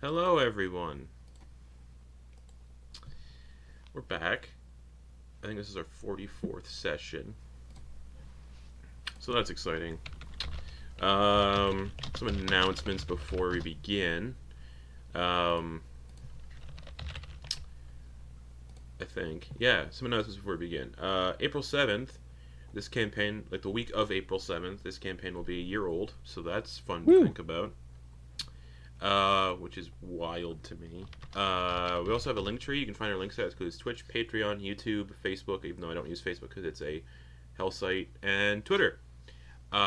Hello everyone. We're back. I think this is our 44th session. So that's exciting. Some announcements before we begin. I think. Yeah, some announcements before we begin. April 7th, this campaign, like the week of April 7th, this campaign will be a year old, so that's fun to think about. Which is wild to me. We also have a link tree. You can find our links at includes Twitch, Patreon, YouTube, Facebook, even though I don't use Facebook because it's a hell site, and Twitter. We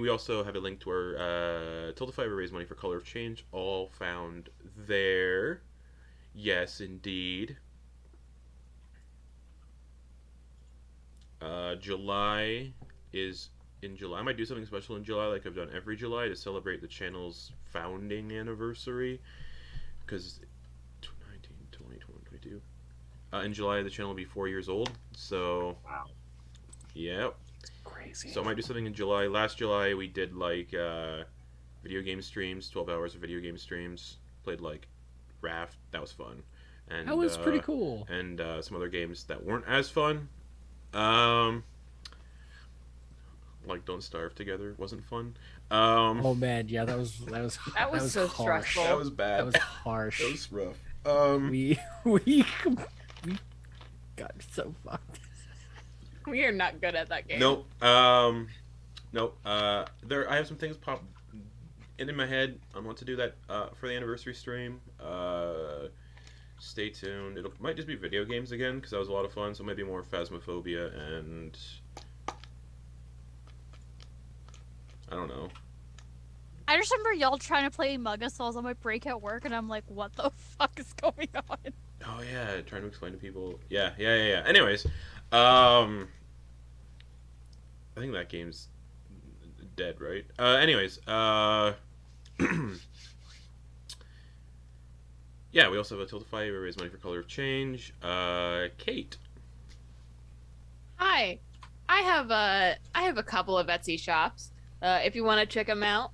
also have a link to our Tiltify to raise money for Color of Change, all found there. Yes, indeed. July is in July. I might do something special in July like I've done every July to celebrate the channel's founding anniversary, because 19, 20, 22. In July the channel will be 4 years old, so wow. Yep. Crazy. So I might do something in July. Last July we did like video game streams, 12 hours of video game streams, played like Raft, that was fun. And that was pretty cool. And some other games that weren't as fun. Like Don't Starve Together wasn't fun. Oh man, yeah, that was so harsh. stressful. That was bad. That was harsh. That was rough. We got so fucked. We are not good at that game. Nope. Nope. I have some things pop in my head on what to do that for the anniversary stream. Stay tuned. It might just be video games again because that was a lot of fun. So maybe more Phasmophobia and I don't know. I just remember y'all trying to play Among Us while I was on my break at work, and I'm like, what the fuck is going on? Oh yeah, trying to explain to people. Yeah. Anyways, I think that game's dead, right? Anyways, yeah, we also have a Tiltify. We raise money for Color of Change. Kate. Hi, I have a couple of Etsy shops. If you want to check them out,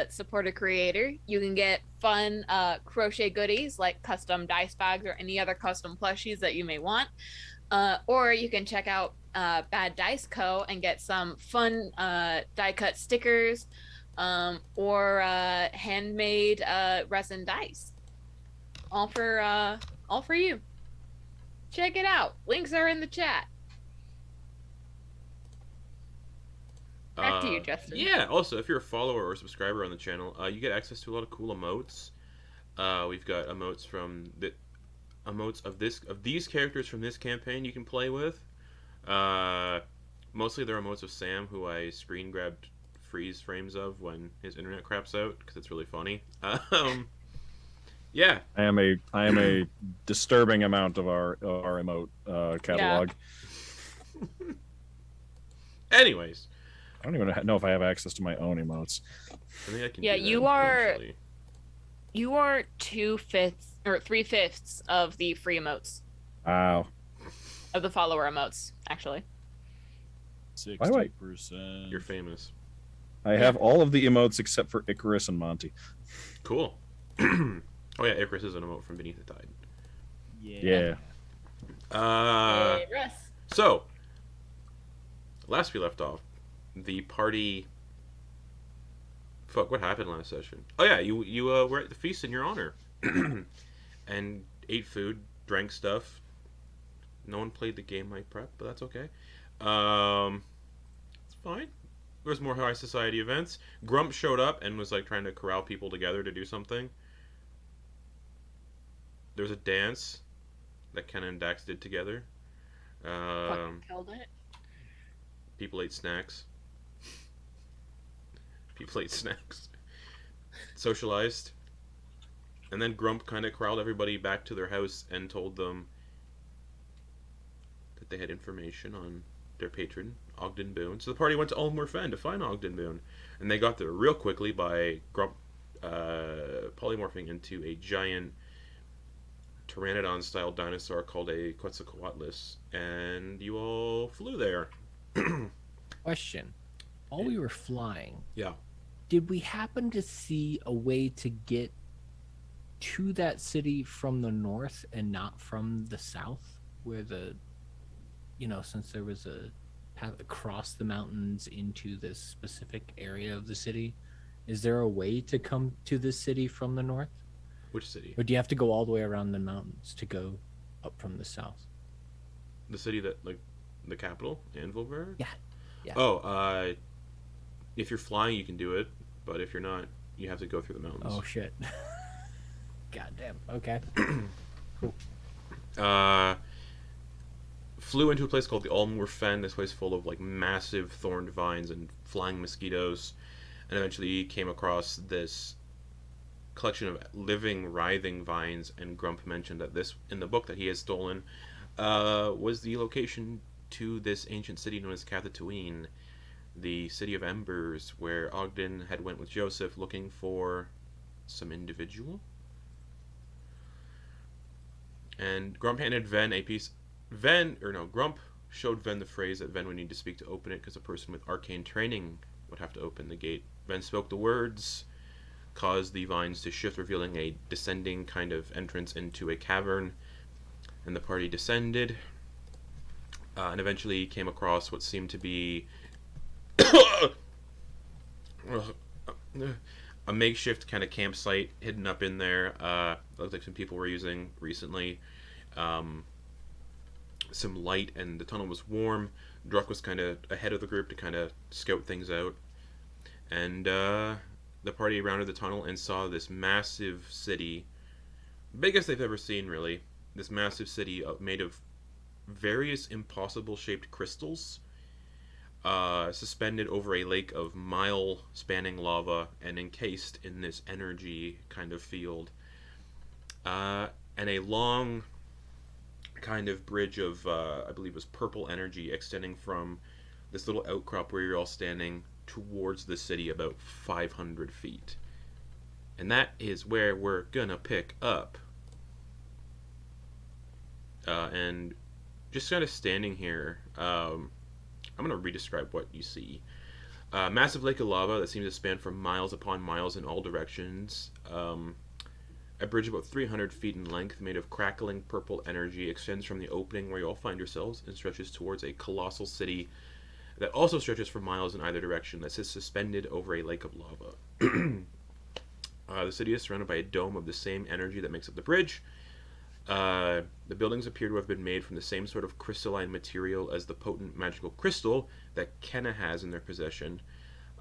support a creator. You can get fun crochet goodies like custom dice bags or any other custom plushies that you may want. Or you can check out Bad Dice Co. and get some fun die-cut stickers or handmade resin dice. All for you. Check it out. Links are in the chat. Back to you, Justin. Yeah, also, if you're a follower or subscriber on the channel, you get access to a lot of cool emotes. We've got emotes of these characters from this campaign you can play with. Mostly they're emotes of Sam, who I screen grabbed freeze frames of when his internet craps out, because it's really funny. Yeah. I am a disturbing amount of our emote catalog. Yeah. Anyways. I don't even know if I have access to my own emotes. I think I can Yeah, do that you are. eventually. You are 2/5 or 3/5 of the free emotes. Wow. Of the follower emotes, actually. 60%. You're famous. I have all of the emotes except for Icarus and Monty. Cool. Oh yeah, Icarus is an emote from Beneath the Tide. Yeah. Hey, Russ. So, last we left off, the party. Fuck, what happened last session? Oh yeah, you were at the feast in your honor, and ate food, drank stuff, No one played the game I prepped, but that's okay. It's fine. There's more high society events. Grump showed up and was like trying to corral people together to do something. There was a dance that Ken and Dax did together. Fucking killed it. People ate snacks. People ate snacks. Socialized. And then Grump kind of corralled everybody back to their house and told them that they had information on their patron, Ogden Boone. So the party went to Olmoor Fen to find Ogden Boone. And they got there real quickly by Grump polymorphing into a giant Pteranodon-style dinosaur called a Quetzalcoatlus. And you all flew there. Question. While we were flying, Yeah. did we happen to see a way to get to that city from the north and not from the south? Where the, since there was a path across the mountains into this specific area of the city, is there a way to come to this city from the north? Which city? Or do you have to go all the way around the mountains to go up from the south? The city that, like, the capital? Anvilberg? Yeah. Yeah. Oh, if you're flying, you can do it. But if you're not, you have to go through the mountains. Oh, shit. Goddamn. Okay. Flew into a place called the Olmoor Fen. This place full of, like, massive thorned vines and flying mosquitoes. And eventually came across this collection of living, writhing vines. And Grump mentioned that this, in the book that he has stolen, was the location to this ancient city known as Cathatuuin, the city of Embers, where Ogden had went with Joseph looking for some individual. And Grump handed Ven a piece. Grump showed Ven the phrase that Ven would need to speak to open it, because a person with arcane training would have to open the gate. Ven spoke the words, caused the vines to shift, revealing a descending kind of entrance into a cavern, and the party descended, and eventually came across what seemed to be a makeshift kind of campsite hidden up in there. Looked like some people were using recently. Some light, and the tunnel was warm. Druck was kind of ahead of the group to kind of scout things out. And the party rounded the tunnel and saw this massive city, biggest they've ever seen, really. This massive city made of various impossible shaped crystals, suspended over a lake of mile-spanning lava and encased in this energy kind of field. And a long kind of bridge of, I believe it was purple energy, extending from this little outcrop where you're all standing towards the city about 500 feet. And that is where we're gonna pick up. And just kind of standing here, I'm going to re-describe what you see. Massive lake of lava that seems to span for miles upon miles in all directions. A bridge about 300 feet in length, made of crackling purple energy, extends from the opening where you all find yourselves and stretches towards a colossal city that also stretches for miles in either direction, that sits suspended over a lake of lava. The city is surrounded by a dome of the same energy that makes up the bridge. The buildings appear to have been made from the same sort of crystalline material as the potent magical crystal that Kenna has in their possession.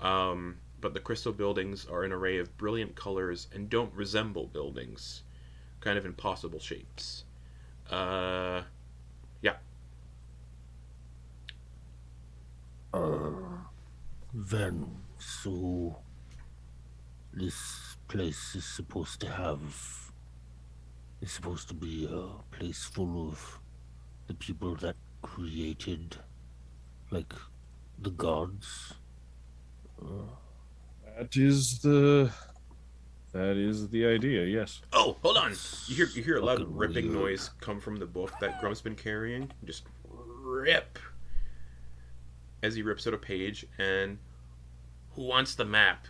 But the crystal buildings are an array of brilliant colors and don't resemble buildings. Kind of impossible shapes. Yeah. Then, so this place is supposed to have... It's supposed to be a place full of the people that created, like, the gods. That is the idea. Yes. Oh, hold on! You hear a loud Fucking ripping weird. noise come from the book that Grump's been carrying. Just rip as he rips out a page. And who wants the map?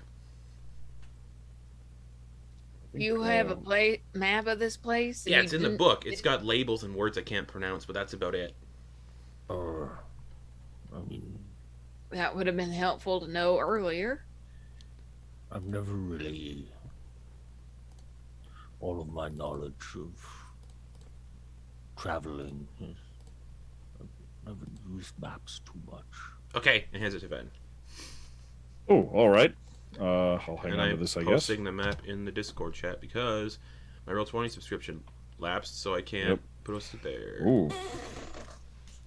You have a map of this place? Yeah, You it's in the didn't- book. It's got labels and words I can't pronounce, but that's about it. I mean, That would have been helpful to know earlier. I've never really... All of my knowledge of traveling has haven't used maps too much. Okay, and hands it to Ven. Oh, all right. I'll hang And on to I'm this, I guess. posting the map in the Discord chat because my Roll20 subscription lapsed, so I can't post it there. Ooh.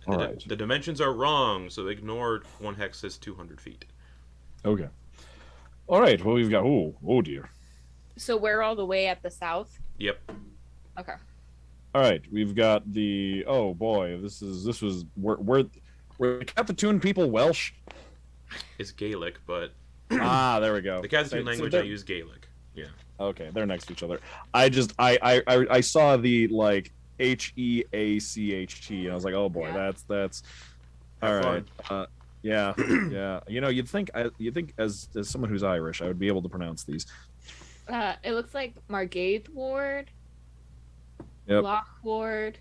And All right. the dimensions are wrong, so ignore 1 hex says 200 feet. Okay. All right. Well, we've got. Oh dear. So we're all the way at the south. Yep. Okay. All right. We've got the. Oh boy. This was. Were the Cathatuuin people Welsh? It's Gaelic, but Ah, there we go. the Cathatuuin So language I use Gaelic. Yeah. Okay, they're next to each other. I saw the like HEACHT and I was like, oh boy, Yeah. that's all Have right. Yeah, yeah. You know, you'd think as someone who's Irish, I would be able to pronounce these. It looks like Margate Ward, Yep. Loch Ward,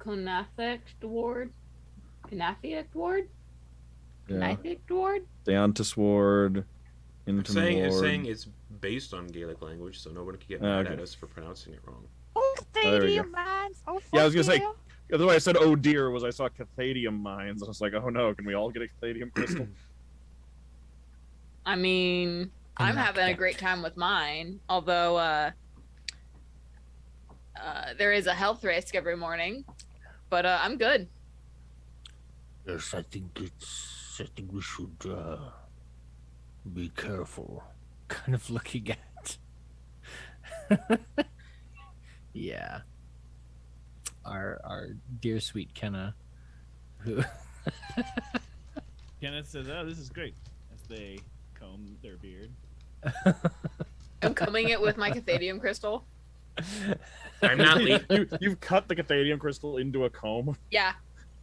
Connathic Ward, Yeah. Ward. Deantis Ward, I'm Inton saying Ward. it's based on Gaelic language, so no one can get mad Okay. at us for pronouncing it wrong. Oh, there we go. Cathatuuin mines. Oh, Yeah, I was fuck gonna say- yeah. The other way I said, oh dear, was I saw Cathadium mines. I was like, oh no, can we all get a Cathadium crystal? I mean, I'm having a great time with mine. Although there is a health risk every morning, but I'm good. Yes, I think we should be careful. Kind of looking at. Yeah. Our dear sweet Kenna, who Kenneth says, "Oh, this is great." As they comb their beard. I'm combing it with my Cathatuuin crystal. I'm not leaving. You've cut the Cathadium crystal into a comb. Yeah,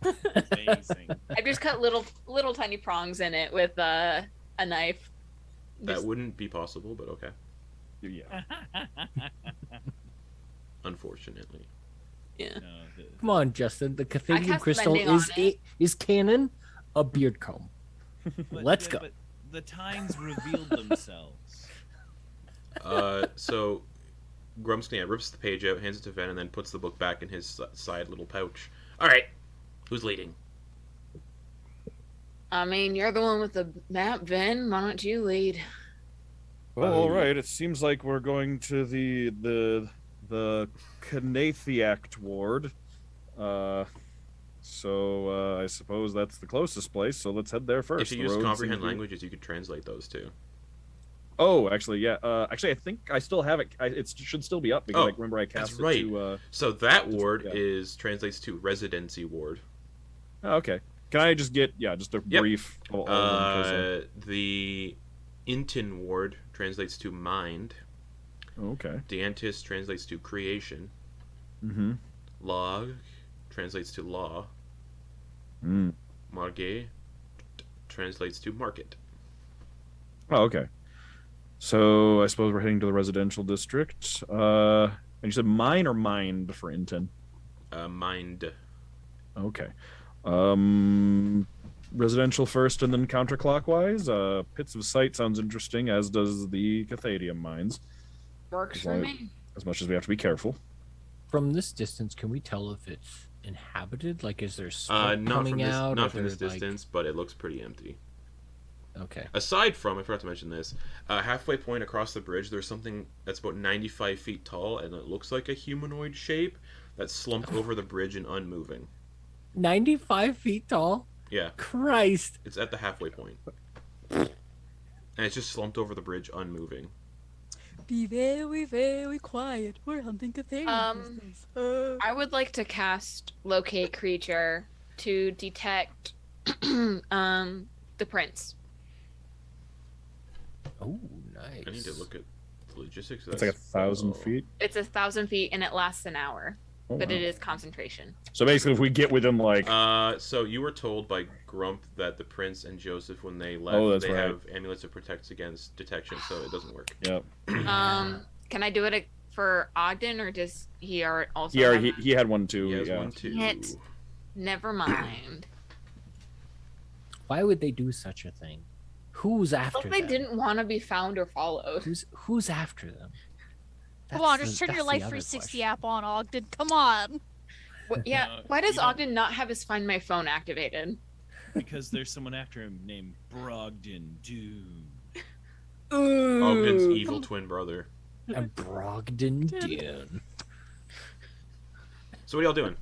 Amazing. I just cut little tiny prongs in it with a knife. That Just- wouldn't be possible, but okay. Yeah. Unfortunately. yeah. No, come on, Justin, the Cathadium cast crystal Mending on is it. is canon, a beard comb. but- Let's yeah, go. But the times revealed themselves. So Grump's rips the page out, hands it to Ven, and then puts the book back in his side little pouch. All right, who's leading? I mean, you're the one with the map, Ven. Why don't you lead? Well, all right. It seems like we're going to the Connathiac ward. So I suppose that's the closest place. So let's head there first. If you The use road comprehend seems to be- languages, you could translate those too. Oh, actually, yeah. Actually, I think I still have it. It should still be up because Oh, I remember I cast that's it right. to. So that ward yeah. translates to residency ward. Oh, okay. Can I just get just a Yep. brief? Of all of them, 'cause, The Inton ward translates to mind. okay. Deantis translates to creation. Mm-hmm. Log translates to law. Mm. Marge translates to market. Oh, okay. So I suppose we're heading to the residential district. And you said mine or mind for Inton? Mind. Okay. Residential first and then counterclockwise. Pits of Sight sounds interesting, as does the Cathadium mines. Works As for long- me. As much as we have to be careful. From this distance, can we tell if it's inhabited? Like, is there smoke Not coming from this, out? not or from this there, like- distance, but it looks pretty empty. Okay. Aside from, I forgot to mention this, halfway point across the bridge, there's something that's about 95 feet tall, and it looks like a humanoid shape that's slumped over the bridge and unmoving. 95 feet tall? Yeah, Christ. it's at the halfway point. And it's just slumped over the bridge, unmoving. Be very, very quiet. We're hunting Cathatuuin crystals. I would like to cast locate creature to detect the prince. Oh, nice. I need to look at the logistics of It's that like 1,000 spell. feet. It's 1,000 feet and it lasts an hour, Oh, but wow. it is concentration. So basically, if we get within like, So you were told by Grump that the prince and Joseph, when they left, Oh, that's they right. have amulets that protects against detection, so it doesn't work. yeah, Can I do it for Ogden or does he also? he have already, one? he had one too. He has Yeah. one too. Hit. Never mind. Why would they do such a thing? Who's I after thought they them? didn't want to be found or followed. Who's after them? Come on, That's just turn your that's the Life other 360 question. app on, Ogden. Come on. Yeah. No, Why does you don't- Ogden not have his Find My Phone activated? Because there's someone after him named Brogden Doom. Ogden's evil twin brother. A Brogden Dune. So what are y'all doing?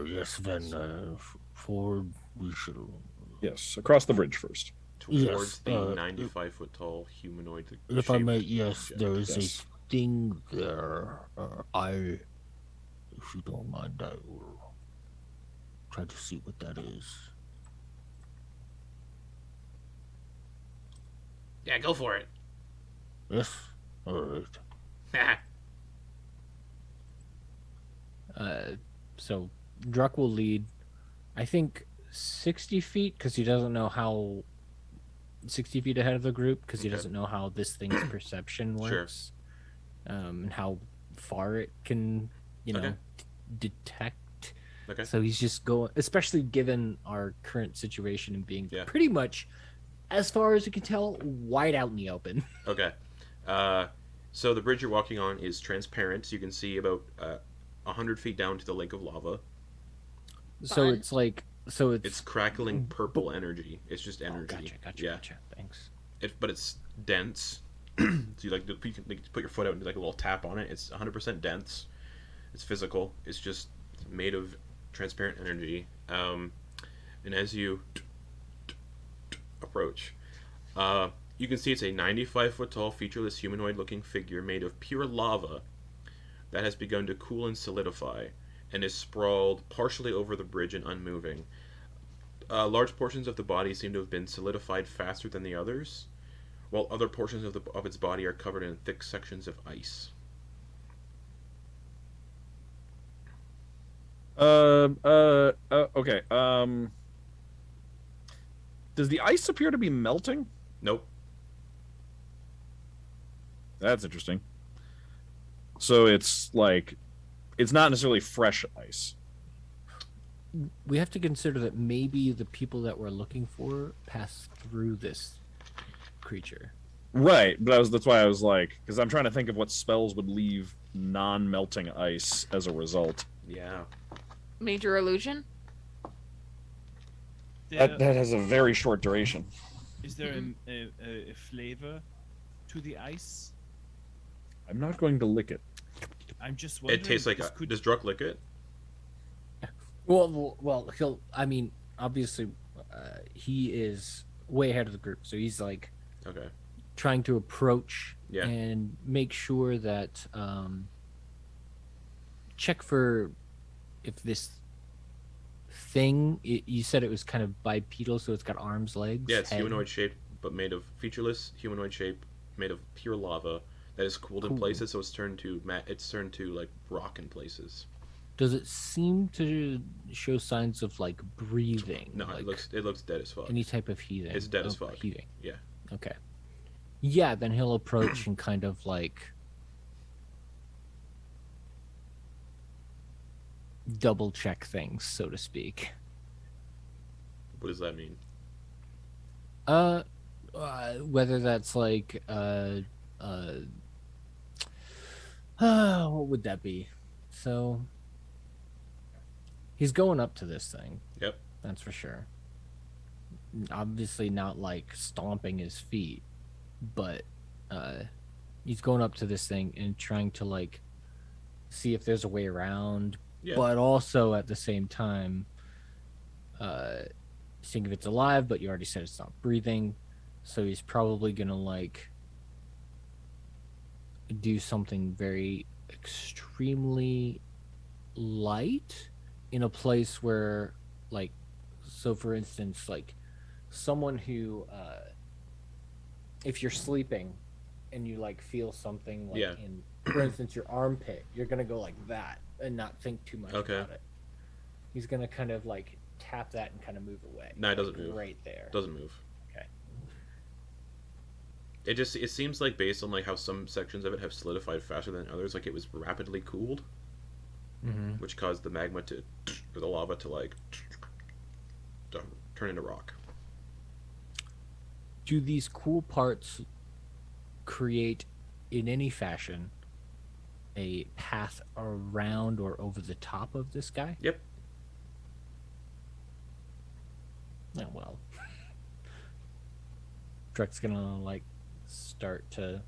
Yes, then, forward we shall. Yes, across the bridge first. Towards Yes, the 95-foot tall humanoid. If I may, shaped yes, object. there is Yes. a thing there. If you don't mind, I will try to see what that is. Yeah, go for it. Yes? Alright. So Druck will lead, I think, 60 feet because he doesn't know how 60 feet ahead of the group because he Okay. doesn't know how this thing's perception Sure. works, and how far it can, Okay. detect. Okay. So he's just going, especially given our current situation and being Yeah. pretty much, as far as you can tell, wide out in the open. Okay. So the bridge you're walking on is transparent. So you can see about 100 feet down to the lake of lava. So Fun. it's like, It's crackling purple energy. It's just Oh, energy. gotcha. Yeah. Thanks. But it's dense. So you you can put your foot out and do like a little tap on it. It's 100% dense. It's physical. It's just made of transparent energy. And as you approach, you can see it's a 95-foot tall, featureless humanoid-looking figure made of pure lava that has begun to cool and solidify, and is sprawled partially over the bridge and unmoving. Large portions of the body seem to have been solidified faster than the others, while other portions of its body are covered in thick sections of ice. Okay. Does the ice appear to be melting? Nope. That's interesting. So it's like, it's not necessarily fresh ice. We have to consider that maybe the people that we're looking for pass through this creature. Right, but that's why I was like, because I'm trying to think of what spells would leave non-melting ice as a result. Yeah. Major illusion? That has a very short duration. Is there a flavor to the ice? I'm not going to lick it. I'm just wondering. It tastes like. this could- Does Druck lick it? Well, he'll. I mean, obviously, he is way ahead of the group, so he's like Okay. trying to approach Yeah. and make sure that check for if this thing. You said it was kind of bipedal, so it's got arms, legs. Yeah, it's head. humanoid shaped, but made of featureless humanoid shape, made of pure lava that is cooled in Cool. places, so it's turned to like rock in places. Does it seem to show signs of like breathing? No, like it looks dead as fuck. any type of heaving. It's dead as Oh, fuck. Heaving. Yeah. Okay. Yeah, then he'll approach and kind of like double check things, so to speak. What does that mean? Whether that's like what would that be? So he's going up to this thing. Yep. That's for sure. Obviously not like stomping his feet, but he's going up to this thing and trying to like see if there's a way around, Yeah. but also at the same time seeing if it's alive, but you already said it's not breathing, so he's probably gonna like do something very extremely light in a place where, like, so for instance, like someone who if you're sleeping and you like feel something like Yeah. in, for instance, your armpit, you're gonna go like that and not think too much Okay. about it. He's gonna kind of like tap that and kind of move away. No, it like, doesn't move. right there. Doesn't move. Okay. It seems like based on like how some sections of it have solidified faster than others, like it was rapidly cooled, Mm-hmm. which caused the magma to or the lava to like turn into rock. Do these cool parts create in any fashion a path around or over the top of this guy? Yep. Oh, well. Druck's gonna, like, start to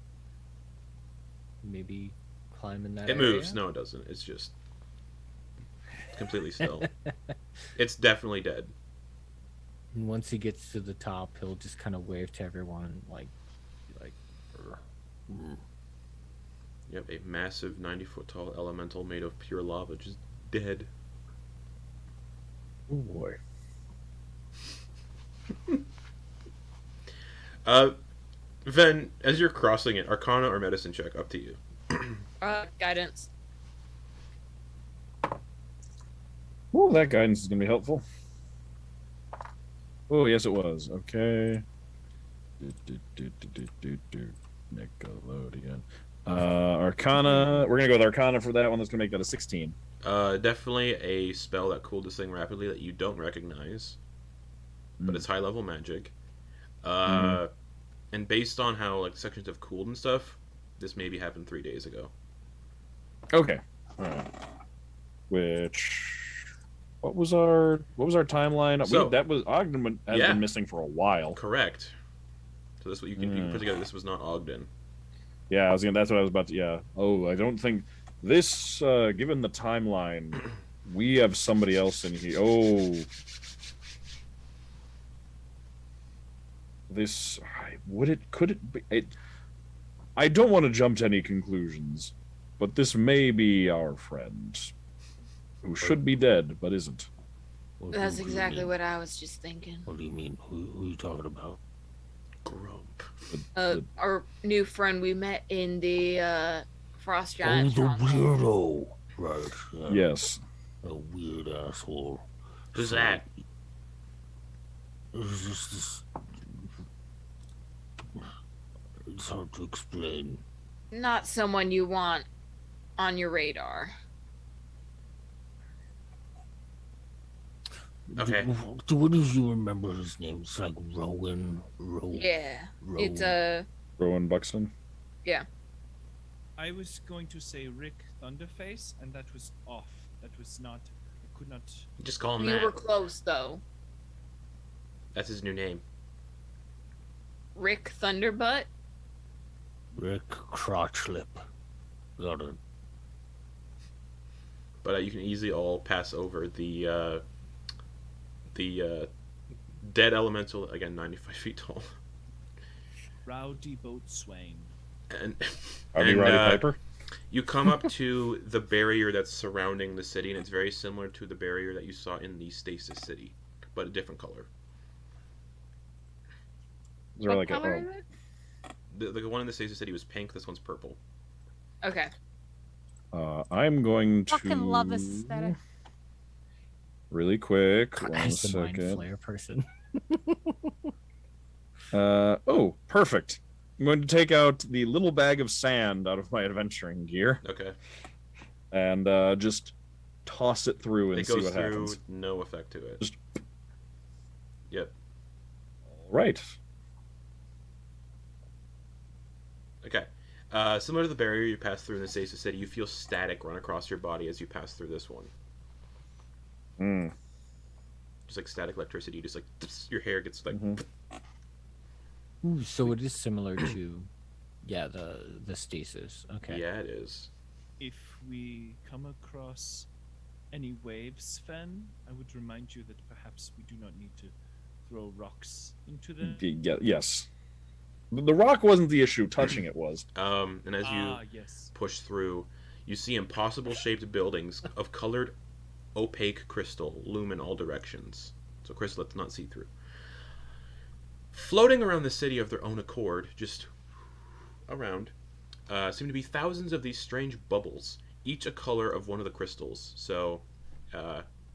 maybe climb in that It area? moves. No, it doesn't. It's just completely still. It's definitely dead. And once he gets to the top, he'll just kind of wave to everyone, like, Yep, a massive 90-foot tall elemental made of pure lava, just dead. Oh boy. Ven, as you're crossing it, Arcana or Medicine check, up to you. Guidance. Oh, that guidance is going to be helpful. Oh, yes, it was. Okay. Nickelodeon. Arcana. We're going to go with Arcana for that one. That's going to make that a 16. Definitely a spell that cooled this thing rapidly that you don't recognize, but it's high-level magic. And based on how like sections have cooled and stuff, this maybe happened 3 days ago. Okay. All right. What was our timeline? So, that was Ogden has been missing for a while. Correct. So this what you can put together. This was not Ogden. Yeah, that's what I was about to. Yeah. Oh, I don't think this. Given the timeline, we have somebody else in here. Oh, this could it be? I don't want to jump to any conclusions, but this may be our friend, who should be dead but isn't. That's exactly what I was just thinking. What do you mean? Who are you talking about? Grump. Our new friend we met in the Frost Oh, Giant the stronghold. weirdo. Right. Yeah. Yes. A weird asshole. Who's that? It's just this. It's hard to explain. Not someone you want on your radar. Okay. Do any of you remember his name? It's like Rowan. Yeah. It's Rowan Buxton. I was going to say Rick Thunderface, and that was off. That was not. I could not. Just call him you that. were close though. That's his new name. Rick Thunderbutt. Rick Crotchlip. Got it. But you can easily all pass over the dead elemental, again 95 feet tall. Rowdy Boatswain. And Roddy Piper. you come up to the barrier that's surrounding the city, and it's very similar to the barrier that you saw in the Stasis City, but a different color. Is there What like color is it? The one in the Stasis City was pink. This one's purple. Okay. I'm going to Fucking love this aesthetic. really quick. One As the mind second. flare person. Oh, perfect. I'm going to take out the little bag of sand out of my adventuring gear Okay. and just toss it through and It see goes what through, happens. no effect to it. Just- Yep. All right. Okay. Similar to the barrier you pass through in the Stasis City, you feel static run across your body as you pass through this one. Hmm. Just like static electricity, just like your hair gets like. Ooh, so it is similar to, the stasis. Okay. Yeah, it is. If we come across any waves, Fen, I would remind you that perhaps we do not need to throw rocks into them. Yeah, yes. The rock wasn't the issue. Touching it was. And as you Yes. push through, you see impossible shaped buildings of colored opaque crystal loom in all directions. So crystal that's not see through. Floating around the city of their own accord, just around, seem to be thousands of these strange bubbles, each a color of one of the crystals. So,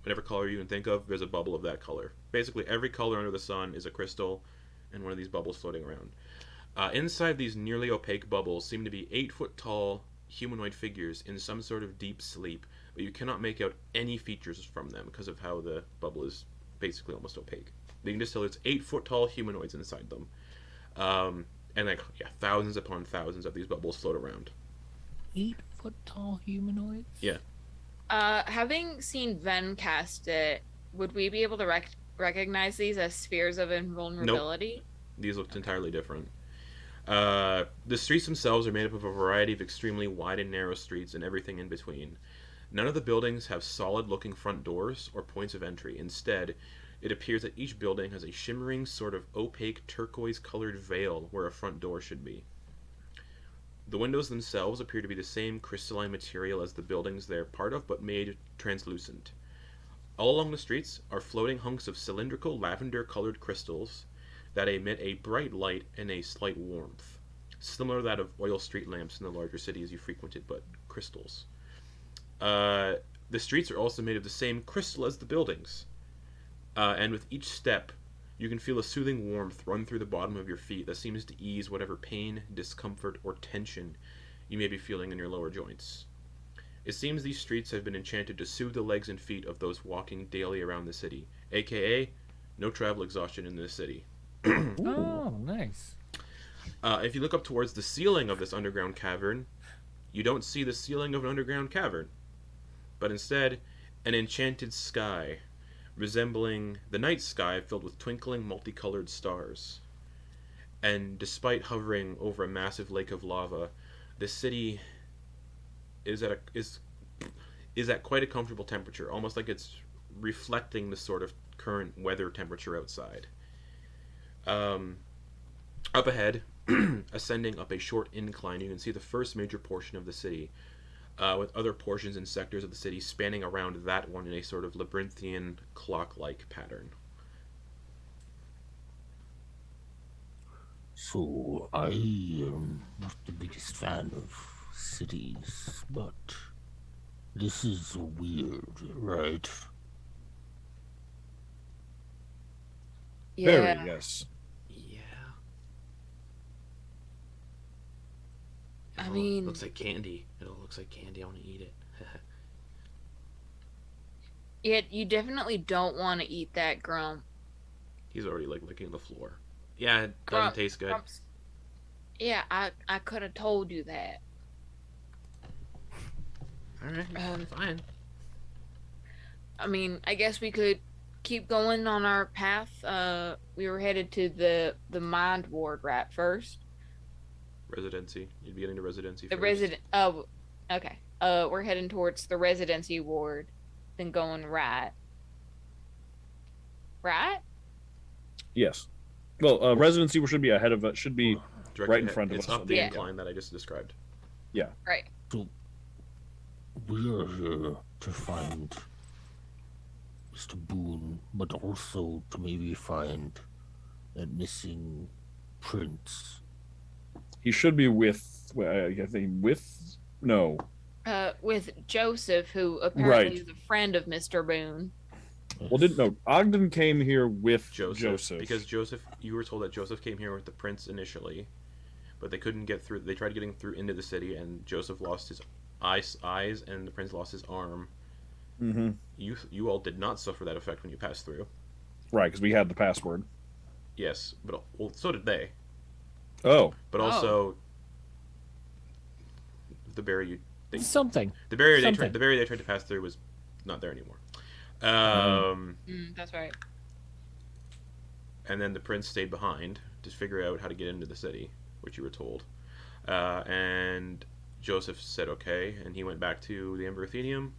whatever color you can think of, there's a bubble of that color. Basically, every color under the sun is a crystal, and one of these bubbles floating around. Inside these nearly opaque bubbles seem to be 8-foot tall humanoid figures in some sort of deep sleep, but you cannot make out any features from them because of how the bubble is basically almost opaque. You can just tell it's 8-foot tall humanoids inside them. And thousands upon thousands of these bubbles float around. foot tall humanoids? Yeah. Having seen Ven cast it, would we be able to recognize these as spheres of invulnerability? These looked entirely different. The streets themselves are made up of a variety of extremely wide and narrow streets and everything in between. None of the buildings have solid-looking front doors or points of entry. Instead, it appears that each building has a shimmering, sort of opaque, turquoise-colored veil where a front door should be. The windows themselves appear to be the same crystalline material as the buildings they're part of, but made translucent. All along the streets are floating hunks of cylindrical, lavender-colored crystals that emit a bright light and a slight warmth, similar to that of oil street lamps in the larger cities you frequented, but crystals. The streets are also made of the same crystal as the buildings, and with each step, you can feel a soothing warmth run through the bottom of your feet that seems to ease whatever pain, discomfort, or tension you may be feeling in your lower joints. It seems these streets have been enchanted to soothe the legs and feet of those walking daily around the city, aka no travel exhaustion in this city. Oh, nice. If you look up towards the ceiling of this underground cavern, you don't see the ceiling of an underground cavern, but instead an enchanted sky resembling the night sky filled with twinkling multicolored stars. And despite hovering over a massive lake of lava, the city is at quite a comfortable temperature, almost like it's reflecting the sort of current weather temperature outside. Up ahead, ascending up a short incline, you can see the first major portion of the city, with other portions and sectors of the city spanning around that one in a sort of labyrinthian, clock-like pattern. So, I am not the biggest fan of cities, but this is weird, right? Very, yes. Yeah. I mean, looks like candy. It all looks like candy. I want to eat it. yeah, you definitely don't want to eat that Grump. He's already like licking the floor. Yeah, it doesn't Grump, taste good. Grump's... Yeah, I could have told you that. All right, fine. I mean, I guess we could keep going on our path. We were headed to the Mind Ward right first. Residency. You'd be getting to residency The first. resident. Oh, okay. We're heading towards the residency ward, then going right. Right? Yes. Well, residency should be ahead of it. Should be Directly right in ahead. front of it's us. up the Yeah. incline that I just described. Right. So, we are here to find Mr. Boone, but also to maybe find that missing prince. He should be with. I think with. No. With Joseph, who apparently Right. is a friend of Mr. Boone. Well, didn't know. Ogden came here with Joseph. Because Joseph, you were told that Joseph came here with the prince initially, but they couldn't get through. They tried getting through into the city, and Joseph lost his eyes, and the prince lost his arm. Mm-hmm. You all did not suffer that effect when you passed through. Right, because we had the password. Yes, but well, so did they. Oh. But also, the barrier Something. the barrier Something. the barrier they tried to pass through was not there anymore. That's right. And then the prince stayed behind to figure out how to get into the city, which you were told. And Joseph said okay, and he went back to the Ember Athenium,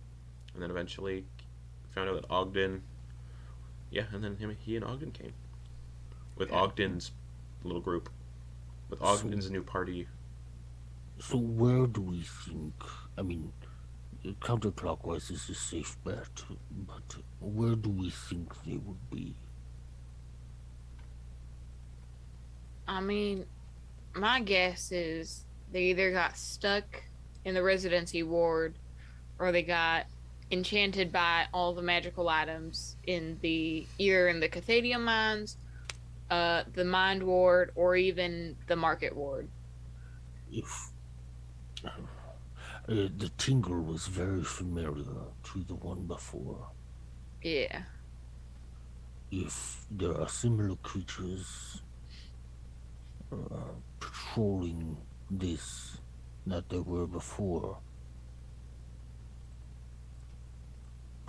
and then eventually found out that Ogden. Yeah, and then he and Ogden came with Ogden's little group, with Ogden's new party. So where do we think? I mean, counterclockwise is a safe bet, but where do we think they would be? I mean, my guess is they either got stuck in the residency ward, or they got enchanted by all the magical items in the Cathatuuin mines, the Mind Ward, or even the Market Ward. If the tingle was very familiar to the one before. Yeah. If there are similar creatures patrolling this that there were before,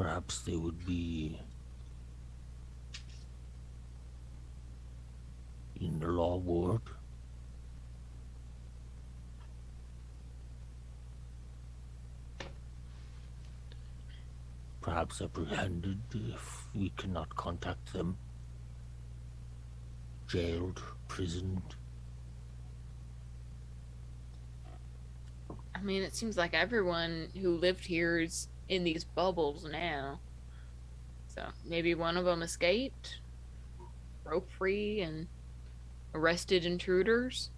Perhaps they would be in the law ward. Perhaps apprehended if we cannot contact them. Jailed, prisoned. I mean, it seems like everyone who lived here is in these bubbles now. So maybe one of them escaped, broke free, and arrested intruders.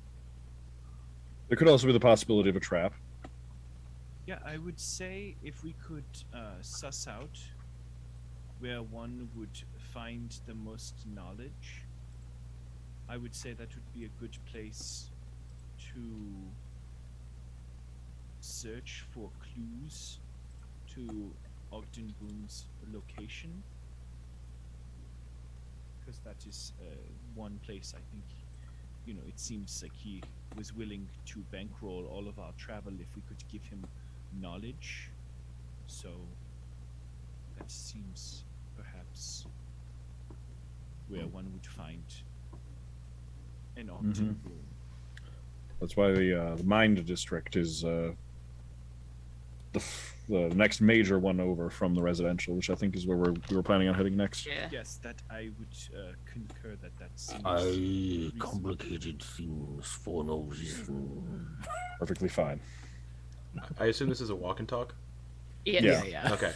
There could also be the possibility of a trap. Yeah, I would say if we could suss out where one would find the most knowledge, I would say that would be a good place to search for clues to Ogden Boone's location. Because that is one place I think, it seems like he was willing to bankroll all of our travel if we could give him knowledge. So that seems perhaps where one would find an Ogden Boone. That's why the Mind District is the next major one over from the residential, which I think is where we were planning on heading next. Yeah. Yes, that I would concur that seems I reasonable. complicated things for no reason. Perfectly fine. I assume this is a walk and talk? Yeah. Yeah. Okay.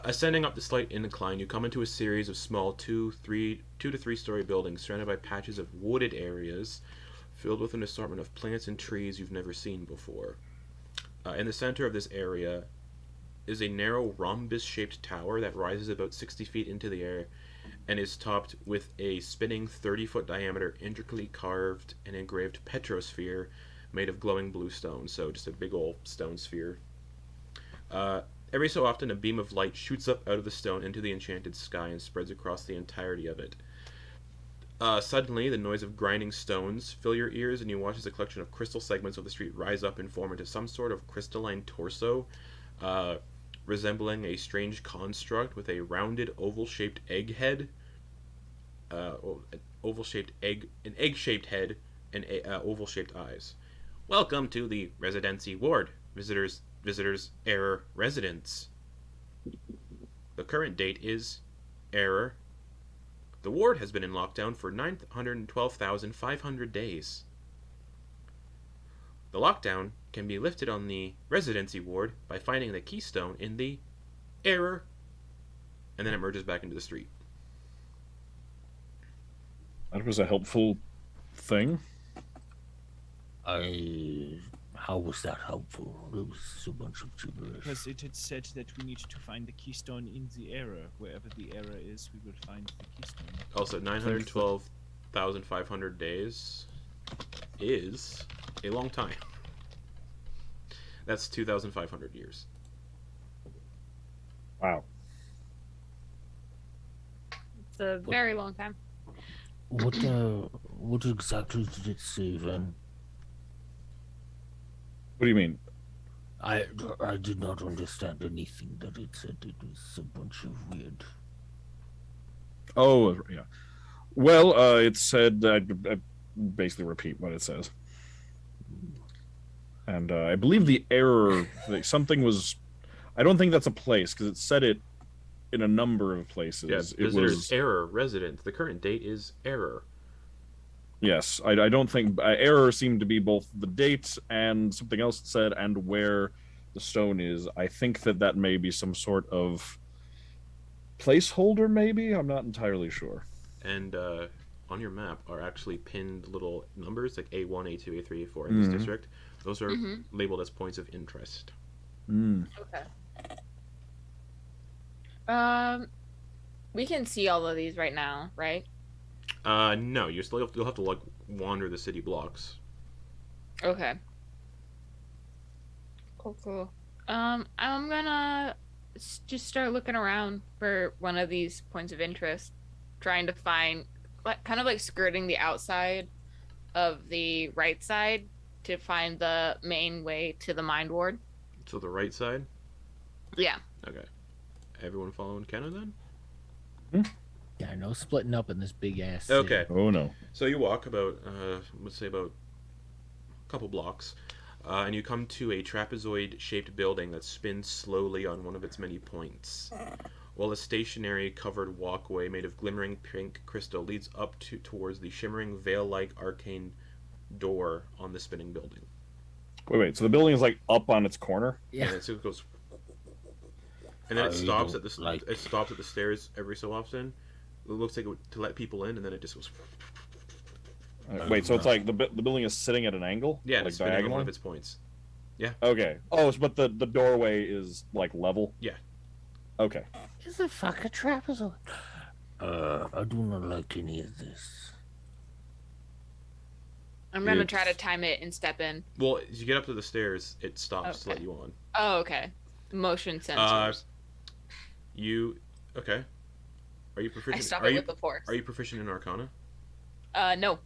Ascending up the slight incline, you come into a series of small 2 to 3 story buildings surrounded by patches of wooded areas filled with an assortment of plants and trees you've never seen before. In the center of this area is a narrow rhombus-shaped tower that rises about 60 feet into the air and is topped with a spinning 30-foot diameter, intricately carved and engraved petrosphere made of glowing blue stone. So just a big old stone sphere. Every so often, a beam of light shoots up out of the stone into the enchanted sky and spreads across the entirety of it. Suddenly, the noise of grinding stones fill your ears, and you watch as a collection of crystal segments of the street rise up and form into some sort of crystalline torso, resembling a strange construct with a rounded oval-shaped egg head, an egg-shaped head, and oval-shaped eyes. Welcome to the Residency Ward, visitors, error, residents. The current date is error. The ward has been in lockdown for 912,500 days. The lockdown can be lifted on the Residency Ward by finding the keystone in the error, and then it merges back into the street. That was a helpful thing. How was that helpful? It was a bunch of gibberish. Because it had said that we need to find the keystone in the error. Wherever the error is, we will find the keystone. Also, 912,500 days is a long time. That's 2,500 years. Wow. It's a very long time. What exactly did it say then? What do you mean? I did not understand anything that it said. It was a bunch of weird. Oh, yeah. Well, it said, I basically repeat what it says. And I believe the error, something was, I don't think that's a place, because it said it in a number of places. Yeah, it visitors, was, error, resident. The current date is error. yes, I don't think, error seemed to be both the date and something else it said, and where the stone is. I think that may be some sort of placeholder, maybe? I'm not entirely sure. And on your map are actually pinned little numbers like A1, A2, A3, A4 in this district. Those are labeled as points of interest. Okay. We can see all of these right now, right? No, you'll have to like wander the city blocks. Okay. Cool. I'm gonna just start looking around for one of these points of interest, trying to find, kind of like skirting the outside of the right side to find the main way to the mind ward. So the right side? Yeah. Okay. Everyone following Kenna then? Yeah, no splitting up in this big ass city. Okay. Oh no. So you walk about, let's say about a couple blocks, and you come to a trapezoid-shaped building that spins slowly on one of its many points, while a stationary covered walkway made of glimmering pink crystal leads up towards the shimmering veil-like arcane door on the spinning building. Wait. So the building is like up on its corner. Yeah. And it goes, and then I it stops don't at the like- it stops at the stairs every so often. It looks like to let people in, and then it just goes. Wait, so it's like the building is sitting at an angle? Yeah, like it's spinning on one diagonally? of its points. Okay. Oh, but the doorway is like level? Yeah. Okay. Is a fucking trapezoid. I do not like any of this. I'm gonna try to It's- time it and step in. Well, as you get up to the stairs, it stops to let Okay. you on. Oh, okay. Motion sensors. You okay? Are you I proficient? stop Are it you with the force. are you proficient in Arcana? No.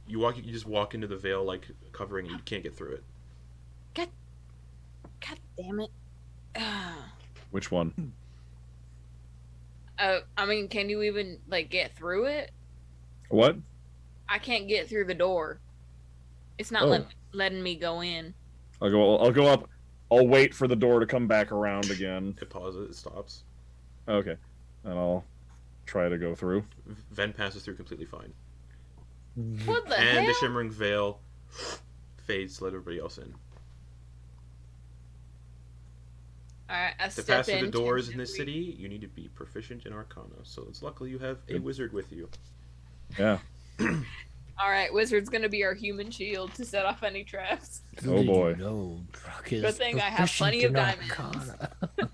You just walk into the veil like covering, and you can't get through it. God damn it. Which one? I mean, can you even like get through it? What? I can't get through the door. It's not Oh. letting me go in. I'll go up. I'll wait for the door to come back around again. It pauses. It stops. Okay. And I'll try to go through. Ven passes through completely fine, What the and hell? the shimmering veil fades to let everybody else in. Alright, I To step pass through in. the doors in this tentatively. city, you need to be proficient in Arcana. So it's luckily you have a wizard with you. Yeah. Alright, wizard's gonna be our human shield to set off any traps. Oh, boy. No, Druck is Good thing I have plenty of proficient in diamonds. Arcana.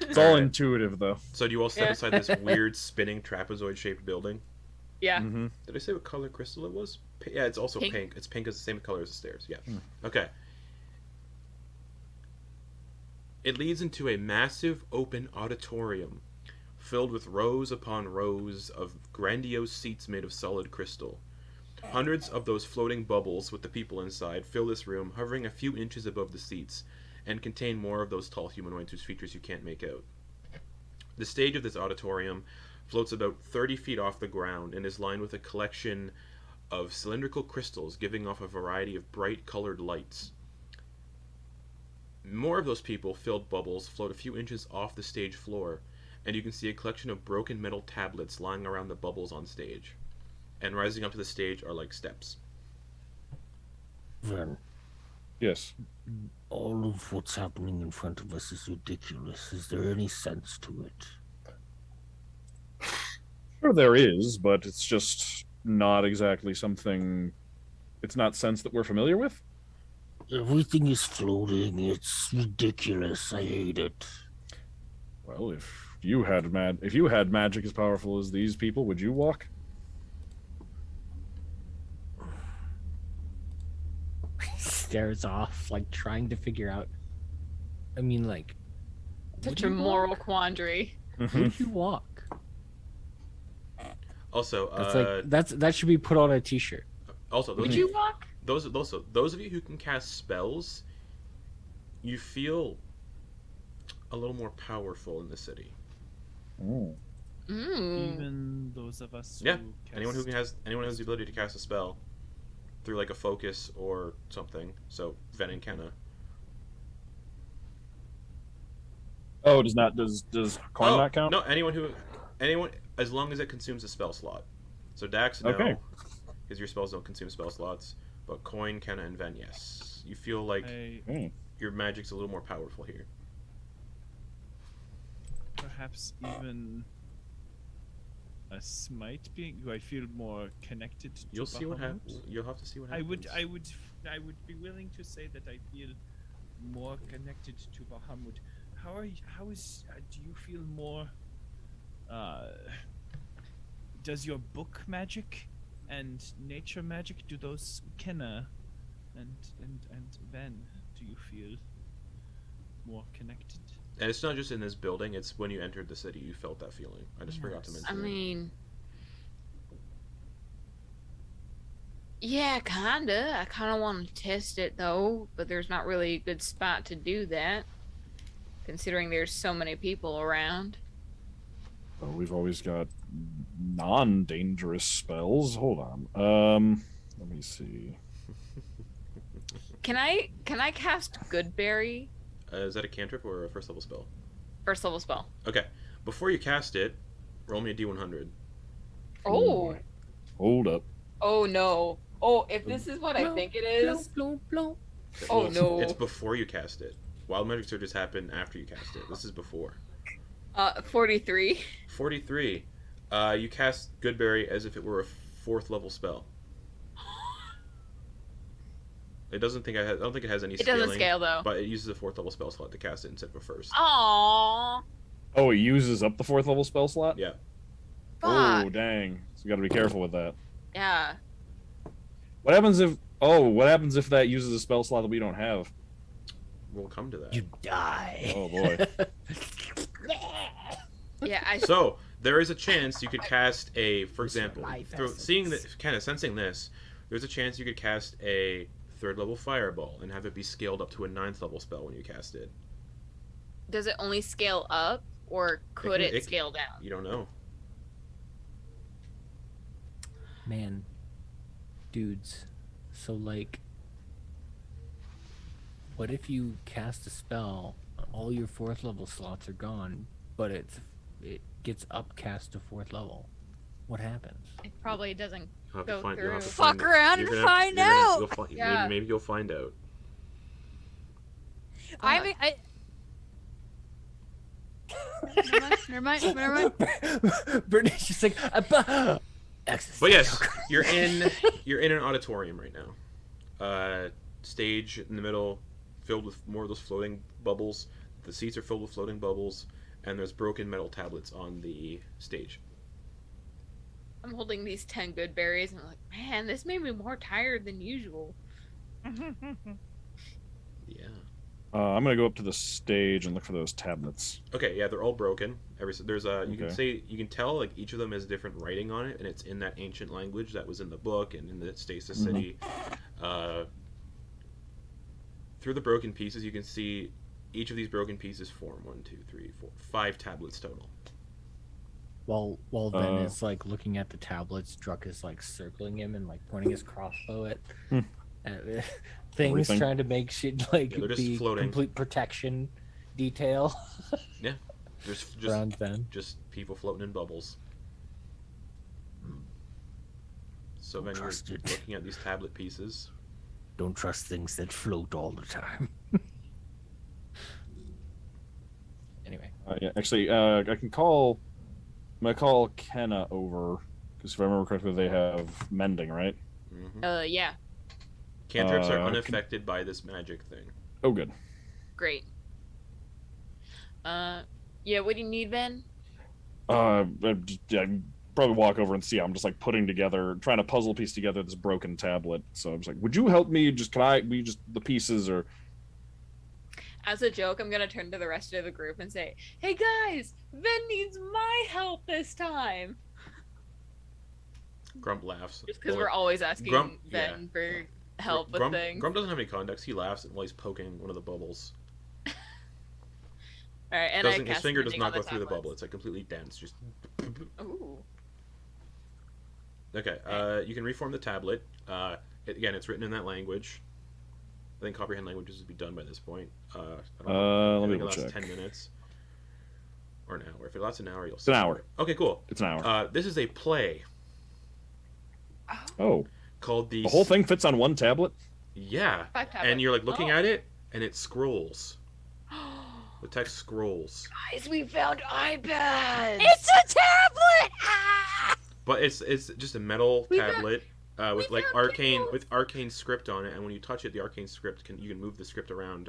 It's all Alright. intuitive, though. So do you all step Yeah. inside this weird spinning trapezoid-shaped building? Yeah. Mm-hmm. Did I say what color crystal it was? Yeah, it's also Pink. pink. It's pink as the same color as the stairs. Yeah. Hmm. Okay. It leads into a massive open auditorium filled with rows upon rows of grandiose seats made of solid crystal. Hundreds of those floating bubbles with the people inside fill this room, hovering a few inches above the seats, and contain more of those tall humanoids whose features you can't make out. The stage of this auditorium floats about 30 feet off the ground and is lined with a collection of cylindrical crystals giving off a variety of bright colored lights. More of those people-filled bubbles float a few inches off the stage floor, and you can see a collection of broken metal tablets lying around the bubbles on stage. And rising up to the stage are like steps. Ven, Yes. all of what's happening in front of us is ridiculous. Is there any sense to it? Sure there is, but it's just not exactly something... It's not sense that we're familiar with? Everything is floating. It's ridiculous. I hate it. Well, if you had magic as powerful as these people, would you walk? Stares off, like trying to figure out. I mean, like, Such would a you moral walk? quandary. Would you walk? Also, That's like that should be put on a T-shirt. also Would you walk? those of you who can cast spells, you feel a little more powerful in the city. Oh. Mm. Even those of us. Yeah, Who anyone who cast- has the ability to cast a spell through like a focus or something. So Ven and Kenna. Oh, does Quoin not count? No, anyone as long as it consumes a spell slot. So Dax, no, Okay. because your spells don't consume spell slots. But Quoin, Kenna, and Ven, yes. You feel like Hmm. your magic's a little more powerful here. Perhaps even a smite being. Do I feel more connected to You'll see what Bahamut? happens. You'll have to see what I happens. would be willing to say that I feel more connected to Bahamut. Do you feel more? Does your book magic and nature magic, do those Kenna and Ven, do you feel more connected? And it's not just in this building, it's when you entered the city you felt that feeling. I just forgot to Yes. mention I it. mean, yeah, kinda. I kinda want to test it though, but there's not really a good spot to do that. considering there's so many people around. Well, we've always got non-dangerous spells. Hold on. Let me see. Can I cast Goodberry? Is that a cantrip or a first level spell? First level spell. Okay. Before you cast it, roll me a d100. Oh. Hold up. Oh no. Oh, if this is what I think it is. Oh Well, no. It's before you cast it. Wild magic surges happen after you cast it. This is before. 43. 43. You cast Goodberry as if it were a 4th level spell. I don't think it has any It scaling. doesn't scale though. But it uses a 4th level spell slot to cast it instead of a 1st. Aww. Oh, it uses up the 4th level spell slot? Yeah. Oh, Fuck. dang. So you gotta be careful with that. Yeah. What happens if that uses a spell slot that we don't have? We'll come to that. You die. Oh boy. Yeah. So there is a chance you could cast a, for example, life seeing that, kind of sensing this, there's a chance you could cast a 3rd level fireball and have it be scaled up to a 9th level spell when you cast it. Does it only scale up, or could it scale down? You don't know. Man, dudes. So like, what if you cast a spell, all your 4th level slots are gone, but it gets upcast to 4th level? What happens? It probably doesn't You'll have to go find- you'll through. have to Fuck find- around you're and gonna have- find you're gonna- out. you'll fi- Yeah. Maybe you'll find out. I mean, never mind. Brittany's just like, But yes, you're in an auditorium right now. Stage in the middle, filled with more of those floating bubbles. The seats are filled with floating bubbles, and there's broken metal tablets on the stage. I'm holding these 10 good berries, and I'm like, man, this made me more tired than usual. Yeah. I'm gonna go up to the stage and look for those tablets. Okay, yeah, they're all broken. There's you can Okay. you can tell like each of them has different writing on it, and it's in that ancient language that was in the book and in the Stasis Mhm. City. Through the broken pieces, you can see each of these broken pieces form 1, 2, 3, 4, 5 tablets total. While Ben is like looking at the tablets, Druck is like circling him and like pointing his crossbow at things, Everything. trying to make shit like Yeah, they're just be floating. complete protection detail There's around Ben. just people floating in bubbles. So Don't then you're trust it. looking at these tablet pieces. Don't trust things that float all the time. Anyway, Yeah, actually, I'm gonna call Kenna over because if I remember correctly, they have mending, right? Mm-hmm. Yeah, Cantrips are can- unaffected by this magic thing. Oh, good. great. Yeah, what do you need, Ben? I'd probably walk over and see. I'm just like trying to puzzle piece together this broken tablet. So I'm just like, would you help me? The pieces or? As a joke, I'm gonna turn to the rest of the group and say, hey guys, Ben needs my help this time. Grump laughs. Just because Well, we're always asking Grump- Ben for help with Grump, things. Grump doesn't have any context. He laughs while he's poking one of the bubbles. Alright, and His cast finger does mending not on go through the tablets. bubble. It's like completely dense. Just Ooh. okay. You can reform the tablet. Again, it's written in that language. I think comprehend languages would be done by this point. I don't know. Let me I think it lasts check. 10 minutes or an hour. If it lasts an hour, you'll. It's an hour. Okay, cool. It's an hour. This is a play Oh, called the whole thing fits on one tablet. Yeah, 5 tablets. and you're like looking Oh. at it, and it scrolls. The text scrolls, Guys, we found iPads! It's a tablet! Ah! but it's just a metal We got- tablet with like found arcane Kindle. arcane script on it, and when you touch it, the arcane script you can move the script around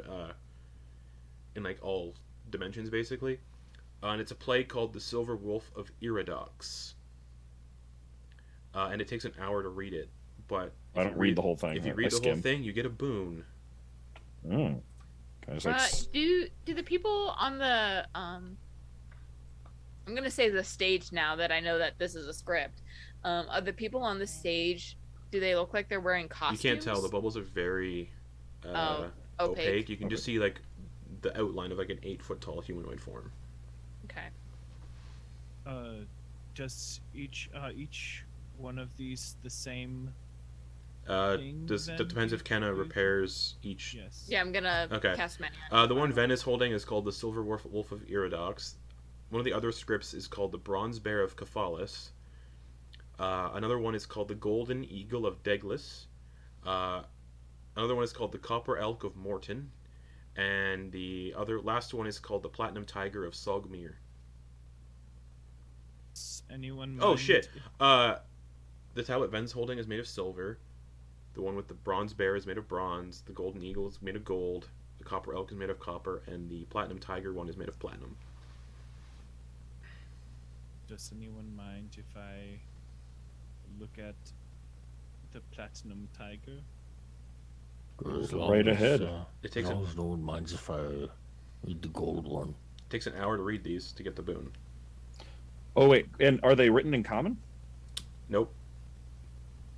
in like all dimensions basically. And it's a play called The Silver Wolf of Iridox. And it takes an hour to read it, but I don't read the whole thing. If you I read the skim. whole thing, you get a boon. Oh. Okay, so it's- Do the people on the I'm gonna say the stage now that I know that this is a script. Are the people on the stage, do they look like they're wearing costumes? You can't tell. The bubbles are very Oh, opaque. You can just see like the outline of like an 8-foot tall humanoid form. Okay. Does each one of these the same? That depends if Kenna repairs each. Yes. Yeah, I'm gonna Okay. cast many. The one Ven is holding is called the Silver Wolf of Iridox. One of the other scripts is called the Bronze Bear of Khihalis. Another one is called the Golden Eagle of Deglis. Another one is called the Copper Elk of Morton. And the last one is called the Platinum Tiger of Sogmere. Anyone? Oh mind shit! if- The tablet Ven's holding is made of silver. The one with the bronze bear is made of bronze. The golden eagle is made of gold. The copper elk is made of copper, and the platinum tiger one is made of platinum. Does anyone mind if I look at the platinum tiger? As Right long ahead. It takes As long as no one minds if I read the gold one. takes an hour to read these to get the boon. Oh wait, and are they written in common? Nope.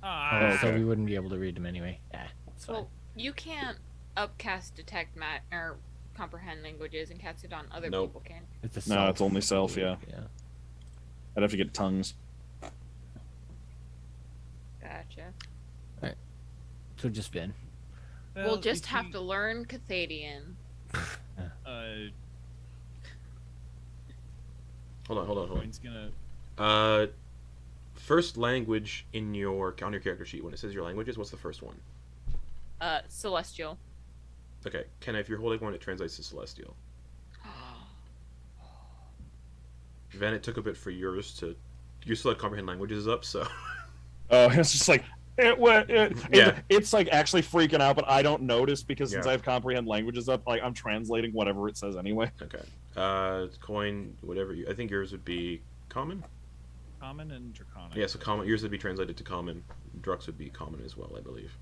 Ah, So okay. we wouldn't be able to read them anyway. Yeah, it's fine. Well, you can't upcast, detect, or comprehend languages and cast it on other Nope. people, can? It's a No, self. it's only self. Yeah, Yeah. I'd have to get tongues. Gotcha. So just Vin. We'll just if have we- to learn Cathatuuin. Hold on. Quoin's gonna. First language on your character sheet when it says your languages. What's the first one? Celestial. Okay, Kenna, if you're holding one, it translates to celestial. Ven, it took a bit for yours to. You still had comprehend languages up, so. Oh, it's just like Yeah. it's like actually freaking out, but I don't notice because since Yeah. I have comprehend languages up, like I'm translating whatever it says anyway. Okay. Coin, whatever I think yours would be common. Common and draconic. Yeah, so common. Yours would be translated to common. Drux would be common as well, I believe.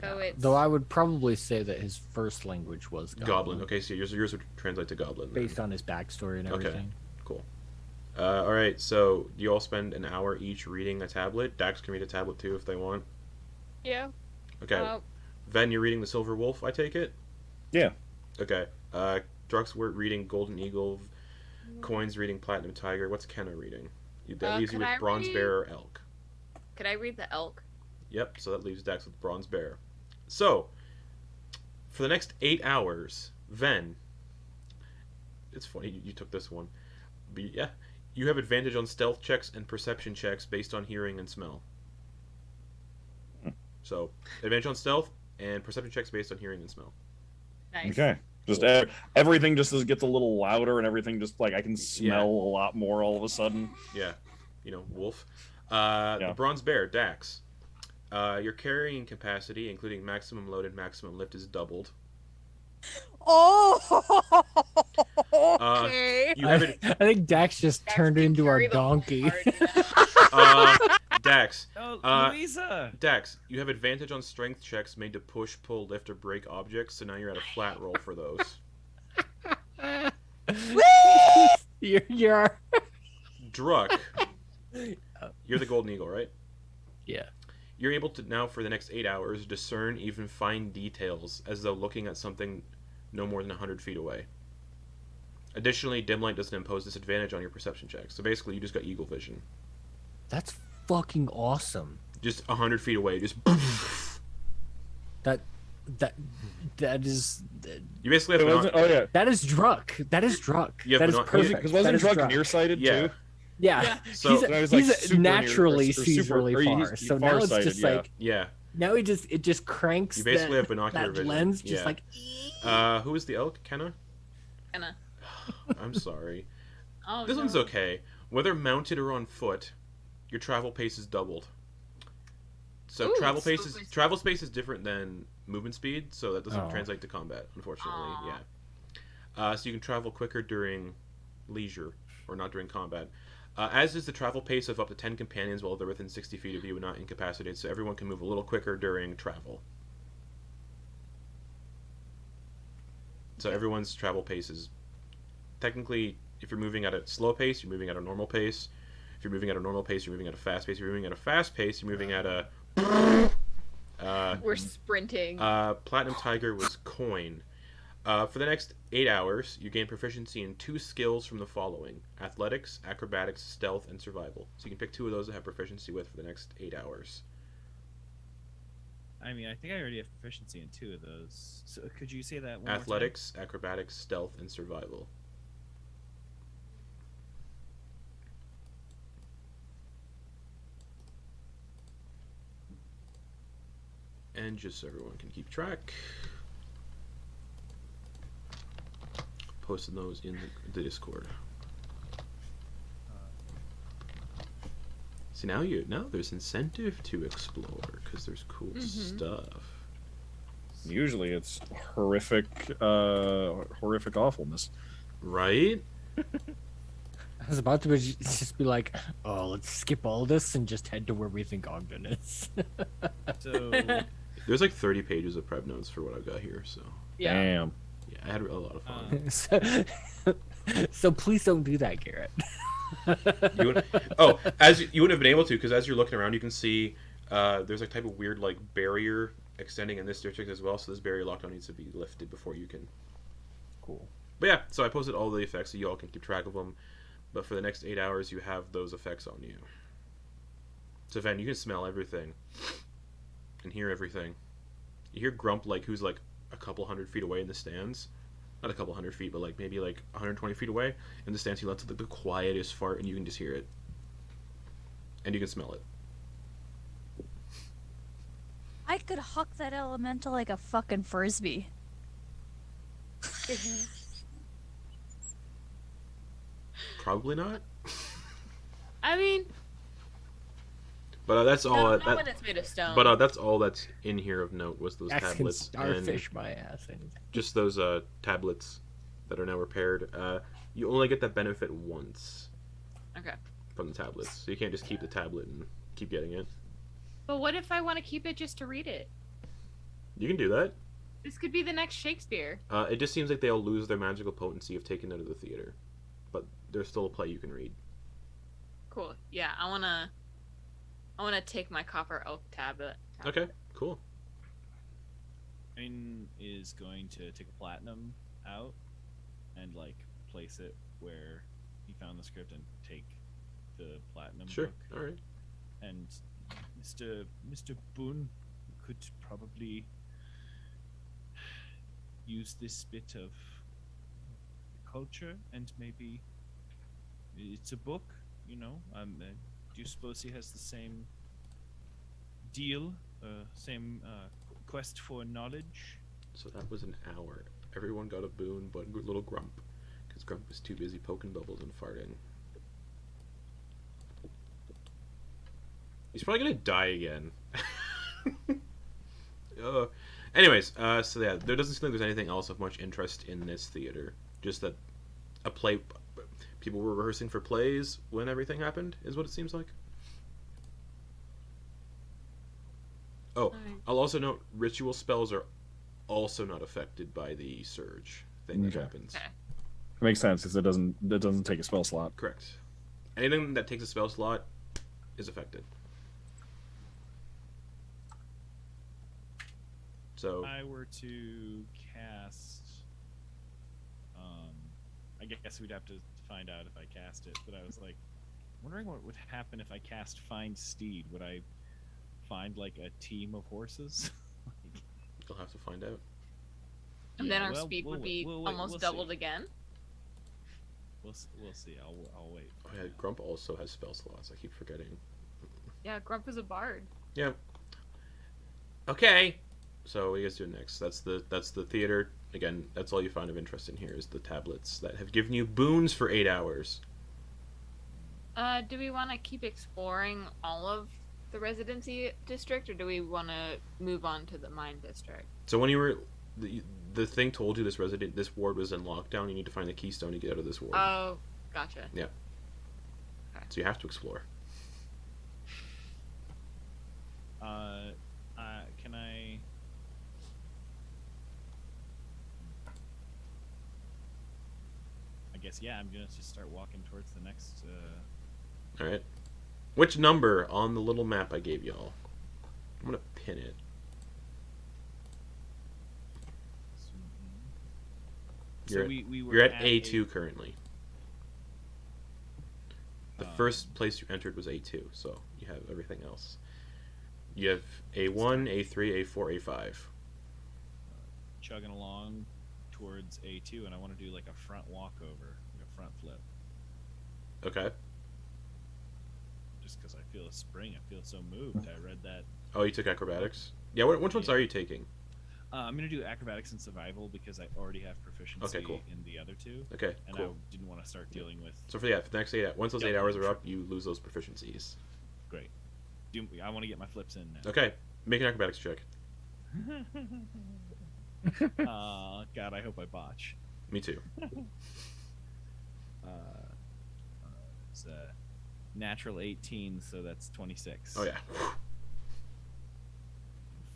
So it's Though I would probably say that his first language was Goblin. Okay, so yours would translate to goblin. then. based on his backstory and Okay. everything. Cool. All right, so you all spend an hour each reading a tablet. Dax can read a tablet too if they want. yeah. Okay. Ven, you're reading the Silver Wolf, I take it. Yeah. Okay. Drux, we're reading Golden Eagle. Coin's reading Platinum Tiger. What's Kenna reading? That leaves you could with I Bronze read- Bear or Elk. Could I read the elk? Yep, so that leaves Dax with Bronze Bear. So, for the next 8 hours, Ven. It's funny you took this one. But yeah, you have advantage on stealth checks and perception checks based on hearing and smell. So, advantage on stealth and perception checks based on hearing and smell. Nice. Okay. Just everything just gets a little louder, and everything just like I can smell a lot more all of a sudden. Yeah, wolf. The Bronze Bear, Dax. Your carrying capacity, including maximum load and maximum lift, is doubled. Oh, Okay. You have I think Dax just Dax turned can into our carry the whole donkey. party. Dax. Oh, Louisa! Dax, you have advantage on strength checks made to push, pull, lift, or break objects, so now you're at a flat roll for those. You're Druck, you're the Golden Eagle, right? yeah. You're able to now, for the next 8 hours, discern even fine details as though looking at something no more than 100 feet away. Additionally, dim light doesn't impose disadvantage on your perception checks, so basically you just got eagle vision. That's fucking awesome. Just 100 feet away, just... That is You basically have to... Oh yeah. that is Druck. That is Druck. Yeah, That but is not- perfect. Because That wasn't is Druck Druck. nearsighted Yeah. too? Yeah. So- he's, That was, like, he's super naturally near- or super- seasonally or he's far. So now it's farsighted, just yeah. like Yeah. now it just cranks You basically that, have binocular that vision. lens just Yeah. like Who is the elk? Kenna? Kenna. I'm sorry. Oh, This no. one's okay. Whether mounted or on foot, your travel pace is doubled. So Ooh, travel so pace is nice. travel space is different than movement speed, so that doesn't Oh. translate to combat, unfortunately. Aw. Yeah. So you can travel quicker during leisure, or not during combat. As is the travel pace of up to 10 companions while they're within 60 feet of you and not incapacitated, so everyone can move a little quicker during travel. So everyone's travel pace is technically, if you're moving at a slow pace, you're moving at a normal pace. If you're moving at a normal pace, you're moving at a fast pace. If you're moving at a fast pace, you're moving at a... We're sprinting. Platinum Tiger was Quoin. For the next 8 hours, you gain proficiency in 2 skills from the following: athletics, acrobatics, stealth, and survival. So you can pick 2 of those to have proficiency with for the next 8 hours. I mean, I think I already have proficiency in 2 of those. So could you say that one more time? Athletics, acrobatics, stealth, and survival. And just so everyone can keep track, posting those in the Discord. See, now there's incentive to explore because there's cool stuff. Usually it's horrific awfulness. Right? I was about to just be like, oh, let's skip all this and just head to where we think Ogden is. So There's like 30 pages of prep notes for what I've got here, so Damn. yeah, I had a lot of fun. So please don't do that, Garrett. You wouldn't have been able to, because as you're looking around, you can see there's a type of weird like barrier extending in this district as well. So this barrier lockdown needs to be lifted before you can. Cool. But yeah, so I posted all the effects so you all can keep track of them. But for the next 8 hours, you have those effects on you. So Fen, you can smell everything and hear everything. You hear Grump who's like a couple 100 feet away in the stands. Not a couple 100 feet, but like maybe like 120 feet away in the stands. He lets the quietest fart, and you can just hear it, and you can smell it. I could huck that elemental like a fucking frisbee. Probably not. I mean, But that's all. no, not when it's made of stone. But that's all that's in here of note was those Axe can tablets starfish my ass. just those tablets that are now repaired. You only get that benefit once Okay. from the tablets, so you can't just keep the tablet and keep getting it. But what if I want to keep it just to read it? You can do that. This could be the next Shakespeare. It just seems like they'll lose their magical potency if taken out of the theater, but there's still a play you can read. Cool. Yeah, I wanna take my copper oak tablet. Okay, cool. Quoin is going to take a platinum out and like place it where he found the script and take the platinum Sure. book. All right. And Mr. Boone could probably use this bit of culture and maybe it's a book, you know. Do you suppose he has the same deal, same quest for knowledge? So that was an hour. Everyone got a boon, but little Grump, because Grump was too busy poking bubbles and farting. He's probably gonna die again. Anyways, so yeah, there doesn't seem like there's anything else of much interest in this theater. Just that a play, people were rehearsing for plays when everything happened, is what it seems like. Oh, Alright. I'll also note ritual spells are also not affected by the surge thing that Okay. happens. Okay. Makes sense because it doesn't take a spell slot. Correct. Anything that takes a spell slot is affected. So If I were to cast, I guess we'd have to find out if I cast it. But I was like, wondering what would happen if I cast Find Steed. Would I find like a team of horses? you'll have to find out. And Yeah, then our well, speed would we'll be wait, almost we'll doubled see. again. We'll see. I'll wait. Oh yeah, Grump also has spell slots. I keep forgetting. Yeah, Grump is a bard. Yeah. Okay. So what are you guys doing next? That's the theater. Again, that's all you find of interest in here is the tablets that have given you boons for 8 hours. Do we want to keep exploring all of the residency district, or do we want to move on to the mine district? So when you were the thing told you this ward was in lockdown, you need to find the keystone to get out of this ward. Oh, gotcha. So you have to explore. Can I? I guess yeah. I'm gonna just start walking towards the next. All right. Which number on the little map I gave y'all? I'm gonna pin it. So we were You're at A2 currently. The Um, first place you entered was A2, so you have everything else. You have A1, A3, A4, A5. chugging along towards A2, and I want to do like a front walkover, like a front flip, Okay. just because I feel a spring. I feel so moved. I read that. Oh, you took acrobatics? Yeah, which ones are you taking? I'm gonna do acrobatics and survival because I already have proficiency Okay, cool. in the other two, Okay, and cool. I didn't want to start dealing with. So for the next 8 once those Yeah, 8 hours are sure. up, you lose those proficiencies. Great. I want to get my flips in now. Okay, make an acrobatics check. God, I hope I botch. Me too. It's a natural 18, so that's 26. Oh yeah.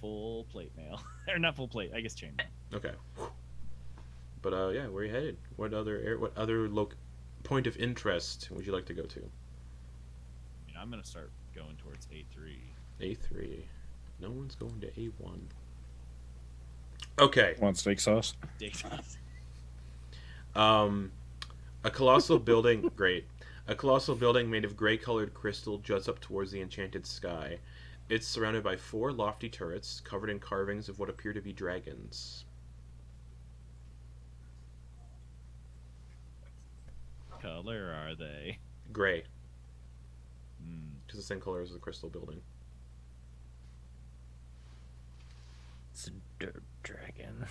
Full plate mail, or not full plate? I guess chainmail. Okay. But yeah, where are you headed? What other point of interest would you like to go to? I'm gonna start going towards A3. A3. No one's going to A1. Okay. Want steak sauce? A colossal building. Great. A colossal building made of gray-colored crystal juts up towards the enchanted sky. It's surrounded by 4 lofty turrets covered in carvings of what appear to be dragons. Color are they? Gray, Hmm. because the same color as the crystal building. It's a dirt dragon.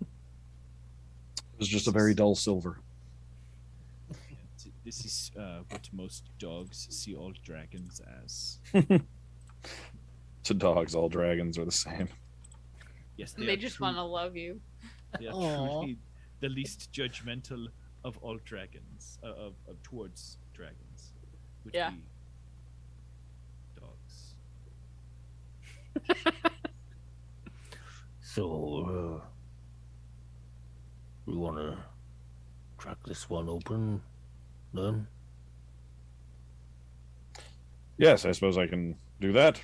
It was just a very dull silver. This is what most dogs see all dragons as. To dogs, all dragons are the same. Yes, They just want to love you. They are Aw. truly the least judgmental of all dragons, of towards dragons. Would Yeah. be dogs. So, we want to crack this one open, then? Yes, I suppose I can do that.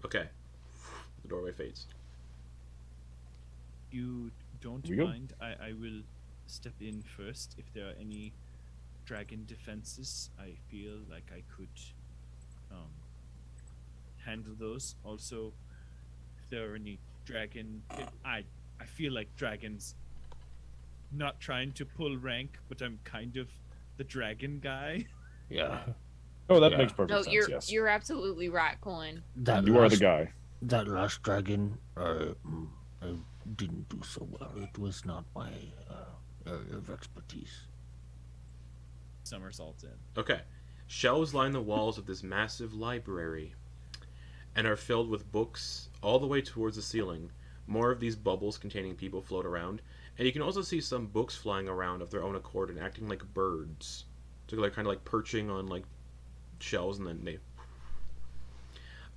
Okay. The doorway fades. You don't Here we go. mind? I will step in first. If there are any dragon defenses, I feel like I could handle those. Also, if there are any dragon, I feel like dragons. Not trying to pull rank, but I'm kind of the dragon guy. Yeah. Oh, that Yeah. makes perfect No, sense. you're Yes, you're absolutely right, Quoin. That you are the last, guy. that last dragon, I didn't do so well. It was not my area of expertise. Somersaults in. Okay. Shelves line the walls of this massive library and are filled with books all the way towards the ceiling. More of these bubbles containing people float around, and you can also see some books flying around of their own accord and acting like birds. So they're kind of like perching on like shelves, and then they.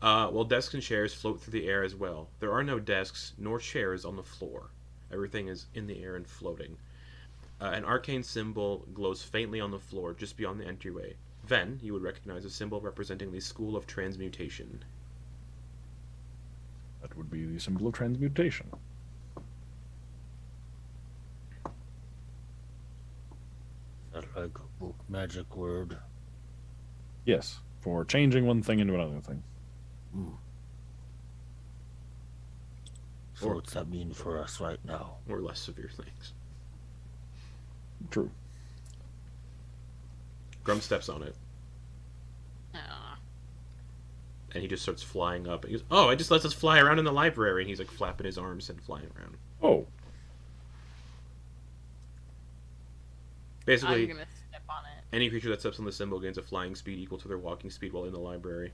While desks and chairs float through the air as well. There are no desks nor chairs on the floor. Everything is in the air and floating. An arcane symbol glows faintly on the floor just beyond the entryway. Then, you would recognize a symbol representing the School of Transmutation. That would be the symbol of transmutation. That like a book magic word. Yes, for changing one thing into another thing. So Or- what's that mean for us right now? Or less severe things. True. Grump steps on it, Aw. and he just starts flying up. And he goes, "Oh, it just lets us fly around in the library." And he's like flapping his arms and flying around. Oh, I'm Basically, gonna step on it. any creature that steps on the symbol gains a flying speed equal to their walking speed while in the library.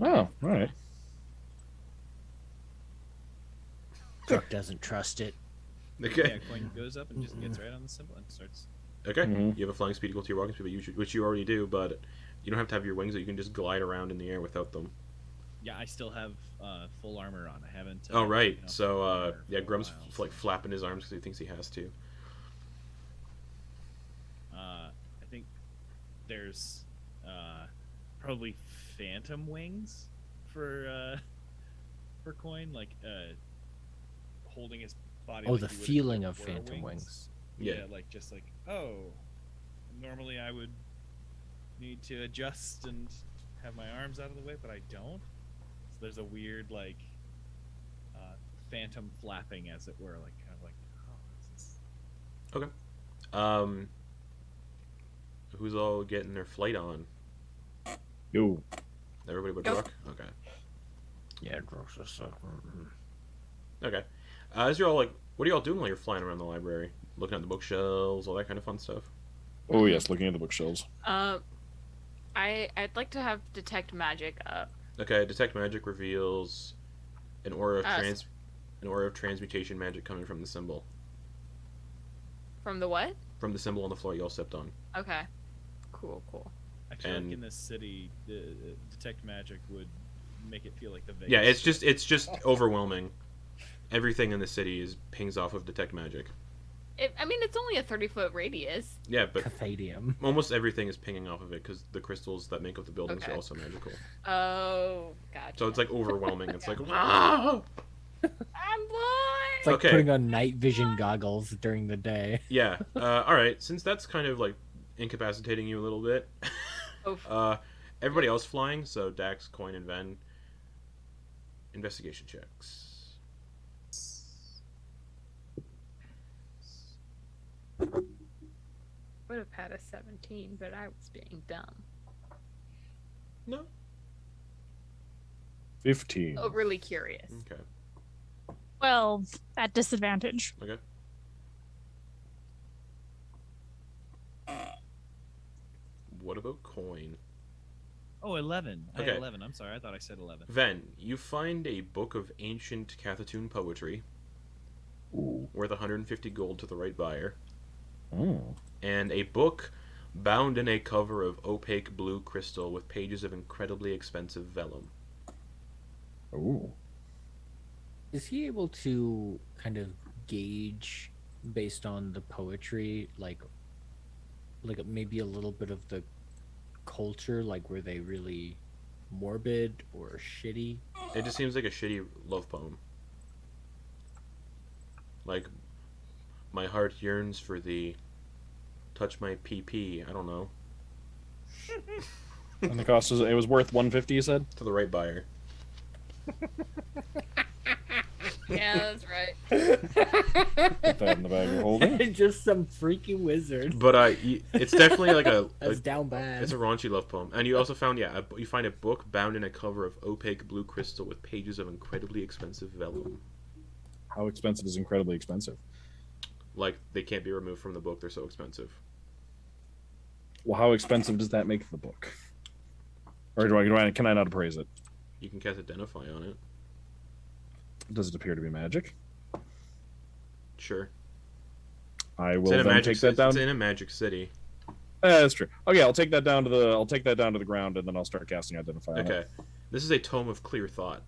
oh, all right. Chuck doesn't trust it. Okay. Yeah, Quoin goes up and just gets right on the symbol and starts. Okay. Mhm. You have a flying speed equal to your walking speed, which you already do, but you don't have to have your wings. You can just glide around in the air without them. Yeah, I still have full armor on. I haven't. Oh right. you know, So armor yeah, for a Grump's while, like flapping his arms because he thinks he has to. I think there's probably phantom wings for Quoin, like holding his body. Oh, like the he would if feeling there of were phantom wings. Yeah, like just like, oh, normally I would need to adjust and have my arms out of the way, but I don't. So there's a weird like phantom flapping, as it were, like kind of like, oh, is this... Who's all getting their flight on? Yo. Everybody but Go. Druck? Okay. Yeah, Druck's just Okay. As you're all like, what are y'all doing while you're flying around the library? Looking at the bookshelves, all that kind of fun stuff? Oh yes, looking at the bookshelves. I'd like to have detect magic up. Okay, detect magic reveals an aura of transmutation magic coming from the symbol. From the what? From the symbol on the floor you all stepped on. Okay. Cool. I feel And- like in this city, the detect magic would make it feel like the Vegas. Yeah, it's just overwhelming. Everything in the city pings off of detect magic. I mean, it's only a 30-foot radius. Yeah, but Cathatuuin. almost everything is pinging off of it because the crystals that make up the buildings Okay. are also magical. Oh, gotcha. So it's like overwhelming. It's like, ah! I'm blind. It's like Okay. putting on night vision goggles during the day. Yeah. All right. Since that's kind of like incapacitating you a little bit, Oof. everybody else flying. So Dax, Quoin, and Ven. Investigation checks. Would have had a 17, but I was being dumb. No. 15. Overly curious. Okay. 12 at disadvantage. Okay. What about Quoin? Oh, 11. I Okay. had 11. I'm sorry. I thought I said 11. Ven, you find a book of ancient Cathatuuin poetry Ooh. worth 150 gold to the right buyer, Oh. and a book bound in a cover of opaque blue crystal with pages of incredibly expensive vellum. Ooh. Is he able to kind of gauge based on the poetry, like maybe a little bit of the culture, like were they really morbid or shitty? It just seems like a shitty love poem. Like, my heart yearns for thee. Touch my PP. I don't know. And the cost was, it was worth 150, you said? To the right buyer. Yeah, that's right. Put that in the bag you're holding. Just some freaky wizard. But it's definitely like That's down bad. it's a raunchy love poem. And you also found you find a book bound in a cover of opaque blue crystal with pages of incredibly expensive vellum. How expensive is incredibly expensive? Like, they can't be removed from the book, they're so expensive. Well, how expensive does that make the book? Or can I not appraise it? You can cast Identify on it. Does it appear to be magic? Sure. I It's will in a then magic take that down. It's in a magic city. That's true. Okay, I'll take that down to the ground, and then I'll start casting Identify. on it. Okay. This is a tome of clear thought.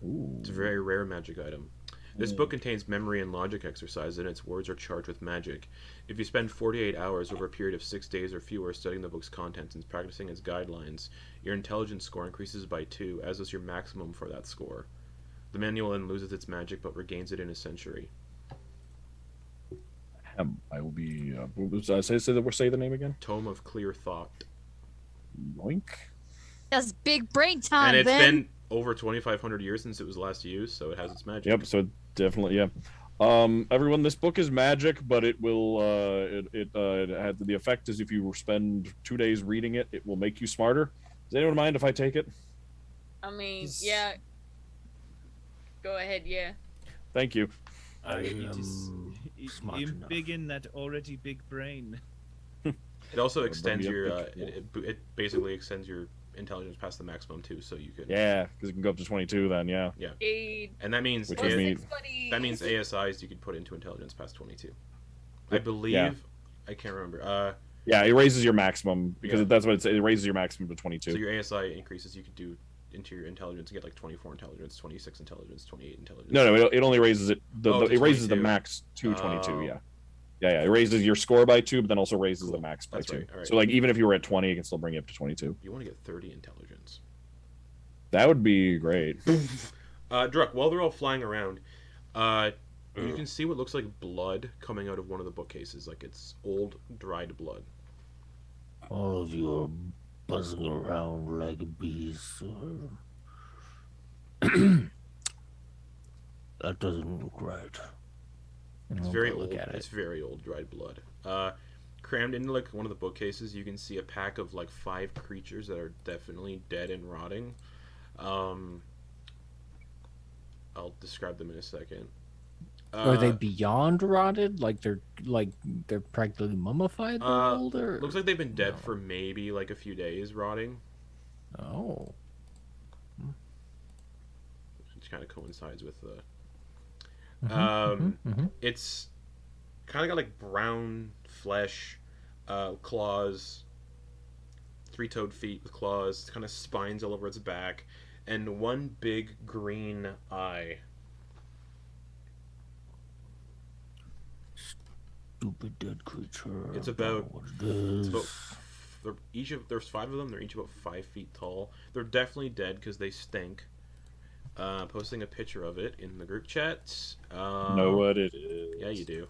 Ooh. It's a very rare magic item. This book contains memory and logic exercises, and its words are charged with magic. If you spend 48 hours over a period of 6 days or fewer studying the book's contents and practicing its guidelines, your intelligence score increases by 2, as is your maximum for that score. The manual then loses its magic, but regains it in a century. I will be. Say the name again. Tome of Clear Thought. Yoink. That's big brain time, And it's Ben. been over 2,500 years since it was last used, so it has its magic. Yep. So definitely, yeah. Everyone, this book is magic, but it will. It had the effect is if you spend 2 days reading it, it will make you smarter. Does anyone mind if I take it? I mean, yeah. Go ahead, yeah. Thank you. I It am is smart enough. big in that already big brain. It also extends Yep, your. yep. It basically extends your intelligence past the maximum too, so you could. Yeah, because it can go up to 22 then. Yeah. Aid. And that means Which Plus is if- neat. 6 that means buddies. ASIs you could put into intelligence past 22. I Yep, believe. yeah. I can't remember. Yeah, it raises your maximum because Yeah. that's what it raises your maximum to 22. So your ASI increases. You could do into your intelligence and get like 24 intelligence, 26 intelligence, 28 intelligence. No, it only raises it. Oh, to It raises the 22. max to 22. Oh. Yeah. Yeah. It raises your score by 2, but then also raises Cool. the max by That's 2. right. All right. So like even if you were at 20, it can still bring you up to 22. You want to get 30 intelligence. That would be great. Druck, while they're all flying around, You can see what looks like blood coming out of one of the bookcases, like it's old, dried blood. All of you are buzzing around like bees. That doesn't look right. It's I'll very go old. look at it. It's very old, dried blood. Crammed into like one of the bookcases, you can see a pack of like 5 creatures that are definitely dead and rotting. I'll describe them in a second. Are they beyond rotted? Like they're practically mummified? They're older. Looks like they've been dead for maybe like a few days, rotting. Oh. Which kind of coincides with the. Mhm. It's kind of got like brown flesh, claws, 3-toed feet with claws, kind of spines all over its back, and one big green eye. Stupid dead creature. It's about. What it is. There's 5 of them. They're each about 5 feet tall. They're definitely dead because they stink. Posting a picture of it in the group chat. Know what it is. Yeah, you do.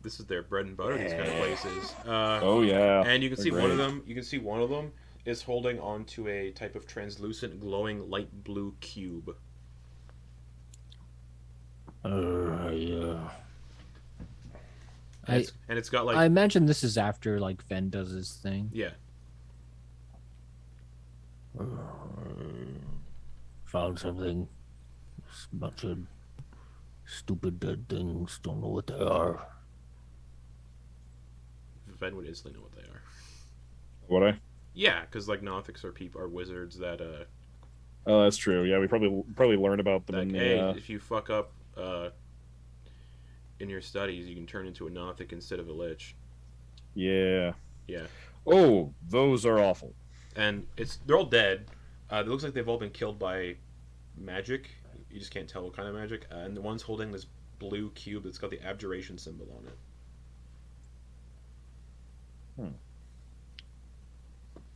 This is their bread and butter. These kind of places. Oh yeah. And you can see They're one of great. them. You can see one of them is holding onto a type of translucent, glowing light blue cube. Yeah. And it's got like I imagine this is after like Fen does his thing. yeah. Found something. It's a bunch of stupid dead things. Don't know what they are. Ven would instantly know what they are. What I? Yeah, because like Nothics are wizards that Oh, that's true. Yeah, we probably learned about them like, in the. hey, if you fuck up in your studies, you can turn into a Nothic instead of a lich. Yeah. Yeah. Oh, those are awful. And they're all dead. It looks like they've all been killed by magic. You just can't tell what kind of magic. And the one's holding this blue cube that's got the abjuration symbol on it.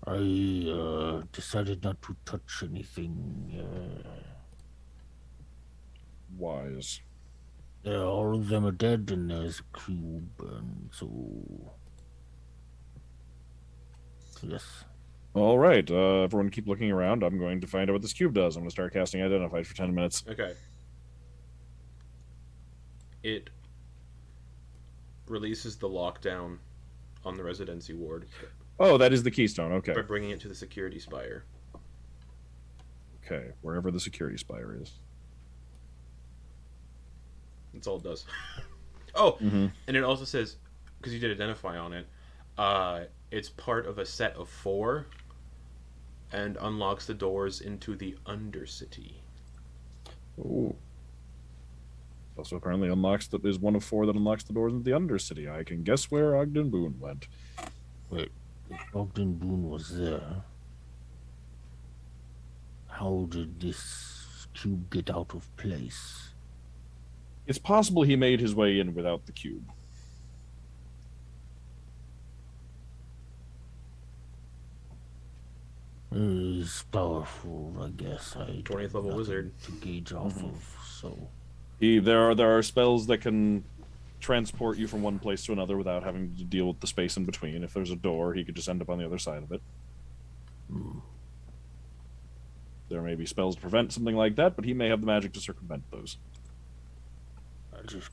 I decided not to touch anything. Wise. All of them are dead, and there's a cube, and so yes. All right. Everyone, keep looking around. I'm going to find out what this cube does. I'm going to start casting Identified for 10 minutes. Okay. It releases the lockdown on the residency ward Oh, that is the keystone. Okay. by bringing it to the security spire. Okay. Wherever the security spire is. That's all it does. Oh, Mm-hmm. and it also says, because you did identify on it, it's part of a set of 4 and unlocks the doors into the Undercity. Ooh. Also, apparently unlocks that is one of 4 that unlocks the doors into the Undercity. I can guess where Ogden Boone went. Wait, if Ogden Boone was there, how did this cube get out of place? It's possible he made his way in without the cube. Is powerful, I guess. 20th level nothing wizard. to gauge off of. So There are spells that can transport you from one place to another without having to deal with the space in between. If there's a door, he could just end up on the other side of it. There may be spells to prevent something like that, but he may have the magic to circumvent those. I just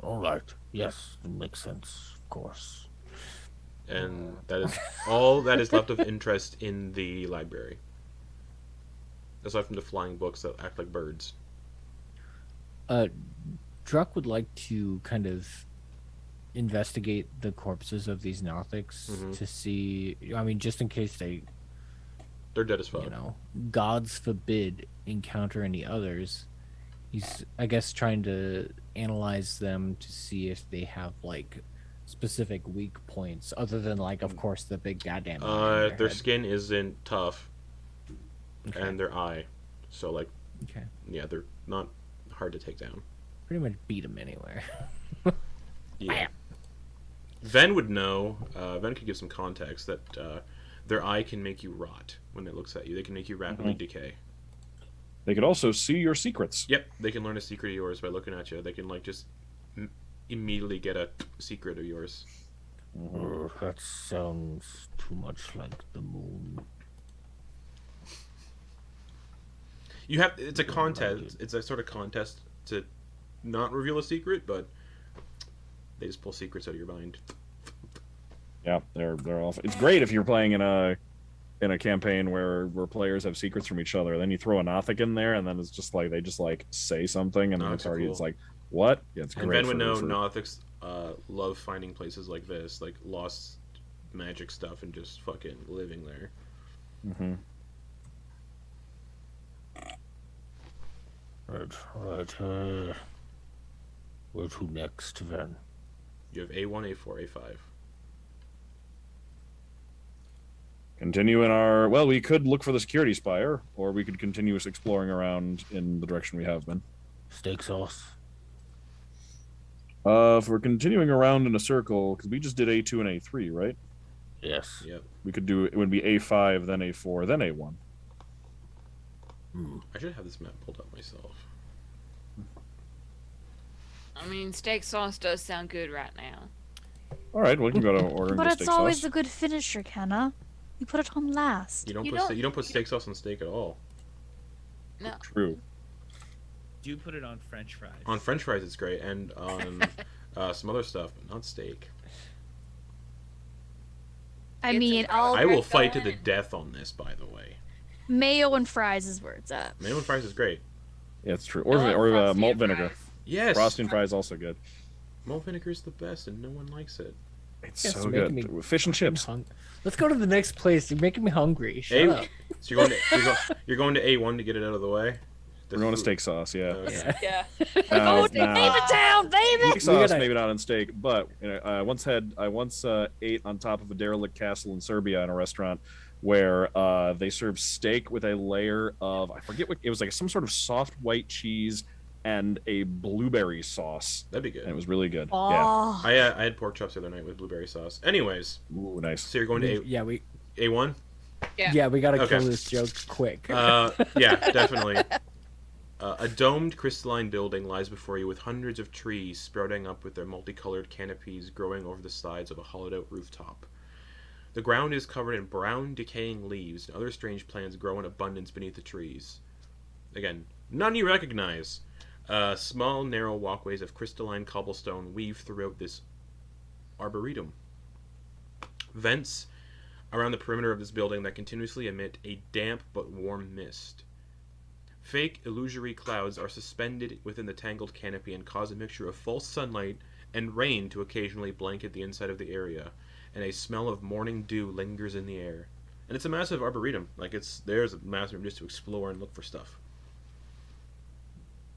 all right. Yes, it makes sense. Of course. And that is all that is left of interest in the library. Aside from the flying books that act like birds. Druck would like to kind of investigate the corpses of these Nothics Mhm. to see. I mean, just in case they, They're dead as fuck. gods forbid, encounter any others. He's, I guess, trying to analyze them to see if they have like specific weak points, other than like, of course, the big goddamn. eye in Their head. skin isn't tough, Okay. and their eye. So, like, Okay. yeah, they're not hard to take down. Pretty much beat him anywhere. Yeah. Ven would know. Ven could give some context that. Their eye can make you rot when it looks at you. They can make you rapidly decay. They could also see your secrets. Yep, they can learn a secret of yours by looking at you. They can like just immediately get a secret of yours. Oh, that sounds too much like the moon. You have it's a contest. It's a sort of contest to not reveal a secret, but they just pull secrets out of your mind. Yeah, they're all. It's great if you're playing in a campaign where players have secrets from each other. Then you throw a Nothic in there, and then it's just like they just like say something, and then it's already cool. it's like what? Yeah, it's And great. Ben would know Nothics love finding places like this, like lost magic stuff, and just fucking living there. Mm-hmm. Right. Where to next, then? You have A1, A4, A5. Continue in our. Well, we could look for the security spire, or we could continue exploring around in the direction we have been. Steak sauce. If we're continuing around in a circle, because we just did A2 and A3, right? Yes. Yep. We could do it would be A5, then A4, then A1. I should have this map pulled up myself. I mean, steak sauce does sound good right now. All right, we can go to ordering But the it's steak always sauce. a good finisher, Kenna. You put it on last. You don't You put don't- you don't put steak sauce on steak at all. No. True. Do put it on French fries. On French fries, it's great, and on some other stuff, but not steak. I It's mean, a I'll I will fight to going the in. death on this, by the way. mayo and fries is where it's at. Mayo and fries is great. Yeah, it's true. I love Or frosty malt and vinegar. fries. Yes, Frosting fries also good. malt vinegar is the best, and no one likes it. It's Yes, so you're good. making me Fish and chips. Let's go to the next place. You're making me hungry. Shut up. So you're going to A1 to get it out of the way. We're going to steak sauce, yeah. Okay. Yeah. Now- Leave it down, baby! Steak sauce, gotta- maybe not on steak, but I once ate on top of a derelict castle in Serbia in a restaurant where they served steak with a layer of, I forget what it was, like some sort of soft white cheese and a blueberry sauce, That'd be good. and it was really good. Oh, I had pork chops the other night with blueberry sauce. Anyways, Yeah. Ooh, nice. so you're going to Yeah, we A1? Yeah. we gotta Okay. kill this joke quick. Yeah, definitely. A domed crystalline building lies before you with hundreds of trees sprouting up with their multicolored canopies growing over the sides of a hollowed-out rooftop. The ground is covered in brown, decaying leaves, and other strange plants grow in abundance beneath the trees. Again, none you recognize. Small, narrow walkways of crystalline cobblestone weave throughout this arboretum. Vents around the perimeter of this building that continuously emit a damp but warm mist. Fake, illusory clouds are suspended within the tangled canopy and cause a mixture of false sunlight and rain to occasionally blanket the inside of the area, and a smell of morning dew lingers in the air. And it's a massive arboretum. There's a massive room just to explore and look for stuff.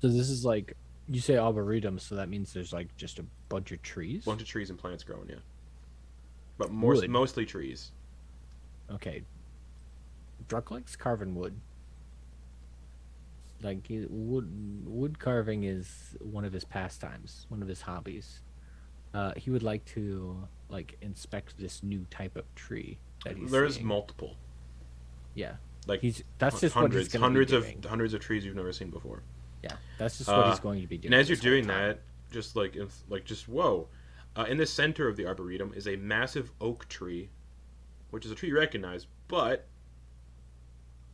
So this is like, you say arboretum, so that means there's like just a bunch of trees. Bunch of trees and plants growing, yeah. But Wood. mostly trees. Okay. Druck likes carving wood. Like wood carving is one of his pastimes, one of his hobbies. He would like to like inspect this new type of tree that he's There's seeing. multiple. Yeah, Like that's just what he's hundreds going to be doing. hundreds of trees you've never seen before. Yeah, that's just what he's going to be doing. And as you're this whole doing time. that, just whoa, in the center of the arboretum is a massive oak tree, which is a tree you recognize, but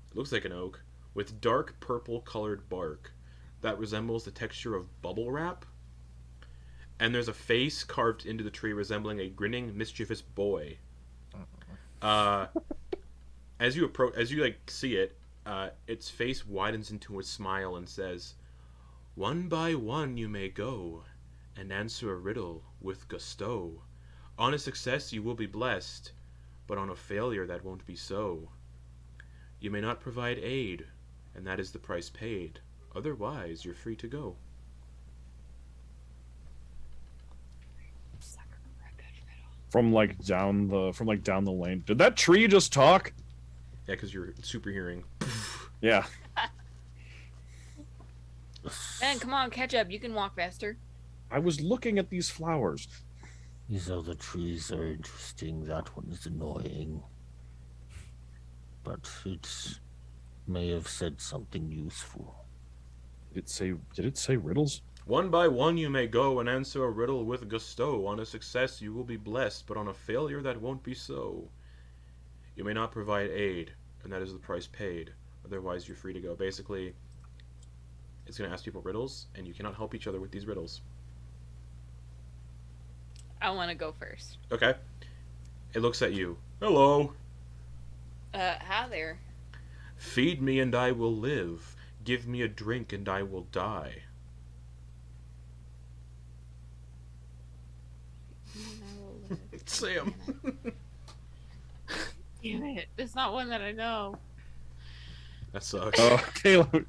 it looks like an oak with dark purple colored bark that resembles the texture of bubble wrap. And there's a face carved into the tree resembling a grinning, mischievous boy. As you see it, its face widens into a smile and says, "One by one you may go, and answer a riddle with gusto. On a success you will be blessed, but on a failure that won't be so. You may not provide aid, and that is the price paid. Otherwise, you're free to go." From down the lane. Did that tree just talk? Yeah, because you're super hearing. Yeah. Ben, come on, catch up. You can walk faster. I was looking at these flowers. These other trees are interesting. That one is annoying. But it's may have said something useful. Did it say riddles? One by one you may go and answer a riddle with gusto. On a success you will be blessed, but on a failure that won't be so. You may not provide aid, and that is the price paid. Otherwise you're free to go. Basically, it's going to ask people riddles, and you cannot help each other with these riddles. I want to go first. Okay. It looks at you. Hello. Hi there. Feed me and I will live. Give me a drink and I will die. Sam. Damn it. It's not one that I know. That sucks. Oh, Caleb.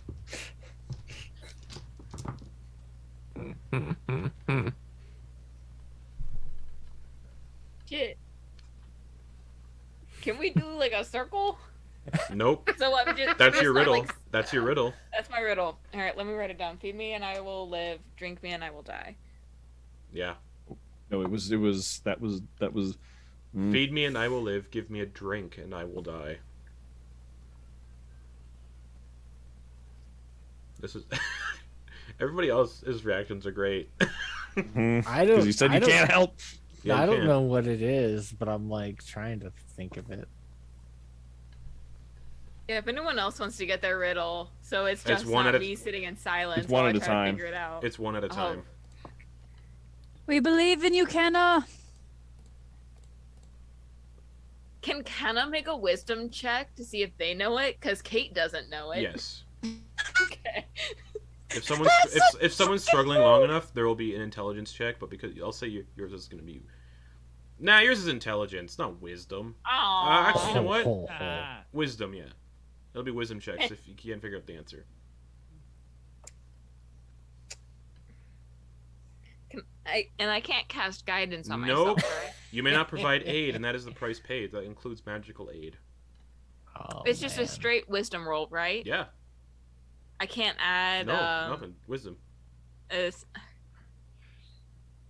Shit. Can we do like a circle? Nope. So I'm just. That's we're your just not, riddle. like, That's your riddle. That's my riddle. All right, let me write it down. Feed me and I will live. Drink me and I will die. Yeah. No, that was. Feed me and I will live. Give me a drink and I will die. This is. Everybody else's reactions are great. I don't. Because you said you can't help. Yeah, I you don't can. know what it is, but I'm like trying to think of it. Yeah, if anyone else wants to get their riddle, so it's just one not at a- me sitting in silence It's one while at I a try time. to figure it out. It's one at a time. We believe in you, Kenna. Can Kenna make a wisdom check to see if they know it? Because Kate doesn't know it. Yes. Okay. If someone's if someone's struggling long enough, there will be an intelligence check. But because I'll say yours is going to be. Nah, yours is intelligence, not wisdom. Aww. Actually, you know what? Ah, Wisdom, yeah. It'll be wisdom checks if you can't figure out the answer. I can't cast guidance on Nope. myself, right? You may not provide aid, and that is the price paid. That includes magical aid. Oh, It's just a man. straight wisdom roll, right? Yeah. I can't add No, nothing. Wisdom. a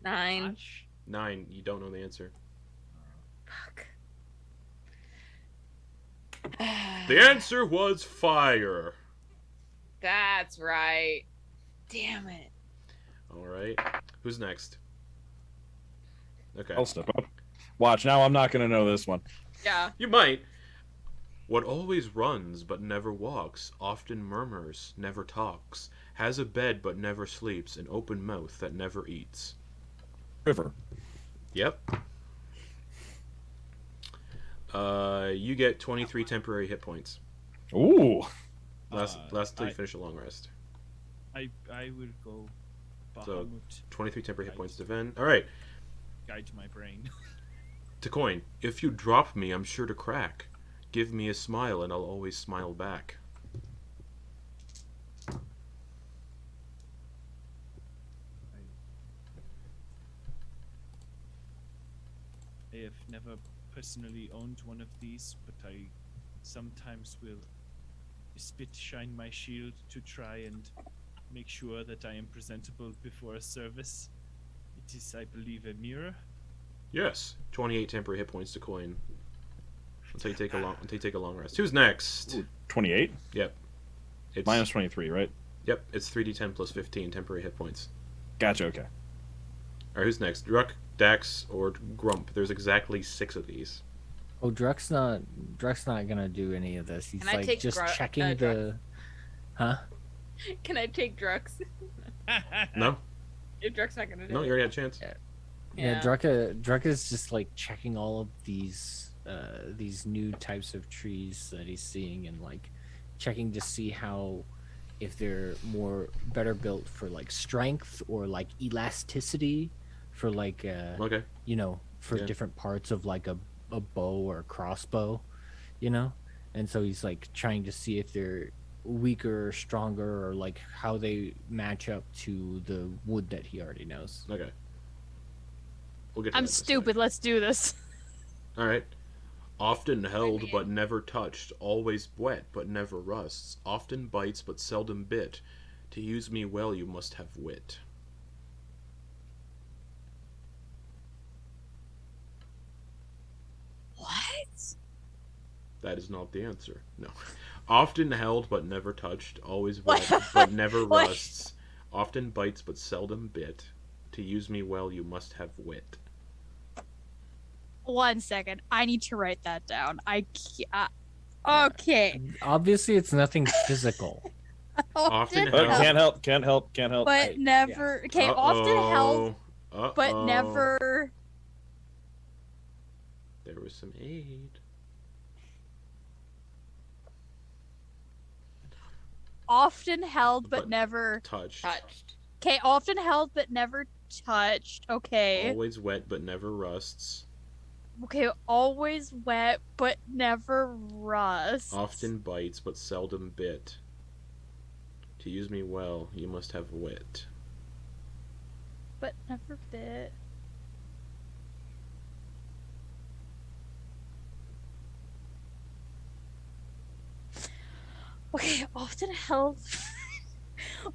9. gosh. 9. You don't know the answer. Fuck. The answer was fire. That's right. Damn it. All right. Who's next? Okay. I'll step up. Watch, now I'm not going to know this one. Yeah. You might. What always runs but never walks, often murmurs, never talks, has a bed but never sleeps, an open mouth that never eats. River. Yep. You get 23 temporary hit points. Ooh. Last till you I- finish a long rest. I will go. So- Bahamut, 23 temporary hit points to Ven. All right. guide my brain. To Quoin. If you drop me, I'm sure to crack. Give me a smile and I'll always smile back. I have never personally owned one of these, but I sometimes will spit shine my shield to try and make sure that I am presentable before a service. It is, I believe, a mirror. Yes. 28 temporary hit points to Quoin. Until you take a long rest. Who's next? 28? Yep. It's Minus 23, right? Yep, it's 3d10 plus 15 temporary hit points. Gotcha, okay. Alright, who's next? Druck, Dax, or Grump? There's exactly 6 of these. Oh, Druck's not gonna do any of this. He's Can I like take just Druck- checking Druck? the. Huh? Can I take Drux? No? If Druck's not gonna do No, it. you already had a chance. Yeah, Druck is just like checking all of these new types of trees that he's seeing and like checking to see how if they're better built for like strength or like elasticity for like Okay. for Yeah. different parts of like a bow or a crossbow, and so he's like trying to see if they're weaker or stronger or like how they match up to the wood that he already knows. Okay. We'll get to I'm that in a sec. stupid. Let's do this. Alright. Often held but never touched, always wet but never rusts, often bites but seldom bit. To use me well you must have wit. What? That is not the answer. No. Often held but never touched, always wet but never rusts, often bites but seldom bit. To use me well, you must have wit. 1 second. I need to write that down. Okay. Obviously, it's nothing physical. Often held, Can't help. but never. Okay, often held, but never. There was some aid. Often held, but never touched. Okay, often held, but never touched. Okay. Always wet but never rusts. Okay, always wet, but never rusts. Often bites but seldom bit. To use me well, you must have wit. But never bit. Okay, often held.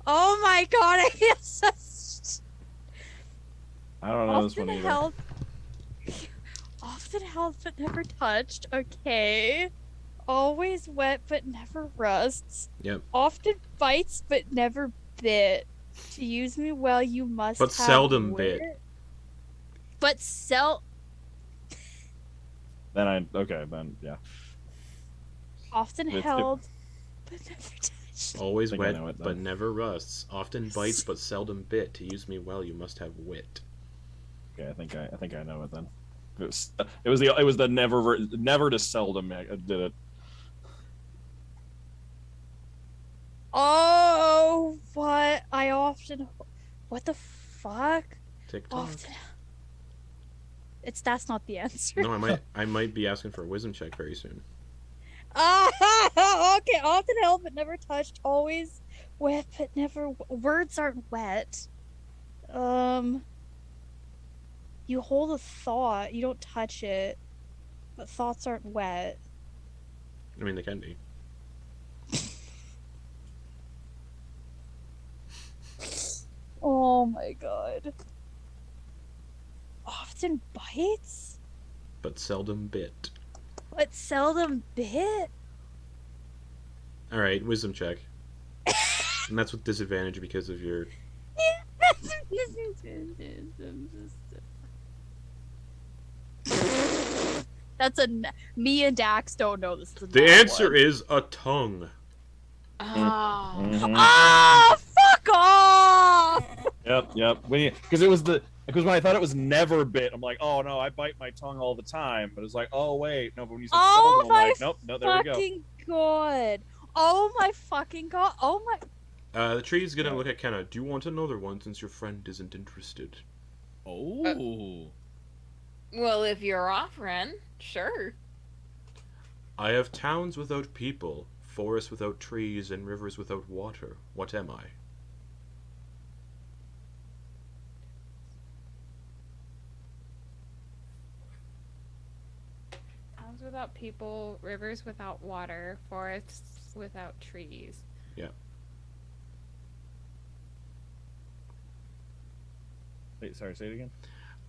Oh my god, I feel such. I don't know this one Often either. held. Often held but never touched. Okay. Always wet but never rusts. Yep. Often bites but never bit. To use me well, you must. But have seldom wit. bit. But Then yeah. often It's- held but never touched. Always I think I wet know it, but then. never rusts. Often bites but seldom bit. To use me well, you must have wit. Okay, I think I know it then. It was the never to seldom I did it. Oh, what? What the fuck? TikTok. Often. That's not the answer. No, I might be asking for a wisdom check very soon. Okay, often held but never touched, always wet but never. Words aren't wet. You hold a thought, you don't touch it, but thoughts aren't wet. I mean, they can be. Oh my god. Often bites, But seldom bit. but seldom bit. Alright, wisdom check. And that's with disadvantage because of your... That's me and Dax don't know this. The answer is a tongue. Oh. Mhm. Oh, fuck off! Yep. Because when I thought it was never bit, I'm like, oh no, I bite my tongue all the time. But it's like, oh wait, no. But when you said Oh seldom, I'm my like, nope, no, there we go. fucking god! Oh my fucking god! Oh my! The tree's gonna look at Kenna. Do you want another one since your friend isn't interested? Oh. Well, if you're offering, sure. I have towns without people, forests without trees, and rivers without water. What am I? Towns without people, rivers without water, forests without trees. Yeah. Wait, sorry, say it again.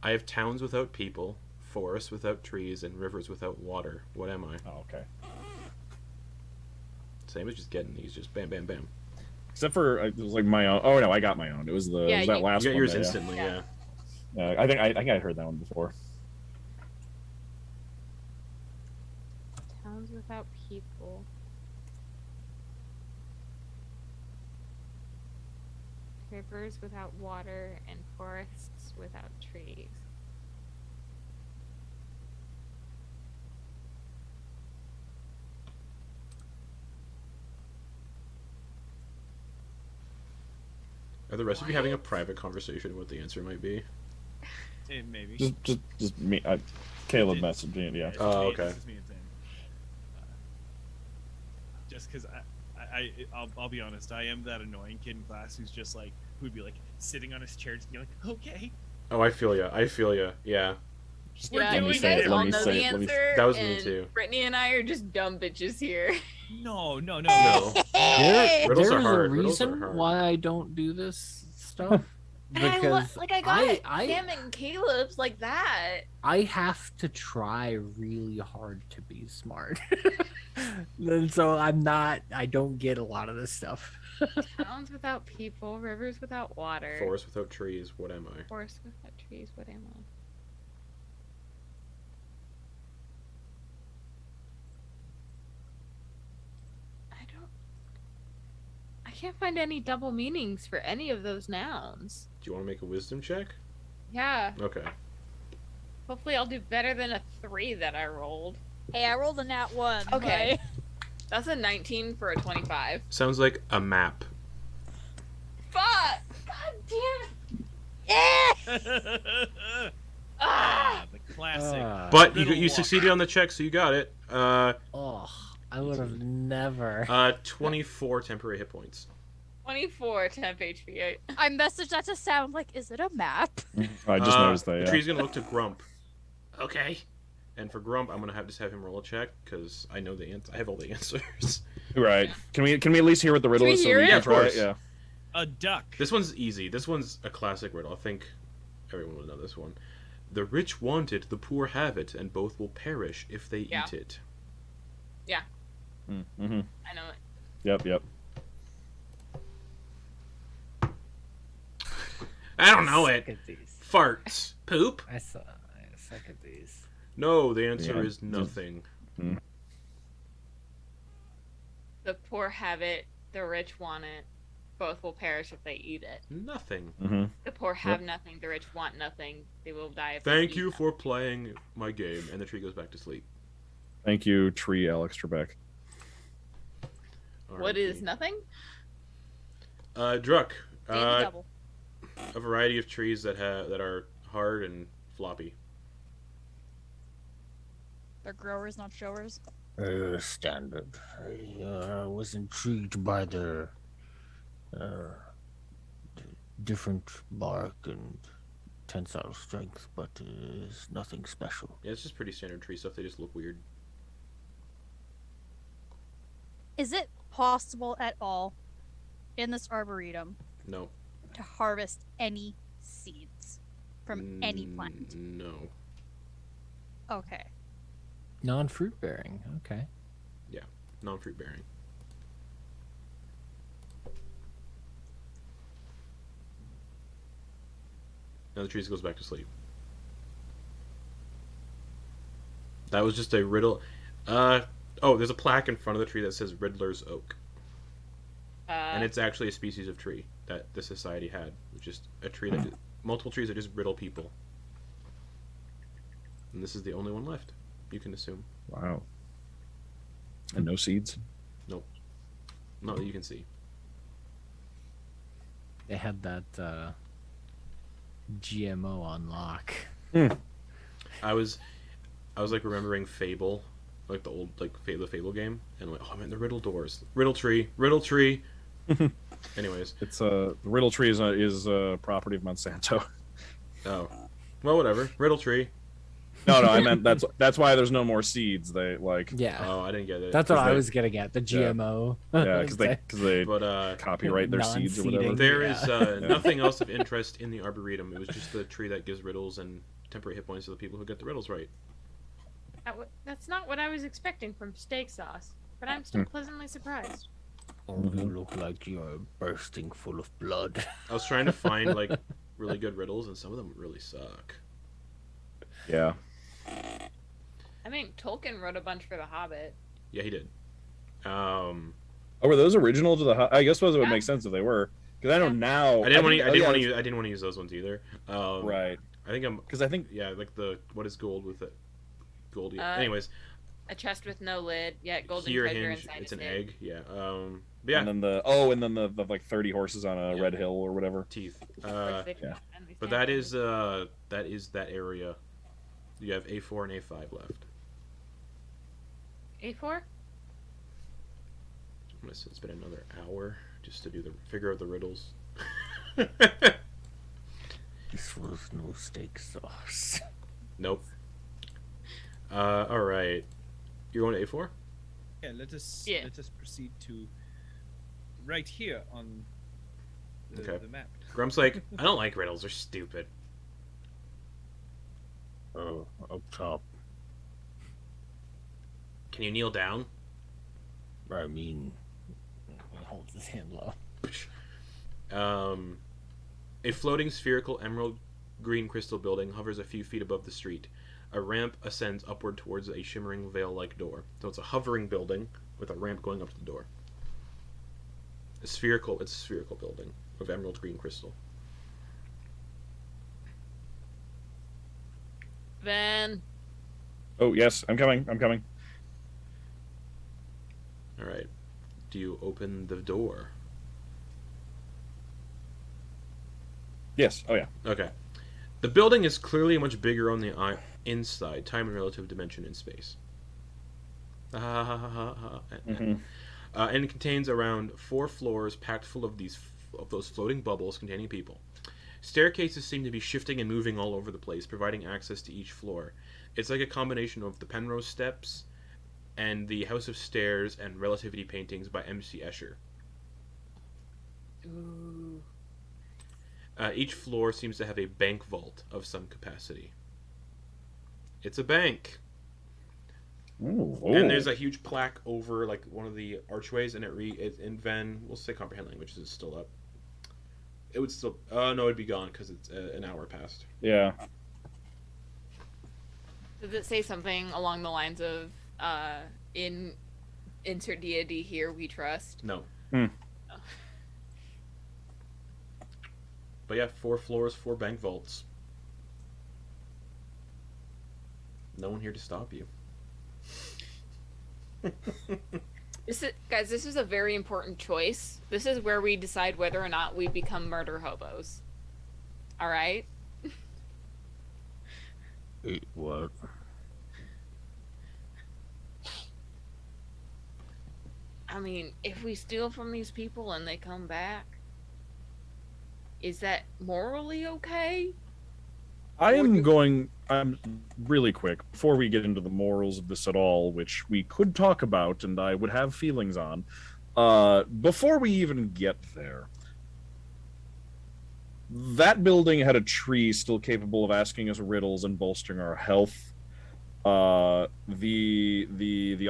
I have towns without people, forests without trees, and rivers without water. What am I? Oh, okay. Same as just getting these, just bam, bam, bam. Except for it was like my own. Oh no, I got my own. It was the Yeah, it was that you- last You get one. yours there, instantly, Yeah. yeah. I think I heard that one before. Towns without people. Rivers without water and forests without trees. Are the rest of you having a private conversation what the answer might be? Maybe. Just me. Caleb It- messaged me. Yeah. Oh, okay. It's me and Sam. Just because I'll be honest, I am that annoying kid in class who's just like, who'd be like sitting on his chair and be like, okay. Oh, I feel ya. Yeah. Just Yeah, let me you say guys it. all Let me know say the it. Let me. answer. That was me and too. Brittany and I are just dumb bitches here. No. No. There, Riddles there are is hard. a Riddles are reason hard. why I don't do this stuff. And I because like I got it. I Sam and Caleb's like that. I have to try really hard to be smart. And so I don't get a lot of this stuff. Towns without people, rivers without water, Forest without trees. What am I? forest without trees. What am I? I can't find any double meanings for any of those nouns. Do you want to make a wisdom check? Yeah. Okay. Hopefully I'll do better than a 3 that I rolled. Hey, I rolled a nat 1. Okay. That's a 19 for a 25. Sounds like a map. Fuck! God damn it! Ah! The classic. But Riddle you walk. succeeded on the check, so you got it. Oh, I would have never. 24 temporary hit points. 24 temp HP. I messaged that to Sam, like, is it a map? I just noticed that. The Yeah. tree's gonna look to Grump. Okay. And for Grump, I'm gonna just have him roll a check because I know the answer. I have all the answers. Right. Can we at least hear what the riddle we is so hear we it? can Of try course. it? Yeah. A duck. This one's easy. This one's a classic riddle. I think everyone will know this one. The rich want it, the poor have it, and both will perish if they Yeah. eat it. Mm-hmm. I know it. Yep. I don't know it. Suck at these. Farts. Poop? I suck at these. No, the answer Yeah. is nothing. The poor have it, the rich want it. Both will perish if they eat it. Nothing. Mm-hmm. The poor have nothing, the rich want nothing. They will die if they Thank eat you them. for playing my game. And the tree goes back to sleep. Thank you, Tree Alex Trebek. What is nothing? Druck. Daily double. A variety of trees that are hard and floppy. They're growers, not showers. Standard. I was intrigued by their different bark and tensile strength, but it's nothing special. Yeah, it's just pretty standard tree stuff. They just look weird. Is it possible at all in this arboretum No. to harvest any seeds from any plant? No. Okay. Non-fruit bearing. Okay. Non-fruit bearing. Now the tree goes back to sleep. That was just a riddle. There's a plaque in front of the tree that says Riddler's Oak. And it's actually a species of tree that the society had. It's just a tree that multiple trees that just riddle people. And this is the only one left, you can assume. Wow. And no seeds. Not that you can see. They had that GMO on lock. I was like remembering Fable, like the old the Fable game, and I'm like, oh man, the riddle doors, riddle tree. Anyways, It's the riddle tree is property of Monsanto. oh, well, whatever, riddle tree. No, I meant that's why there's no more seeds. They like Yeah. Oh, I didn't get it. That's what 'cause I they- was getting at. The GMO. yeah because they But copyright their seeds or whatever. Non-seeding. there is Yeah. nothing else of interest in the Arboretum. It was just the tree that gives riddles and temporary hit points to the people who get the riddles right. That's not what I was expecting from steak sauce, but I'm still pleasantly surprised. Oh, you look like you're bursting full of blood. I was trying to find like really good riddles, and some of them really suck. Yeah. I mean, Tolkien wrote a bunch for The Hobbit. Yeah, he did. Oh, were those original to the? I guess it would Yeah. make sense if they were, because I know now. I didn't want to. use. I didn't want to use those ones either. Right. I think I'm. Because I think Yeah, like the what is gold with it? Gold. Yeah. Uh, Anyways, A chest with no lid, yet golden here treasure hinge. inside It's its an egg. egg. Yeah. But yeah. And then the like 30 horses on a Yeah. red hill or whatever. Teeth. Which they yeah. finally But stand that is that area. You have A4 and A5 left. A4? I'm gonna spend another hour just to do the figure out the riddles. This was no steak sauce. Nope. All right. You're going to A4? Yeah, let us Yeah. proceed to right here on Okay. the map. Grump's like, I don't like riddles. They're stupid. Up top. Can you kneel down? I mean, He holds his hand low. A floating spherical emerald green crystal building hovers a few feet above the street. A ramp ascends upward towards a shimmering veil-like door. So it's a hovering building with a ramp going up to the door. It's a spherical building of emerald green crystal. Van. Oh yes, I'm coming. All right. Do you open the door? Yes. Oh yeah. Okay. The building is clearly much bigger on the inside, time and relative dimension in space. Mhm. And it contains around 4 floors packed full of those floating bubbles containing people. Staircases seem to be shifting and moving all over the place, providing access to each floor. It's like a combination of the Penrose Steps and the House of Stairs and Relativity paintings by M.C. Escher. Ooh. Each floor seems to have a bank vault of some capacity. It's a bank. Ooh. And there's a huge plaque over like one of the archways, and it in Ven, we'll say comprehend languages is still up. It would still, no, it'd be gone because it's an hour past. Yeah. Does it say something along the lines of, in insert deity here we trust? No. Hmm. Oh. But yeah, 4 floors, 4 bank vaults. No one here to stop you. Guys, this is a very important choice. This is where we decide whether or not we become murder hobos. All right? what? I mean, if we steal from these people and they come back, is that morally okay? I'm really quick before we get into the morals of this at all, which we could talk about and I would have feelings on. Before we even get there, that building had a tree still capable of asking us riddles and bolstering our health. The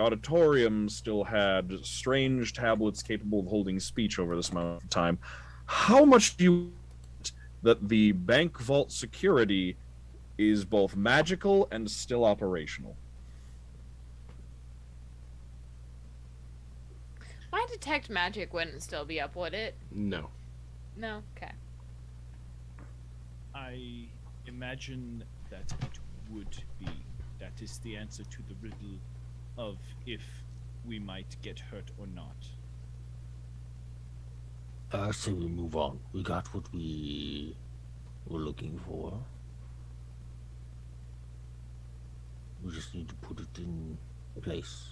auditorium still had strange tablets capable of holding speech over this amount of time. How much do you that the bank vault security is both magical and still operational? My detect magic wouldn't still be up, would it? No. No? Okay. I imagine that it would be. That is the answer to the riddle of if we might get hurt or not. I say we move on. We got what we were looking for. We just need to put it in place.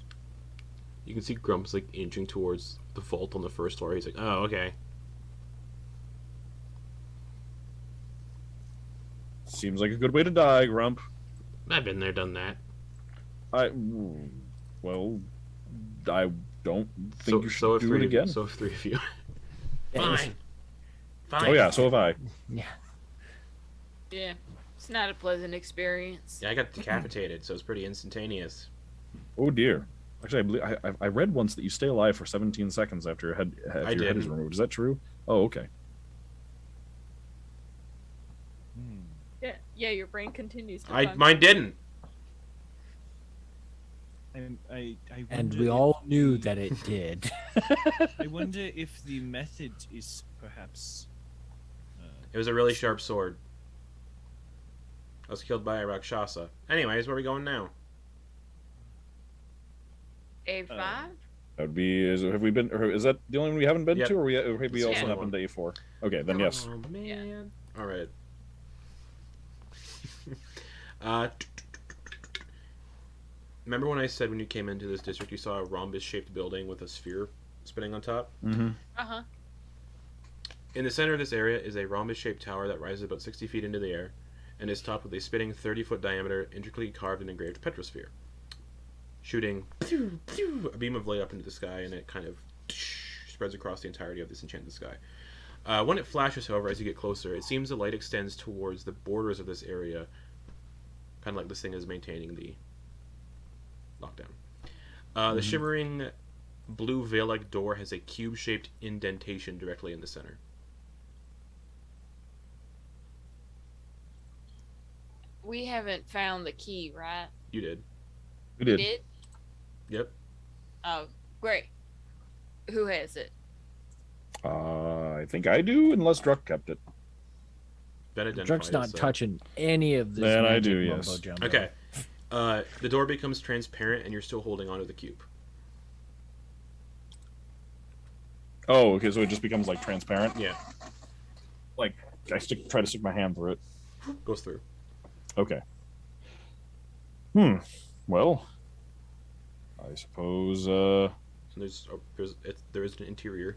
You can see Grump's like inching towards the vault on the first floor. He's like, oh, okay. Seems like a good way to die, Grump. I've been there, done that. I don't think you should do it again. So have 3 of you. Yeah, Fine. Fine. Oh yeah, so have I. Yeah. Yeah. It's not a pleasant experience. Yeah, I got decapitated, so it's pretty instantaneous. Oh dear. Actually, I believe I read once that you stay alive for 17 seconds after your head is removed. Is that true? Oh, okay. Yeah, your brain continues to function. Mine didn't. I And wonder we if all knew the- that it did. I wonder if the method is perhaps. It was a really sharp sword. I was killed by a Rakshasa. Anyways, where are we going now? A5? That would be. Have we been? Or is that the only one we haven't been Yep. to, or have we Yeah. also happened to A4? Okay, then yes. Oh man. Yeah. All right. Remember when I said when you came into this district you saw a rhombus-shaped building with a sphere spinning on top? Mm-hmm. Uh-huh. In the center of this area is a rhombus-shaped tower that rises about 60 feet into the air and is topped with a spinning 30-foot diameter, intricately carved and engraved petrosphere, shooting a beam of light up into the sky, and it kind of spreads across the entirety of this enchanted sky. When it flashes, however, as you get closer, it seems the light extends towards the borders of this area, kind of like this thing is maintaining the lockdown. The shimmering blue veil-like door has a cube-shaped indentation directly in the center. We haven't found the key, right? You did. We did. Did? Yep. Oh, great. Who has it? I think I do, unless Druck kept it. Ben identified Druck's not it, so- touching any of this. Then I magic do, mumbo yes. jumbo. Okay. The door becomes transparent, and you're still holding onto the cube. Oh, okay, so it just becomes like transparent. Yeah. Like try to stick my hand through it. Goes through. Okay. Well, I suppose. So there is an interior.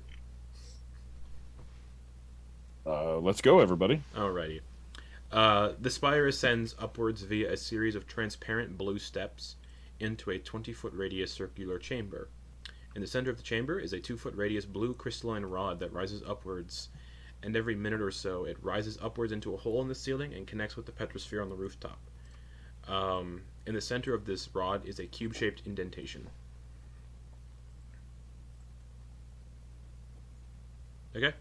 Let's go, everybody. Alrighty. The spire ascends upwards via a series of transparent blue steps into a 20-foot radius circular chamber. In the center of the chamber is a 2-foot radius blue crystalline rod that rises upwards, and every minute or so it rises upwards into a hole in the ceiling and connects with the petrosphere on the rooftop. In the center of this rod is a cube-shaped indentation. Okay?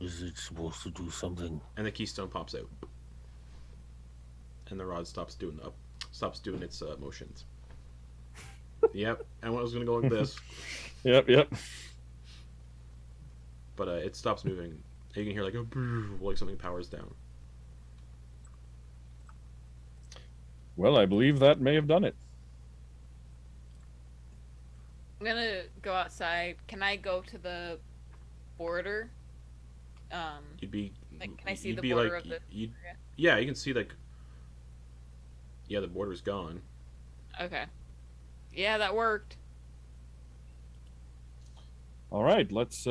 Is it supposed to do something? And the keystone pops out. And the rod stops doing its motions. Yep, and I was gonna go like this, Yep. but it stops moving. You can hear like a brrr, like something powers down. Well, I believe that may have done it. I'm gonna go outside. Can I go to the border? You'd be Like, can I see you'd the be border like, of the you'd, area? yeah, you can see like, yeah, the border's gone. Okay. Yeah, that worked. All right, let's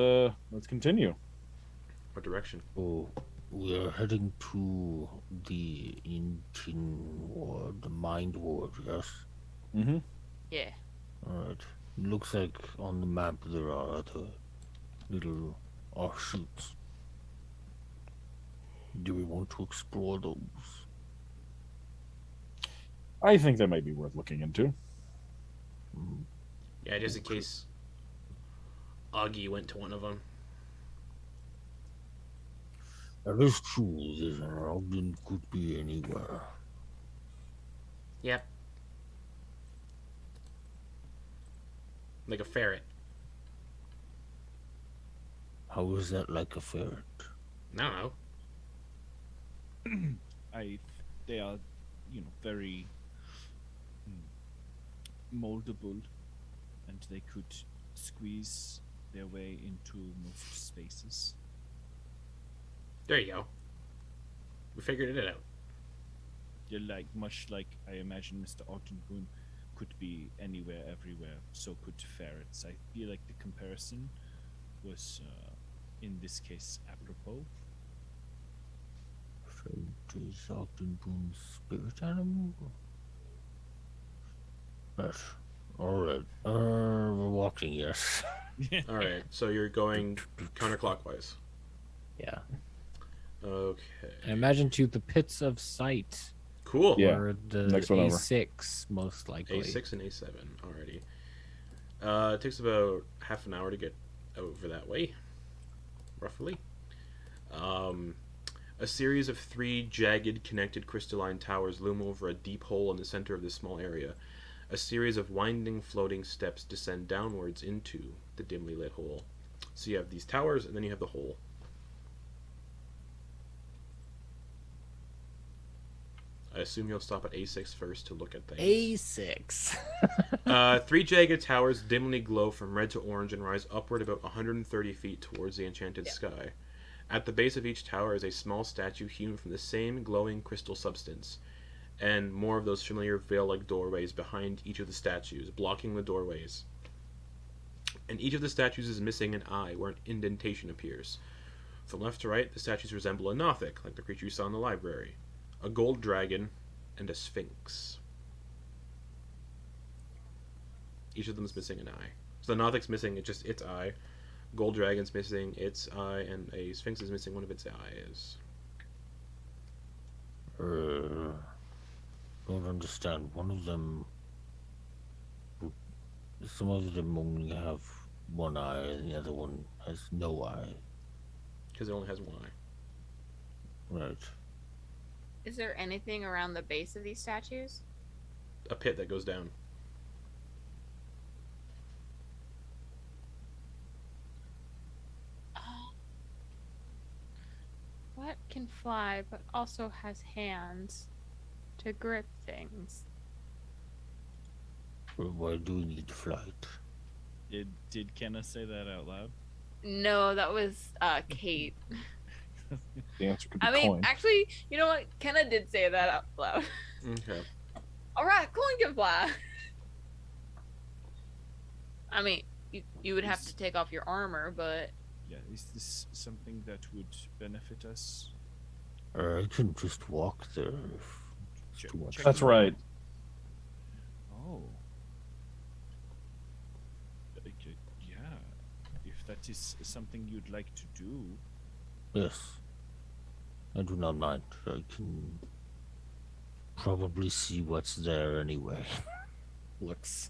continue. What direction? Oh, we are heading to the Intin Ward, the Mind Ward, yes? Mm-hmm. Yeah. Alright. Looks like on the map there are other little offshoots. Do we want to explore those? I think that might be worth looking into. Yeah, just in case Augie went to one of them. That is true. This Ogden could be anywhere. Yep. Like a ferret. How is that like a ferret? I don't know. They are, very moldable, and they could squeeze their way into most spaces. There you go. We figured it out. They're much like I imagine Mr. Ogden could be anywhere, everywhere. So could ferrets. I feel like the comparison was, in this case, apropos. Ferret is Ogden Boon's spirit animal? Yes. Alright. We're walking, yes. All right, so you're going counterclockwise. Yeah. Okay. And imagine to the pits of sight. Cool. Yeah. Or the Next one over. A6, most likely. A6 and A7. Alrighty. It takes about half an hour to get over that way, roughly. A series of 3 jagged, connected crystalline towers loom over a deep hole in the center of this small area. A series of winding, floating steps descend downwards into the dimly lit hole. So you have these towers, and then you have the hole. I assume you'll stop at A6 first to look at things. A6. 3 jagged towers dimly glow from red to orange and rise upward about 130 feet towards the enchanted sky. At the base of each tower is a small statue hewn from the same glowing crystal substance, and more of those familiar veil-like doorways behind each of the statues, blocking the doorways. And each of the statues is missing an eye where an indentation appears. From left to right, the statues resemble a Nothic, like the creature you saw in the library, a gold dragon, and a sphinx. Each of them is missing an eye. So the Nothic's missing its eye. Gold Dragon's missing its eye, and a Sphinx is missing one of its eyes. Don't understand. One of them. Some of them only have one eye, and the other one has no eye. Because it only has one eye. Right. Is there anything around the base of these statues? A pit that goes down. What can fly but also has hands to grip things? Well, why do we need flight? Did Kenna say that out loud? No, that was Kate. The answer could be I mean, Quoin. actually, you know what? Kenna did say that out loud. Okay. All right, Quoin can fly. I mean, you would have to take off your armor, but Yeah, is this something that would benefit us? I can just walk there. If it's Check- too much. check That's it out. right. Oh. Yeah. If that is something you'd like to do, Yes. I do not mind. I can probably see what's there anyway. Looks.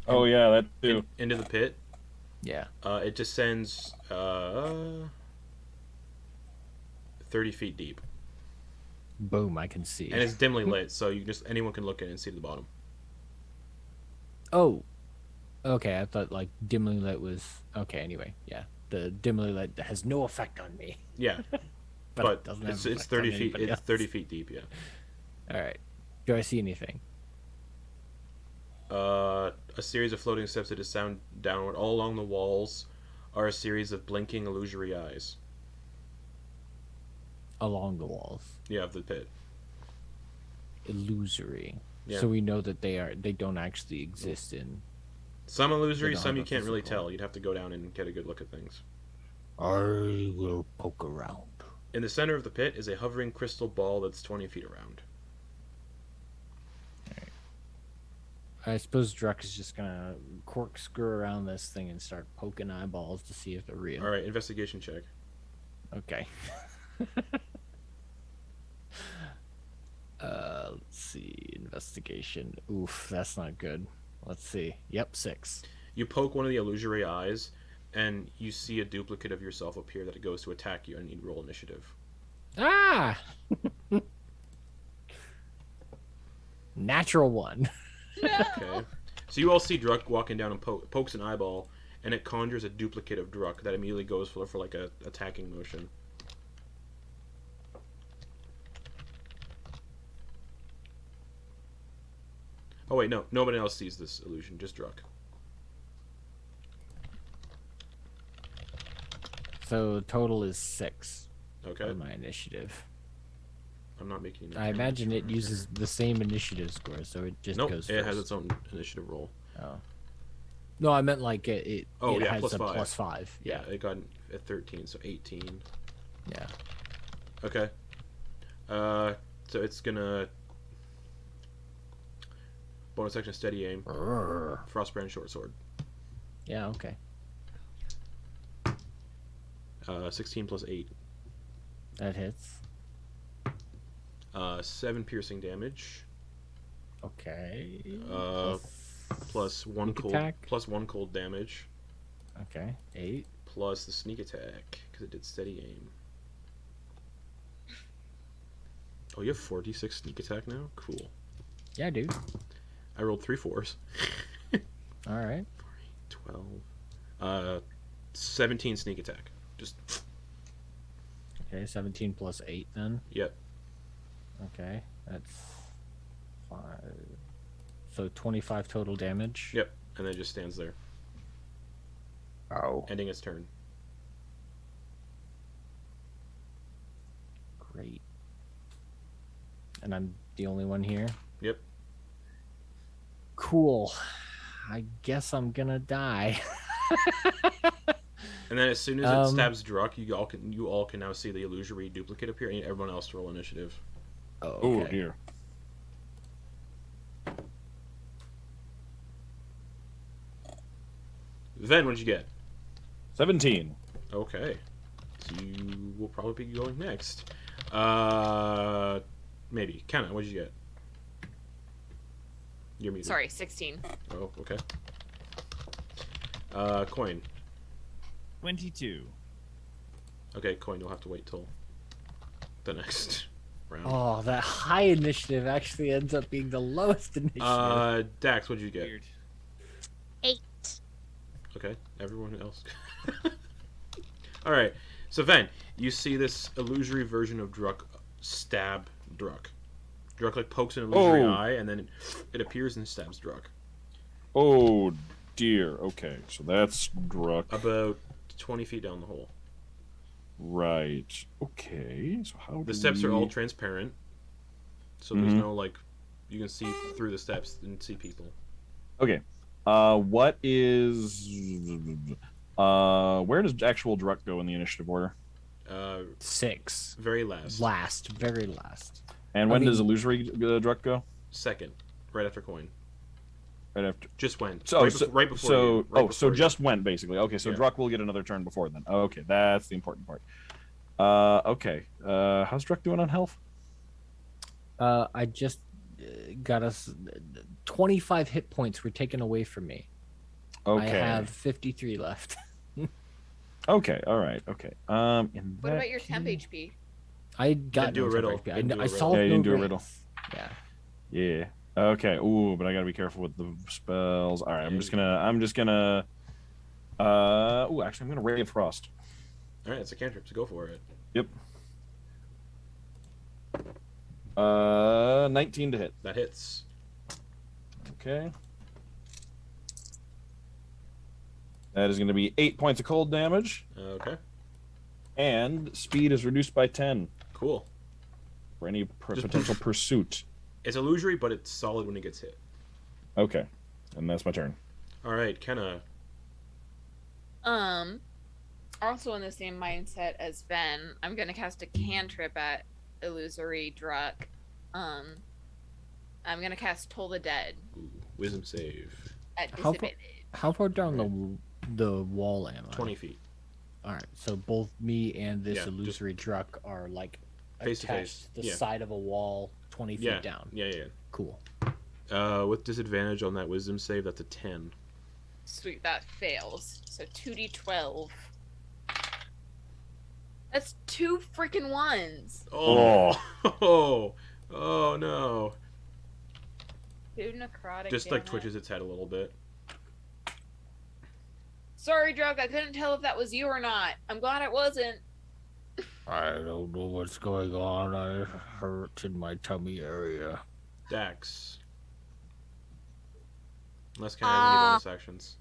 Oh yeah, that too. Into the pit. Yeah. It descends 30 feet deep. Boom, I can see. And it's dimly lit, so anyone can look in and see the bottom. Oh. Okay, I thought like dimly lit was okay, anyway, yeah. The dimly lit has no effect on me. Yeah. But, But it doesn't have it's effect 30 on feet. anybody It's else. 30 feet deep. Yeah. Alright. Do I see anything? A series of floating steps that descend downward. All along the walls are a series of blinking illusory eyes. Along the walls. Yeah, of the pit. Illusory. Yeah. So we know that they don't actually exist in Some illusory, They don't some you have a can't really physical. tell. You'd have to go down and get a good look at things. I will poke around. In the center of the pit is a hovering crystal ball that's 20 feet around. I suppose Druck is just gonna corkscrew around this thing and start poking eyeballs to see if they're real. All right, investigation check. Okay. Let's see. Investigation. Oof, that's not good. Let's see. Yep, 6. You poke one of the illusory eyes, and you see a duplicate of yourself appear that it goes to attack you, and you roll initiative. Ah! Natural 1. Okay. So you all see Druck walking down and pokes an eyeball, and it conjures a duplicate of Druck that immediately goes for like a attacking motion. Oh wait, no, nobody else sees this illusion, just Druck. So total is 6 Okay, on my initiative. I'm not making. I imagine it uses the same initiative score, so it just Nope, goes it first. has its own initiative roll. Oh. No, I meant like it Oh, it yeah, has plus a 5. plus 5. Yeah, Yeah. it got a 13, so 18. Yeah. Okay. So it's gonna bonus action steady aim, Brrr. frostbrand short sword. Yeah, okay. 16 plus 8. That hits. 7 piercing damage. Okay. Plus 1 sneak cold. attack? Plus 1 cold damage. Okay. 8. Plus the sneak attack because it did steady aim. Oh, you have 4d6 sneak attack now. Cool. Yeah, dude. I rolled 3 4s. All right. 12. 17 sneak attack. Just Okay, 17 plus 8 then. yep. Okay, that's 5. So 25 total damage. Yep. And then it just stands there, Ow. ending its turn. Great. And I'm the only one here. Yep. Cool. I guess I'm gonna die. And then as soon as it Um, stabs Druck, you all can now see the illusory duplicate appear, and everyone else to roll initiative. Oh, Oh okay. dear. Ven, what'd you get? 17. Okay. So you will probably be going next. Maybe. Kenna, what'd you get? You're muted. Sorry, 16. Oh, okay. Quoin. 22. Okay, Quoin, you'll have to wait till the next round. Oh, that high initiative actually ends up being the lowest initiative. Dax, what'd you get? Weird. 8. Okay, everyone else. Alright, so Ven, you see this illusory version of Druk stab Druk. Druk like pokes an illusory eye, and then it appears and stabs Druk. Oh dear. Okay, so that's Druk. About 20 feet down the hole. Right. Okay. So how The do steps are we- all transparent, so there's no like you can see through the steps and see people. Okay. What is? Where does actual Druk go in the initiative order? 6. Very last. Very last. And I when does mean- illusory Druk go? Second, right after Quoin. Right after. Just went. So, right before so, you. Right so before you. just went basically. Okay, so Yeah. Druk will get another turn before then. Okay, that's the important part. Okay. How's Druk doing on health? I just got us 25 hit points were taken away from me. Okay. I have 53 left. Okay. All right. Okay. In What that about your temp case- HP? I got Didn't do a no riddle. temporary Didn't do a I riddle. solved Yeah, you no didn't do a wraith. riddle. Yeah. Yeah. Okay. Ooh, but I gotta be careful with the spells. All right. I'm just gonna. Ooh, actually, I'm gonna Ray of Frost. Alright, it's a cantrip, so go for it. Yep. 19 to hit. That hits. Okay. That is going to be 8 points of cold damage, Okay, and speed is reduced by 10 cool. for any Just- potential pursuit. It's illusory, but it's solid when it gets hit. Okay, and that's my turn. Alright, Kenna. Also in the same mindset as Ven, I'm gonna cast a cantrip at illusory Druk. I'm gonna cast Toll the Dead Ooh, wisdom save. at How disadvantage. How far down the wall am I? 20 feet. All right, so both me and this Yeah, just illusory Druk are like face to attached face. to the Yeah. side of a wall, 20 feet Yeah. down. Yeah. Cool. With disadvantage on that wisdom save, that's a 10. Sweet, that fails. So 2d12. That's 2 freaking ones. Oh, oh no. 2 necrotic Just like damage. twitches its head a little bit. Sorry, Druk, I couldn't tell if that was you or not. I'm glad it wasn't. I don't know what's going on. I hurt in my tummy area. Dax. Unless Kenna has any bonus actions.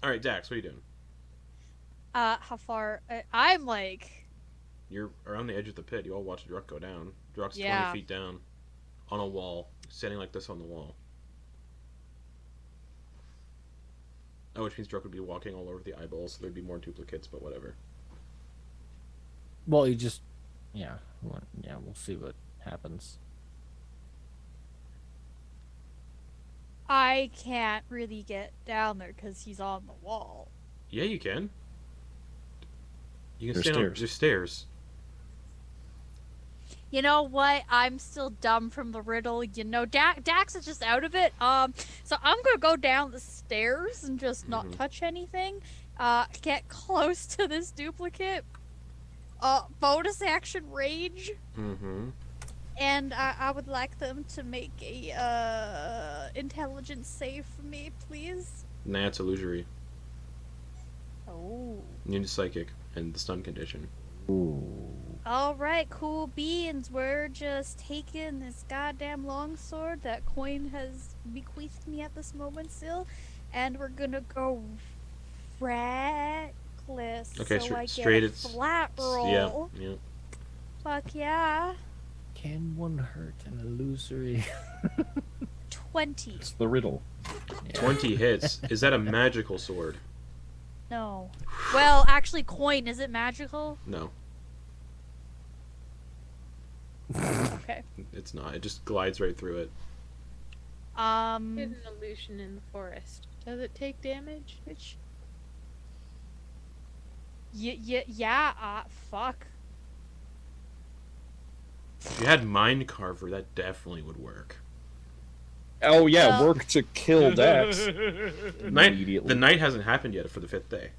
Alright, Dax, what are you doing? How far? I'm like, You're around the edge of the pit. You all watch Druk go down. Druk's Yeah. 20 feet down on a wall, standing like this on the wall. Oh, which means Druk would be walking all over the eyeballs, so there'd be more duplicates, but whatever. Well, you just, yeah, we'll see what happens. I can't really get down there because he's on the wall. Yeah, you can. You can There's stand on stairs. there's stairs. You know what? I'm still dumb from the riddle. You know, Dax is just out of it. So I'm gonna go down the stairs and just not Mhm. touch anything. Get close to this duplicate. Bonus action rage, Mm-hmm. and I would like them to make a intelligence save for me, please. Nah, it's illusory. Oh. You need psychic and the stun condition. Ooh. Alright, cool beans. We're just taking this goddamn longsword that Quoin has bequeathed me at this moment still, and we're gonna go reckless. Okay, so I straight get a it's flat roll. Yeah. Fuck yeah. Can one hurt an illusory? 20. It's the riddle. 20 hits. Is that a magical sword? No. Well, actually, Quoin, is it magical? No, Okay. it's not. It just glides right through it. Hidden illusion in the forest. Does it take damage? Yeah, fuck. If you had Mind Carver, that definitely would work. Oh yeah, Well- work to kill Dax The immediately. night hasn't happened yet for the 5th day.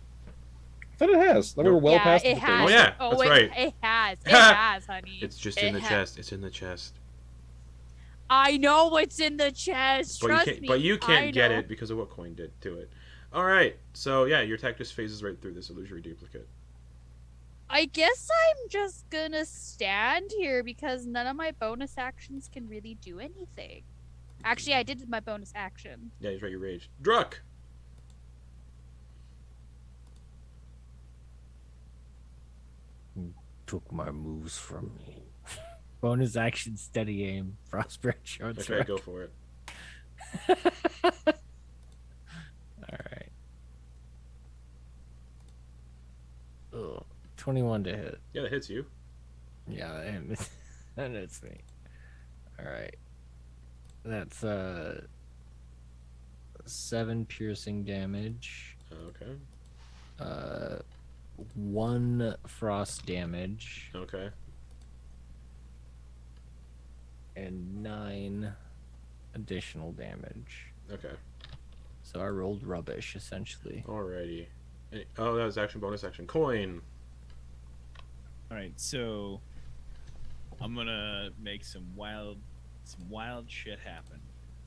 I thought it has. Then we were well Yeah, past it the has. Oh, yeah, Oh, that's wait, right. it has. It has, honey. It's just It in the ha- chest. It's in the chest. I know what's in the chest. Trust me. But you I can't get know. it because of what Quoin did to it. All right. So yeah, your attack just phases right through this illusory duplicate. I guess I'm just gonna stand here because none of my bonus actions can really do anything. Actually, I did my bonus action. Yeah, he's right. You rage. Druck. Took my moves from me. Bonus action, steady aim, frostbite short Okay, sword. go for it. All right. Ugh, 21 to hit. Yeah, that hits you. Yeah, that hits me. All right. That's 7 piercing damage. Okay. 1 frost damage, Okay. and 9 additional damage. Okay. So I rolled rubbish, essentially. Alrighty. Oh, that was action, bonus action. Quoin. All right, so I'm gonna make some wild shit happen.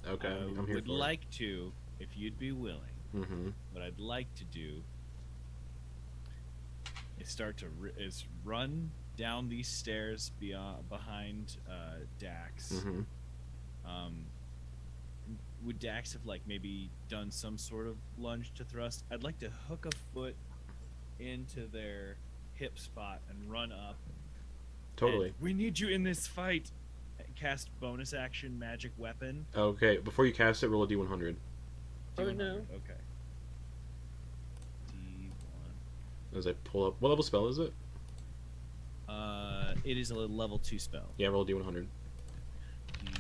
Okay, I I'm here would for like to, if you'd be willing. it. Mm-hmm. What I'd like to do is run down these stairs behind Dax. Mm-hmm. Would Dax have like maybe done some sort of lunge to thrust? I'd like to hook a foot into their hip spot and run up. Totally. And, we need you in this fight. Cast bonus action magic weapon. Okay, before you cast it, roll a d100. Oh, D100, no. Okay. D1. As I pull up. What level spell is it? It is a level 2 spell. Yeah, roll a d100.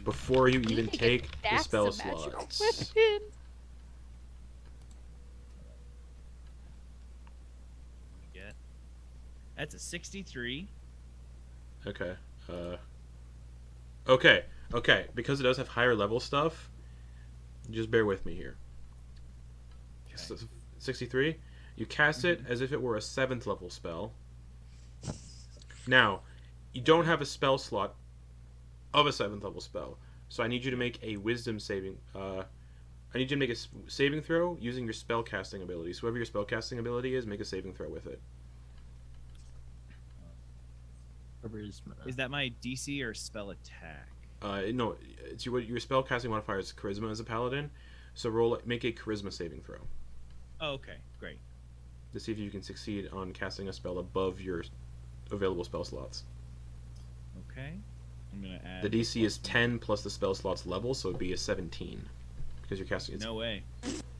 Before you We even need to get take the Dax spell a magical slots. weapon. Get. That's a 63. Okay. Okay. Because it does have higher level stuff, just bear with me here. Okay. So, 63. You cast it as if it were a 7th level spell. Now, you don't have a spell slot of a 7th level spell, so I need you to make a wisdom saving. I need you to make a saving throw using your spell casting ability. So whatever your spell casting ability is, make a saving throw with it. Is that my DC or spell attack? No, it's your spell casting modifier is charisma as a paladin. So make a charisma saving throw Oh, okay, great. to see if you can succeed on casting a spell above your available spell slots. Okay. I'm gonna add. The DC is 10 plus the spell slot's level, so it'd be a 17 because you're casting. No way.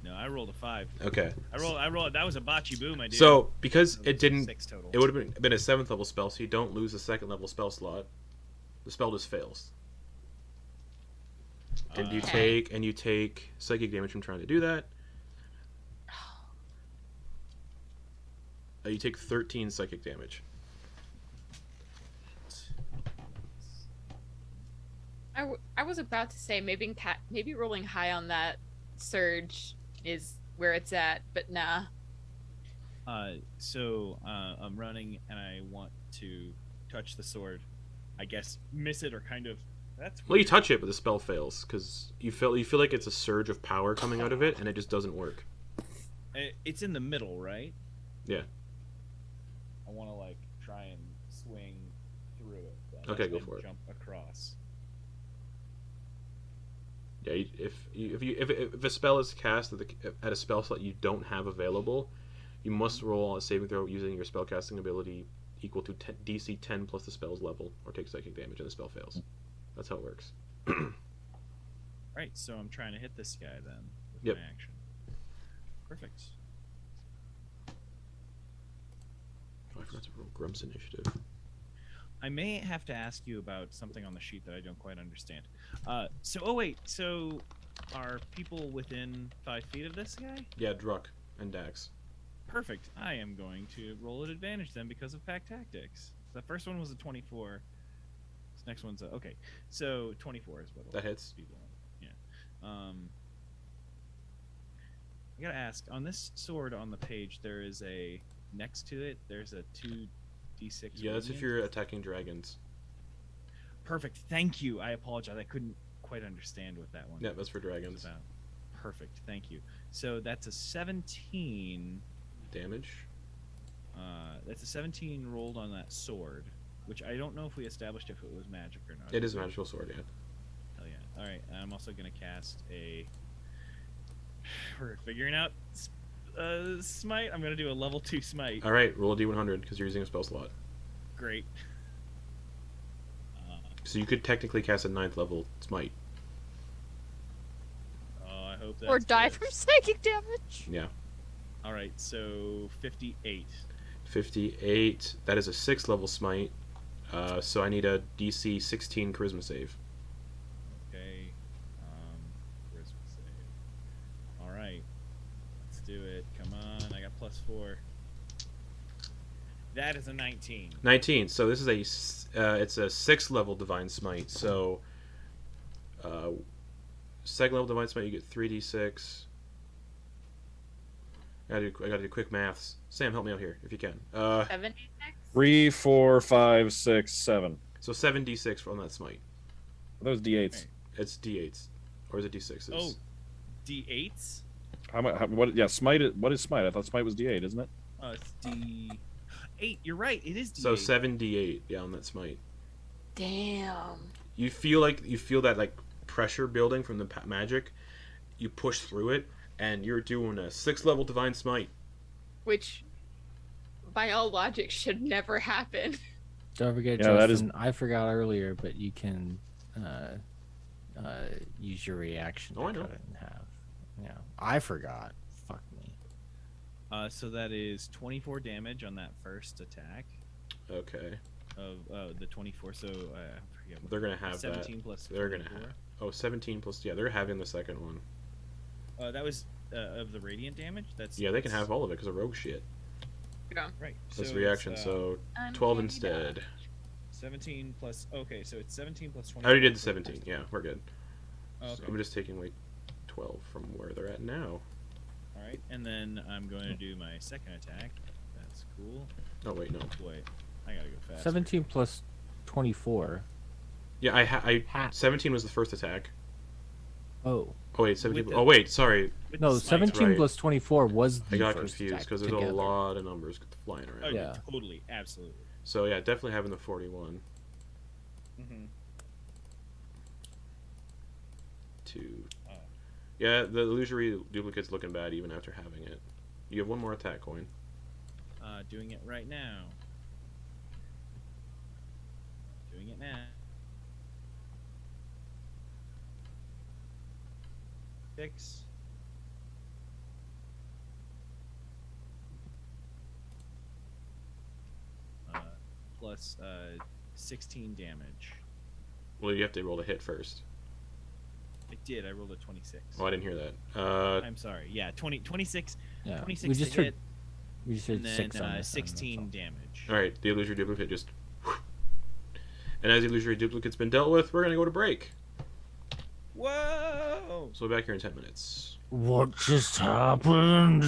No, I rolled a 5. Okay. I rolled. That was a botchy boom, I did. So because So it that's didn't, 6 total. it would have been a 7th level spell, so you don't lose the 2nd level spell slot. The spell just fails. And you take psychic damage from trying to do that. You take 13 psychic damage. I was about to say maybe rolling high on that surge is where it's at, but nah. So I'm running and I want to touch the sword. I guess miss it or kind of. That's Well, you weird. touch it, but the spell fails because you feel like it's a surge of power coming out of it, and it just doesn't work. It's in the middle, right? Yeah. I want to like try and swing through it. then, Okay, go and for it. Jump across. Yeah, if a spell is cast at a spell slot you don't have available, you must roll a saving throw using your spellcasting ability equal to DC 10 plus the spell's level, or take psychic damage, and the spell fails. That's how it works. Right, so I'm trying to hit this guy then with Yep. my action. Perfect. Oh, I forgot to roll Grump's initiative. I may have to ask you about something on the sheet that I don't quite understand. So are people within 5 feet of this guy? Yeah, Druck and Dax. Perfect. I am going to roll at advantage then because of pack tactics. The first one was a 24. This next one's a okay. So 24 is what That hits. Be rolling. Yeah. I gotta ask, on this sword on the page, there is a next to it. There's a 2d6. Yeah, that's if radiant. you're attacking dragons. Perfect. Thank you. I apologize. I couldn't quite understand what that one Yeah, that's for was dragons. about. Perfect. Thank you. So that's a 17. Damage. That's a 17 rolled on that sword, which I don't know if we established if it was magic or not. It is a magical sword, yeah. Hell yeah. Alright, I'm also going to cast a... We're figuring out smite. I'm going to do a level 2 smite. Alright, roll a d100 because you're using a spell slot. Great. So you could technically cast a 9th level smite. Oh, I hope that's Or die good. from psychic damage. Yeah. Alright, so 58. 58. That is a 6th level smite. So I need a DC 16 charisma save. Okay. Charisma save. Alright. Let's do it. Come on. I got +4. That is a 19. 19. So this is it's a 6th level divine smite. So 2nd level divine smite, you get 3d6. I gotta do quick maths. Sam, help me out here if you can. 7d6? 3, 4, 5, 6, 7. So 7d6 on that smite. Those D8s. Right. It's d8s, or is it d6s? Oh, D8s? How much? What? Yeah, smite. What is smite? I thought smite was D8, isn't it? It's D8. You're right. It is D8. So 7d8, yeah, on that smite. Damn. You feel that like pressure building from the magic. You push through it, and you're doing a 6th level divine smite. Which, by all logic, should never happen. Don't forget, Yeah, that is- Justin, I forgot earlier, but you can use your reaction to Oh, I know. cut it in half. Yeah, I forgot. Fuck me. So that is 24 damage on that first attack Okay, of the 24. So I forget. they're gonna have 17 that. plus They're gonna 24. have. Oh, 17 plus. Yeah, they're having the second one. That was of the radiant damage. Yeah, they can have all of it because of rogue shit. right. That's so reaction. it's, So Uncanny 12 instead. dodge. 17 plus. Okay, so it's 17 plus 20. I already did the 17. Yeah, we're good. Okay. So I'm just taking away 12 from where they're at now. All right, and then I'm going to do my second attack. That's cool. Oh wait, no. Wait, I gotta go fast. 17 plus 24. Yeah, I 17 was the first attack. Oh. Oh wait, 17. With the- Oh wait, sorry. No, Smite. 17 right. plus 24 was the I got first confused attack because there's together. a lot of numbers flying Oh, around. Yeah. totally, absolutely. So yeah, definitely having the 41. Mm-hmm. 2. Oh. Yeah, the illusory duplicate's looking bad even after having it. You have one more attack coin. Doing it right now. Doing it now. Six. Plus 16 damage. Well, you have to roll to hit first. I did. I rolled a 26. Oh, I didn't hear that. I'm sorry. Yeah, 26. Yeah. 26 we just to heard, hit, we just and heard then 6 on this 16 one, damage. All right, the illusory duplicate just. And as the illusory duplicate's been dealt with, we're gonna go to break. Whoa! So we'll be back here in 10 minutes. What just happened?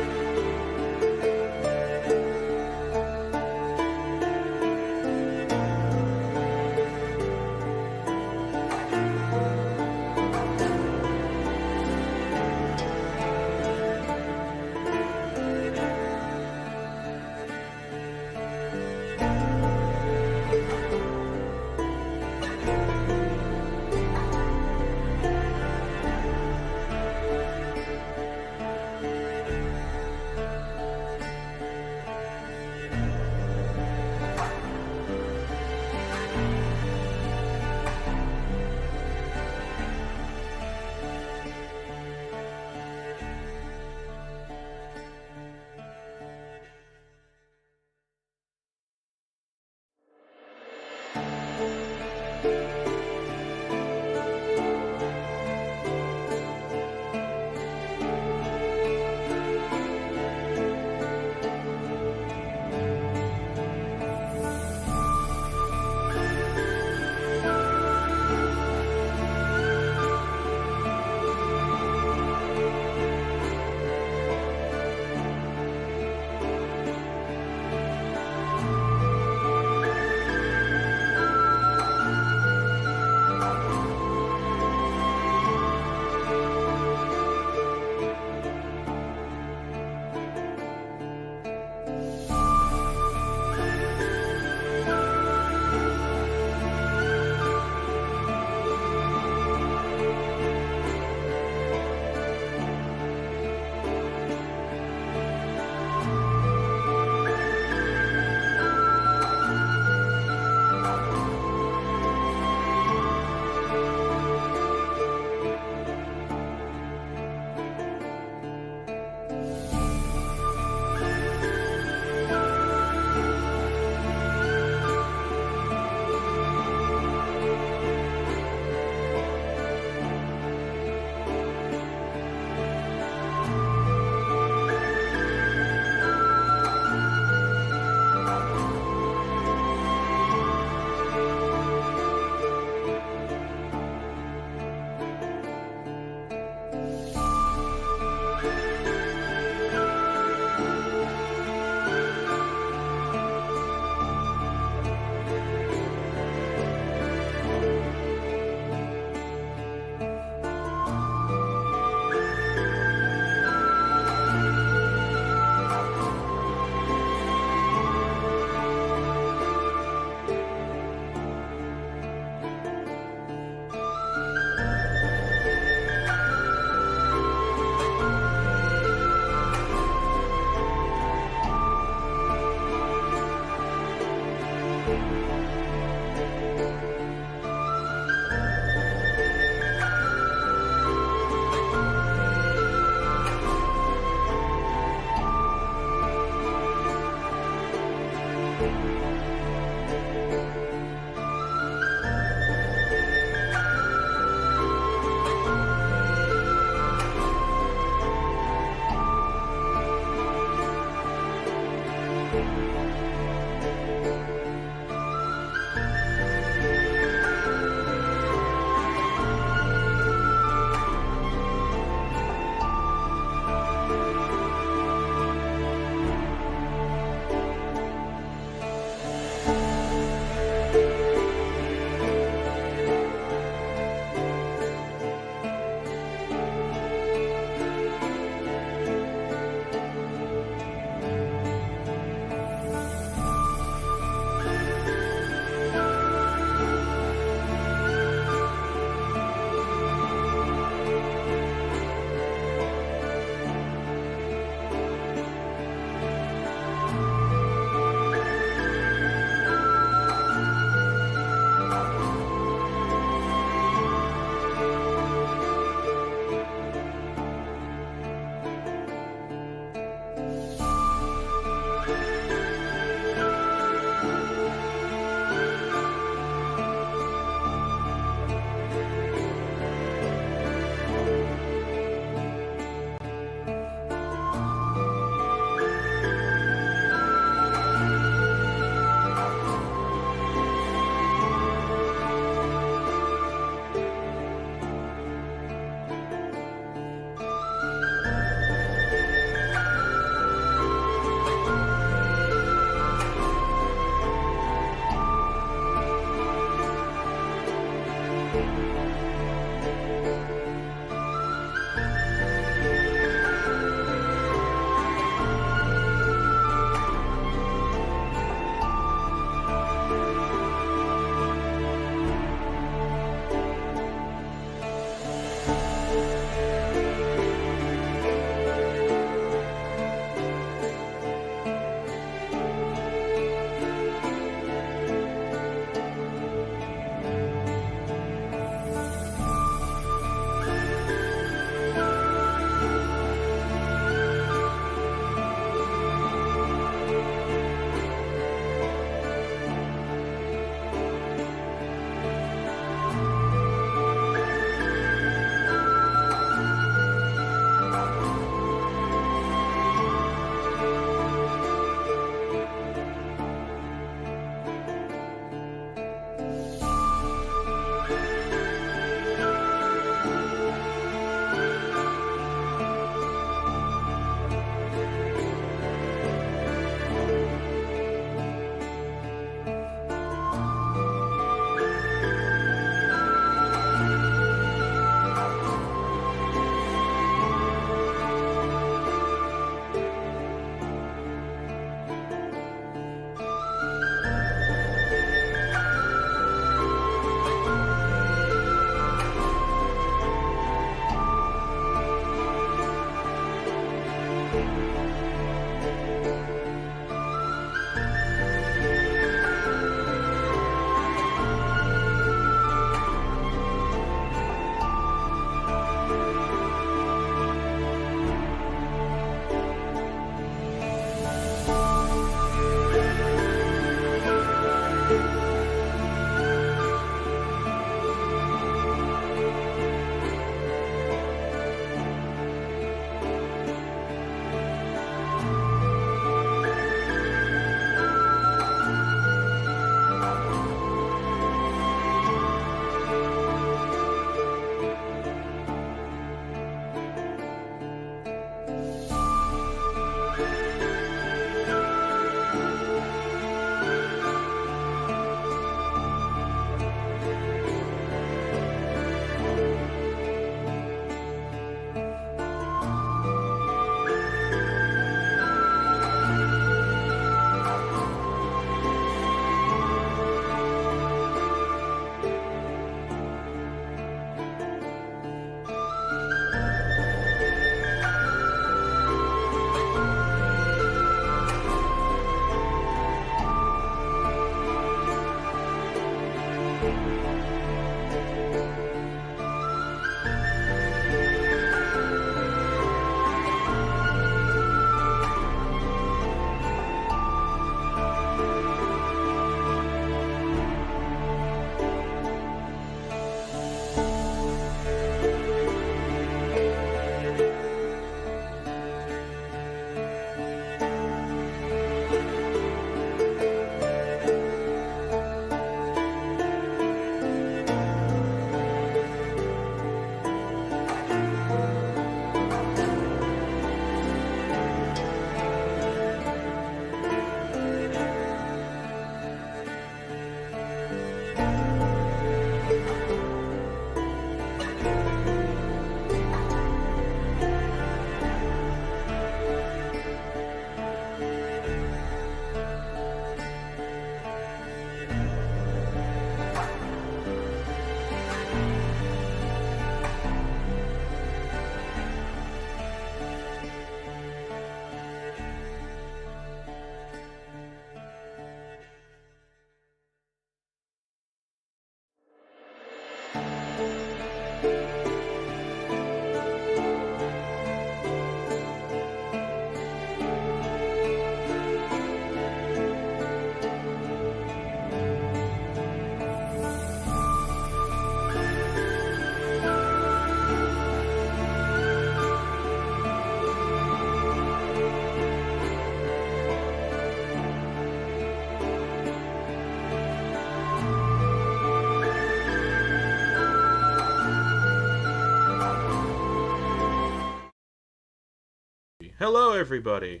Hello, everybody.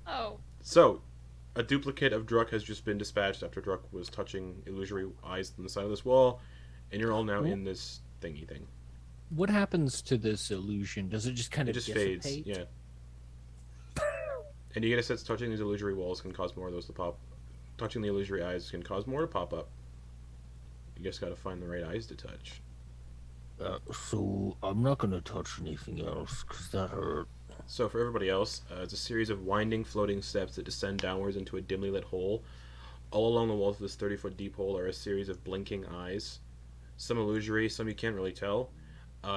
Oh. So, a duplicate of Druck has just been dispatched after Druck was touching illusory eyes on the side of this wall, and you're all now in this thingy thing. What happens to this illusion? Does it just kind It of just dissipate? fades, yeah. And you get a sense touching these illusory walls can cause more of those to pop. Touching the illusory eyes can cause more to pop up. You just gotta find the right eyes to touch. So I'm not gonna touch anything else, because that hurt. So for everybody else, it's a series of winding, floating steps that descend downwards into a dimly lit hole. All along the walls of this 30-foot deep hole are a series of blinking eyes. Some illusory, some you can't really tell.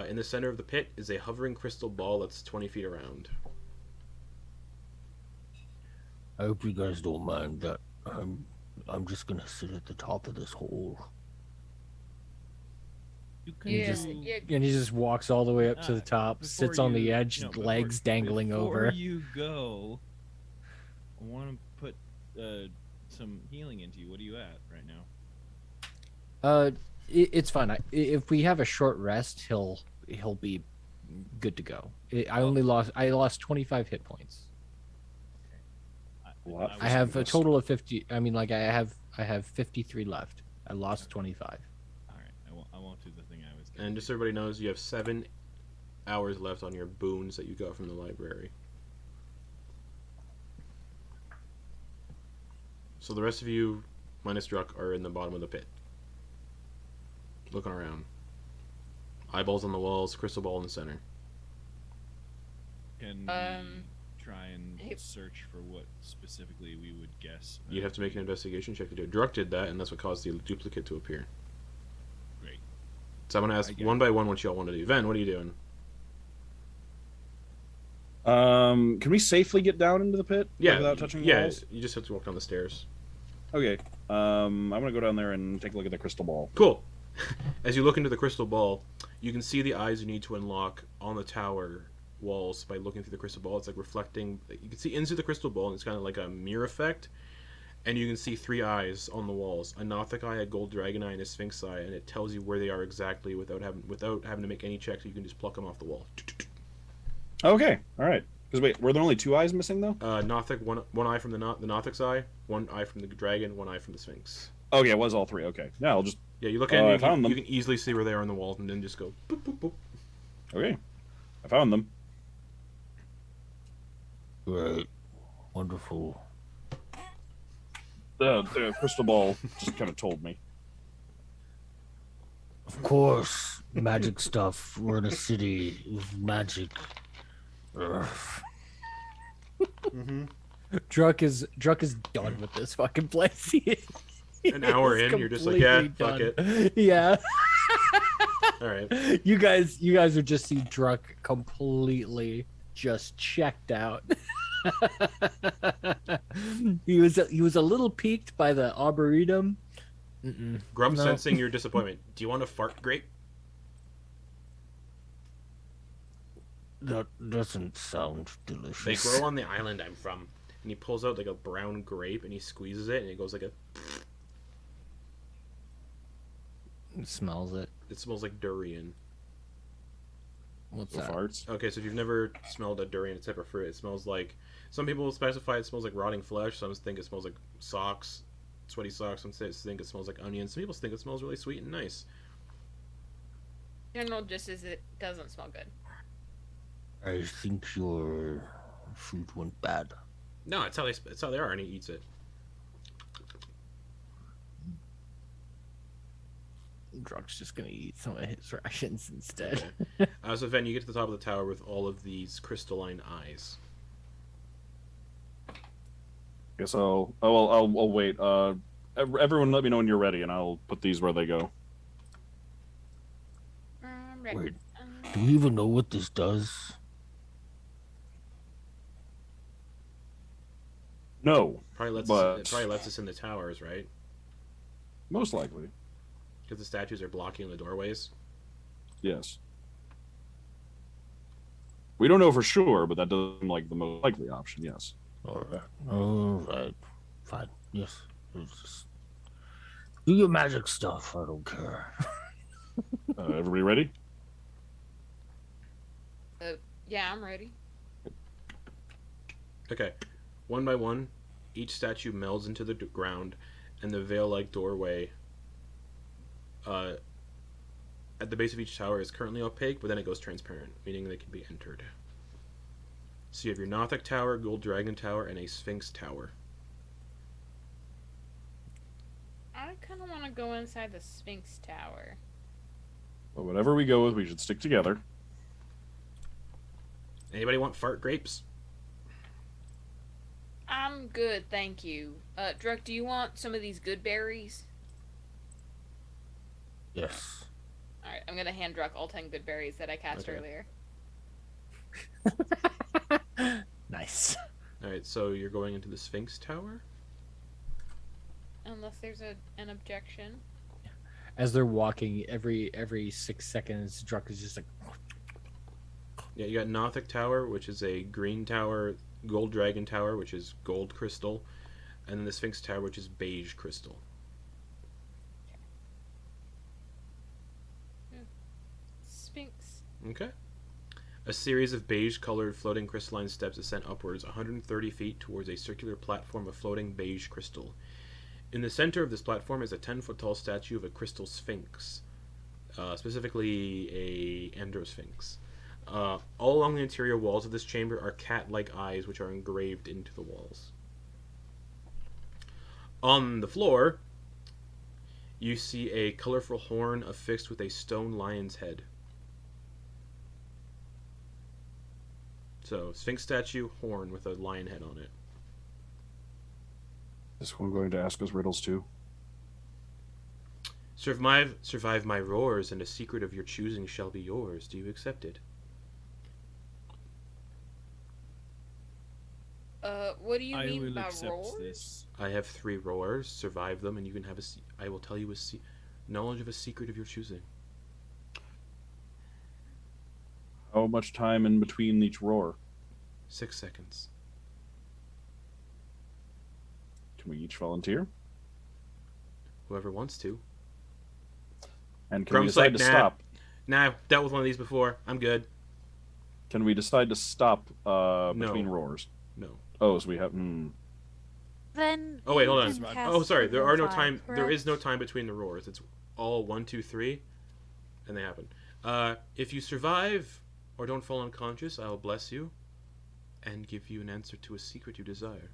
In the center of the pit is a hovering crystal ball that's 20 feet around. I hope you guys don't mind that I'm just gonna sit at the top of this hole. You can Yeah. do- And he just walks all the way up to the Ah, top, before sits on the you- edge, no, legs dangling before over. you go, I want to put some healing into you. What are you at right now? It's fine. If we have a short rest, he'll be good to go. I lost 25 hit points. What? I have a total of 50. I mean, like I have 53 left. I lost 25. All right, I won't do the thing I was. And just so everybody knows, you have 7 hours left on your boons that you got from the library. So the rest of you, minus Druck, are in the bottom of the pit. Looking around. Eyeballs on the walls, crystal ball in the center. Can we try and Hey. search for what specifically we would guess? You'd have to make an investigation check to do it. Druck did that, and that's what caused the duplicate to appear. Great. So I'm going to I ask get one it. by one what you all want to do. Ven, what are you doing? Can we safely get down into the pit? Yeah, Without touching the yeah, walls? you just have to walk down the stairs. Okay. I'm gonna go down there and take a look at the crystal ball. Cool. As you look into the crystal ball, you can see the eyes you need to unlock on the tower walls by looking through the crystal ball. It's like reflecting. You can see into the crystal ball, and it's kind of like a mirror effect. And you can see 3 eyes on the walls: a Nothic eye, a Gold Dragon eye, and a Sphinx eye. And it tells you where they are exactly without having to make any checks. You can just pluck them off the wall. Okay. All right. Because wait, were there only 2 eyes missing though? Nothic, one eye from the Nothic's eye, 1 eye from the dragon, 1 eye from the Sphinx. Okay, it was all 3. Okay. Yeah, I'll just. Yeah, you look at I it, found you them. can easily see where they are on the wall, and then just go boop, boop, boop. Okay. I found them. Right. Wonderful. The crystal ball just kind of told me. Of course, magic stuff. We're in a city with magic. Ugh. Druck is done with this fucking place. An hour He's in, you're just like, yeah, completely fuck done. Yeah. All right. You guys would just see Druck completely just checked out. he was a little piqued by the arboretum. Grump, No. sensing your disappointment. Do you want a fart grape? That doesn't sound They delicious. grow on the island I'm from. And he pulls out like a brown grape and he squeezes it and it goes like a. Smells it. It smells like durian. What's The that? farts. Okay, so if you've never smelled a durian, a type of fruit, it smells like. Some people specify it smells like rotting flesh. Some think it smells like socks, sweaty socks. Some think it smells like onions. Some people think it smells really sweet and nice. General just as it doesn't smell good. I think your food went bad. No, it's how they are, and he eats it. Druck's just gonna eat some of his rations instead. Okay. So Ven, you get to the top of the tower with all of these crystalline eyes. Guess I'll wait. Everyone, let me know when you're ready, and I'll put these where they go. Ready. Wait. Do you even know what this does? No, Probably lets But- it probably lets us in the towers, right? most likely. Because the statues are blocking the doorways. Yes. We don't know for sure, but that doesn't seem like the most likely option. Yes. All right. Fine. Yes. Just do your magic stuff. I don't care. Everybody ready? Yeah, I'm ready. Okay. One by one, each statue melds into the ground, and the veil-like doorway at the base of each tower is currently opaque, but then it goes transparent, meaning they can be entered. So you have your Nothic Tower, Gold Dragon Tower, and a Sphinx Tower. I kind of want to go inside the Sphinx Tower. Well, whatever we go with, we should stick together. Anybody want fart grapes? I'm good, thank you. Druk, do you want some of these good berries? Yes. Alright, I'm gonna hand Druk all 10 good berries that I cast Okay. earlier. Nice. Alright, so you're going into the Sphinx Tower? Unless there's an objection. As they're walking, every 6 seconds, Druck is just like, Yeah, you got Nothic Tower, which is a green tower, Gold Dragon Tower, which is gold crystal, and then the Sphinx Tower, which is beige crystal. Sphinx. Okay. A series of beige-colored floating crystalline steps ascend upwards 130 feet towards a circular platform of floating beige crystal. In the center of this platform is a 10-foot-tall statue of a crystal sphinx, specifically a Androsphinx. All along the interior walls of this chamber are cat-like eyes which are engraved into the walls. On the floor, you see a colorful horn affixed with a stone lion's head. So, Sphinx statue, horn with a lion head on it. Is this one going to ask us riddles too? Survive my roars, and a secret of your choosing shall be yours. Do you accept it? What do you I mean will by accept roars? this. I have 3 roars. Survive them, and you can have I will tell you knowledge of a secret of your choosing. How much time in between each roar? 6 seconds. Can we each volunteer? Whoever wants to. And can we Grump's decide like, to nah. stop? Nah, dealt with one of these before. I'm good. Can we decide to stop between No. roars? No. Oh, so we have. Then. Oh wait, hold you on. can Oh, cast Oh, sorry. There are no Five, time. There is no correct? time between the roars. It's all 1, 2, 3, and they happen. If you survive or don't fall unconscious, I will bless you and give you an answer to a secret you desire.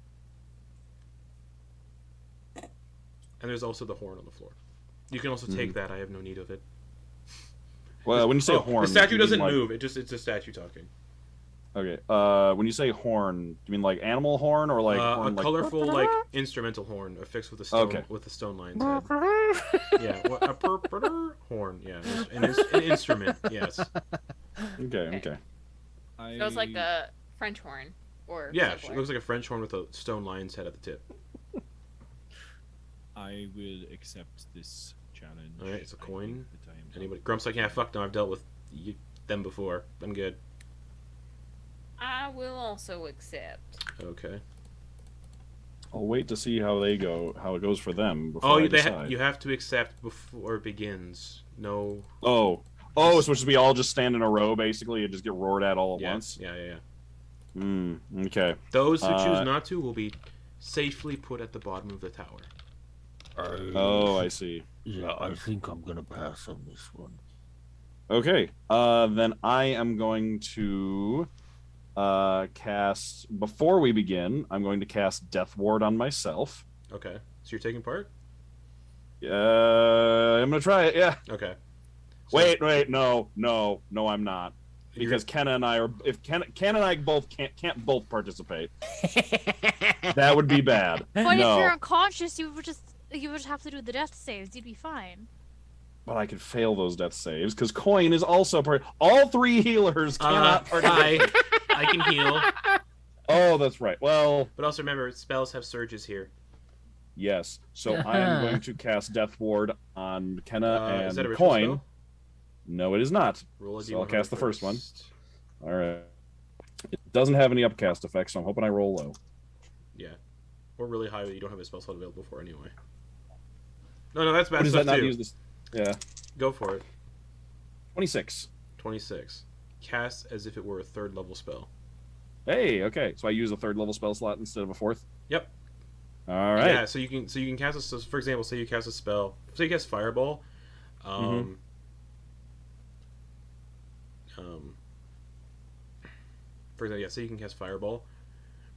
And there's also the horn on the floor. You can also take that. I have no need of it. Well, when you say Oh, horn, the statue you mean doesn't like- move. It's a statue talking. Okay. When you say horn, do you mean like animal horn or like A horn, like... colorful, like instrumental horn affixed with a stone Okay. with a stone lion's head. Yeah, a horn. Yeah, an instrument. Yes. Okay. It was like a French horn. Or Yeah, something. it looks like a French horn with a stone lion's head at the tip. I will accept this challenge. Alright, it's a I coin. think that I am Anybody? Grump's like, yeah, fuck no, I've dealt with them before. I'm good. I will also accept. Okay. I'll wait to see how they go, how it goes for them before I decide. You have to accept before it begins. No. So should we all just stand in a row basically and just get roared at all at once? Yeah. Okay. Those who choose not to will be safely put at the bottom of the tower. Oh, I see. Yeah, I think I'm gonna pass on this one. Okay. Then I am going to cast, before we begin, I'm going to cast Death Ward on myself. Okay. So you're taking part? I'm gonna try it, yeah. Okay. So Wait, no, I'm not. Because Kenna and I are, if Ken and I both can't both participate. That would be bad. But if No, you're unconscious, you would just have to do the death saves. You'd be fine. but I could fail those death saves because Quoin is also part. All 3 healers cannot participate. I can heal. Oh, that's right. Well, But also remember, spells have surges here. yes. So I am going to cast Death Ward on Kenna Is that a and ritual Quoin. spell? No, it is not. Roll a So I'll D100 cast the first one. first. All right. It doesn't have any upcast effects, so I'm hoping I roll low. Yeah. Or really high that you don't have a spell slot available for anyway. No, that's bad What does stuff that not too. use this? Yeah. Go for it. 26. 26. cast as if it were a 3rd level spell. Hey, okay. So I use a 3rd level spell slot instead of a 4th. Yep. All right. Yeah. So you can cast so for example, say you cast a spell. Say you cast Fireball. For example, yeah. Say you can cast Fireball.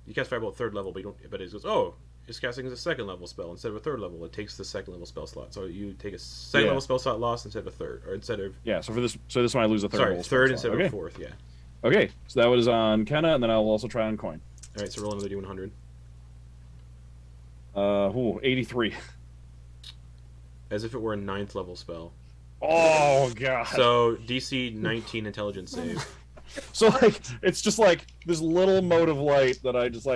You cast Fireball at 3rd level, but it goes, oh, it's casting as a 2nd level spell instead of a 3rd level. It takes the 2nd level spell slot. So you take a 2nd level spell slot lost instead of a 3rd, or instead of So this one I lose a 3rd level spell 3rd slot. instead of a 4th. Yeah. Okay, so that was on Kenna, and then I'll also try on Quoin. All right. So roll another d100. 83. As if it were a 9th level spell. Oh god. So DC 19 intelligence save. So like it's just like this little mote of light that I just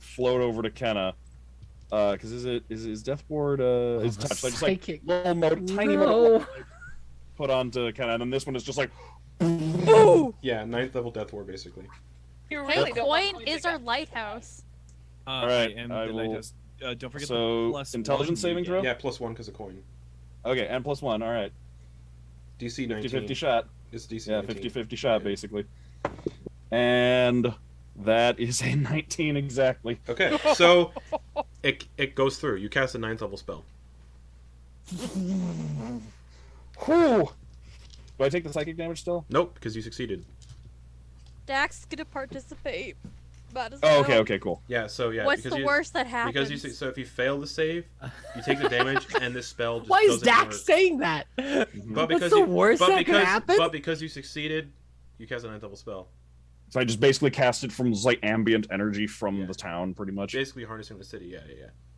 float over to Kenna. Because is Death Ward is touch. So I just like little mote, tiny mote of light put onto Kenna, and then this one is just like Ooh! Yeah, 9th level Death Ward basically. You Hey, really don't want Quoin me to is our lighthouse. All right, I am I the will- lighthouse. Don't forget so, the plus intelligence 1 you saving get. throw? Yeah, +1 because of Coin. okay, and +1. All right, DC 19. 50-50 shot. It's DC Yeah, 19. 50-50 shot basically. And that is a 19 exactly. Okay, so it goes through. You cast a 9th level spell. Whew. Do I take the psychic damage still? Nope, because you succeeded. Dax is gonna participate. Might as Oh, well. okay, cool. Yeah, so yeah. What's because the you, worst that happens? Because so if you fail the save, you take the damage, and this spell just Why is doesn't Dax work. saying that? But What's because the you, worst but that because, could happen? But because you succeeded, you cast a 9th level spell. So I just basically cast it from like ambient energy from the town, pretty much. Basically harnessing the city. Yeah.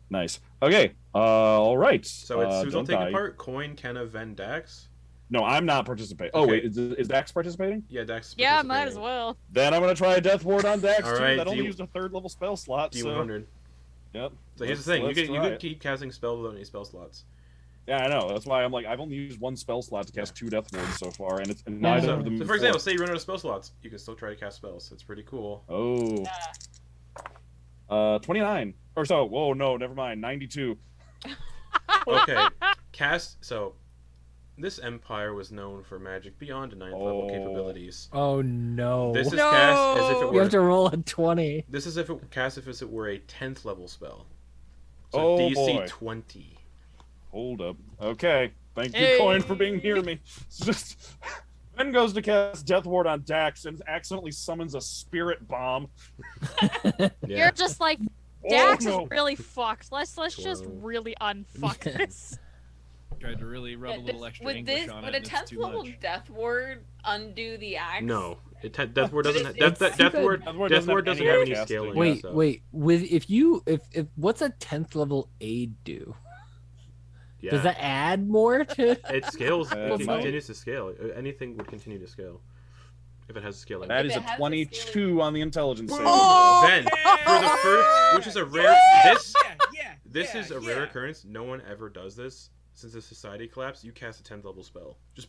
Nice. Okay. All right. So it's who's all don't taking die. part? Coin, Kenna, Ven, Dax. No, I'm not participating. Oh Okay. wait, is Dax participating? Yeah, Dax. is Yeah, might as participating. well. Then I'm gonna try a Death Ward on Dax All too. right, That do only you- used a 3rd level spell slot. D100. Yep. So here's the thing: you could keep casting spells without any spell slots. Yeah, I know. That's why I'm like I've only used 1 spell slot to cast 2 Death Wards so far, and Yeah. neither So, of them. so for example, say you run out of spell slots, you can still try to cast spells. It's pretty cool. Oh. 29. Or so. Whoa, no, never mind. 92. Okay, cast. So this empire was known for magic beyond a 9th level Oh. capabilities. Oh no. This is cast as if it No. You were. have to roll a 20. This is if it cast if it were a 10th level spell. So Oh, DC boy. 20. Hold up. Okay. Thank you, Hey. Coin, for being near me. It's just Ben goes to cast Death Ward on Dax and accidentally summons a spirit bomb. Yeah. You're just like, Dax no. is really fucked. Let's just 12. really unfuck this. Tried to really rub a little extra would anguish this on would it. a and it's 10th too level much. Death Ward undo the axe? No, Death Ward doesn't. But Death it's- Death Ward. Death Ward Death Ward doesn't doesn't have have any any casting. scaling. Wait, so. wait. If what's a 10th level aid do? Yeah. Does that add more to? It scales. It It might. continues to scale. Anything would continue to scale if it has scaling. That If is it a has the 22 scaling- on the intelligence save. Oh! Then for the first, which is a rare. This is a rare occurrence. No one ever does this since the society collapse. You cast a 10th level spell. Just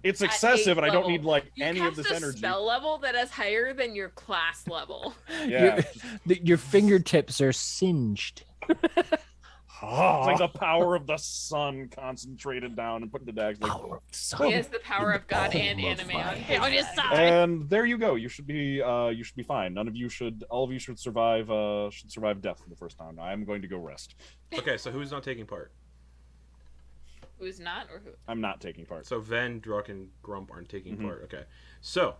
It's At excessive, and I 8th don't level. need like You any cast of this a energy. spell level that is higher than your class level. Yeah. Your fingertips are singed. It's like the power of the sun concentrated down and put into Dax. Like, Power of the sun. He has the power of God and palm of anime my on hand. his On his side. side. and there you go. You should be fine. All of you should survive death for the first time. I'm going to go rest. okay. So who's not taking part? Who's not or who? I'm not taking part. So Ven, Druck, and Grump aren't taking Mhm. part. Okay. So,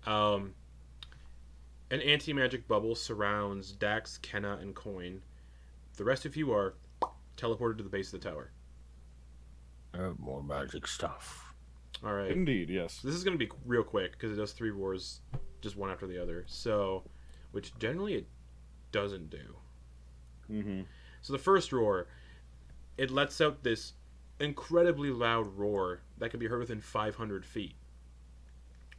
an anti-magic bubble surrounds Dax, Kenna, and Coin. The rest of you are teleported to the base of the tower. More magic stuff. All right. Indeed, yes. This is going to be real quick because it does 3 roars just one after the other. So, which generally it doesn't do. Mm-hmm. So the first roar, it lets out this incredibly loud roar that can be heard within 500 feet.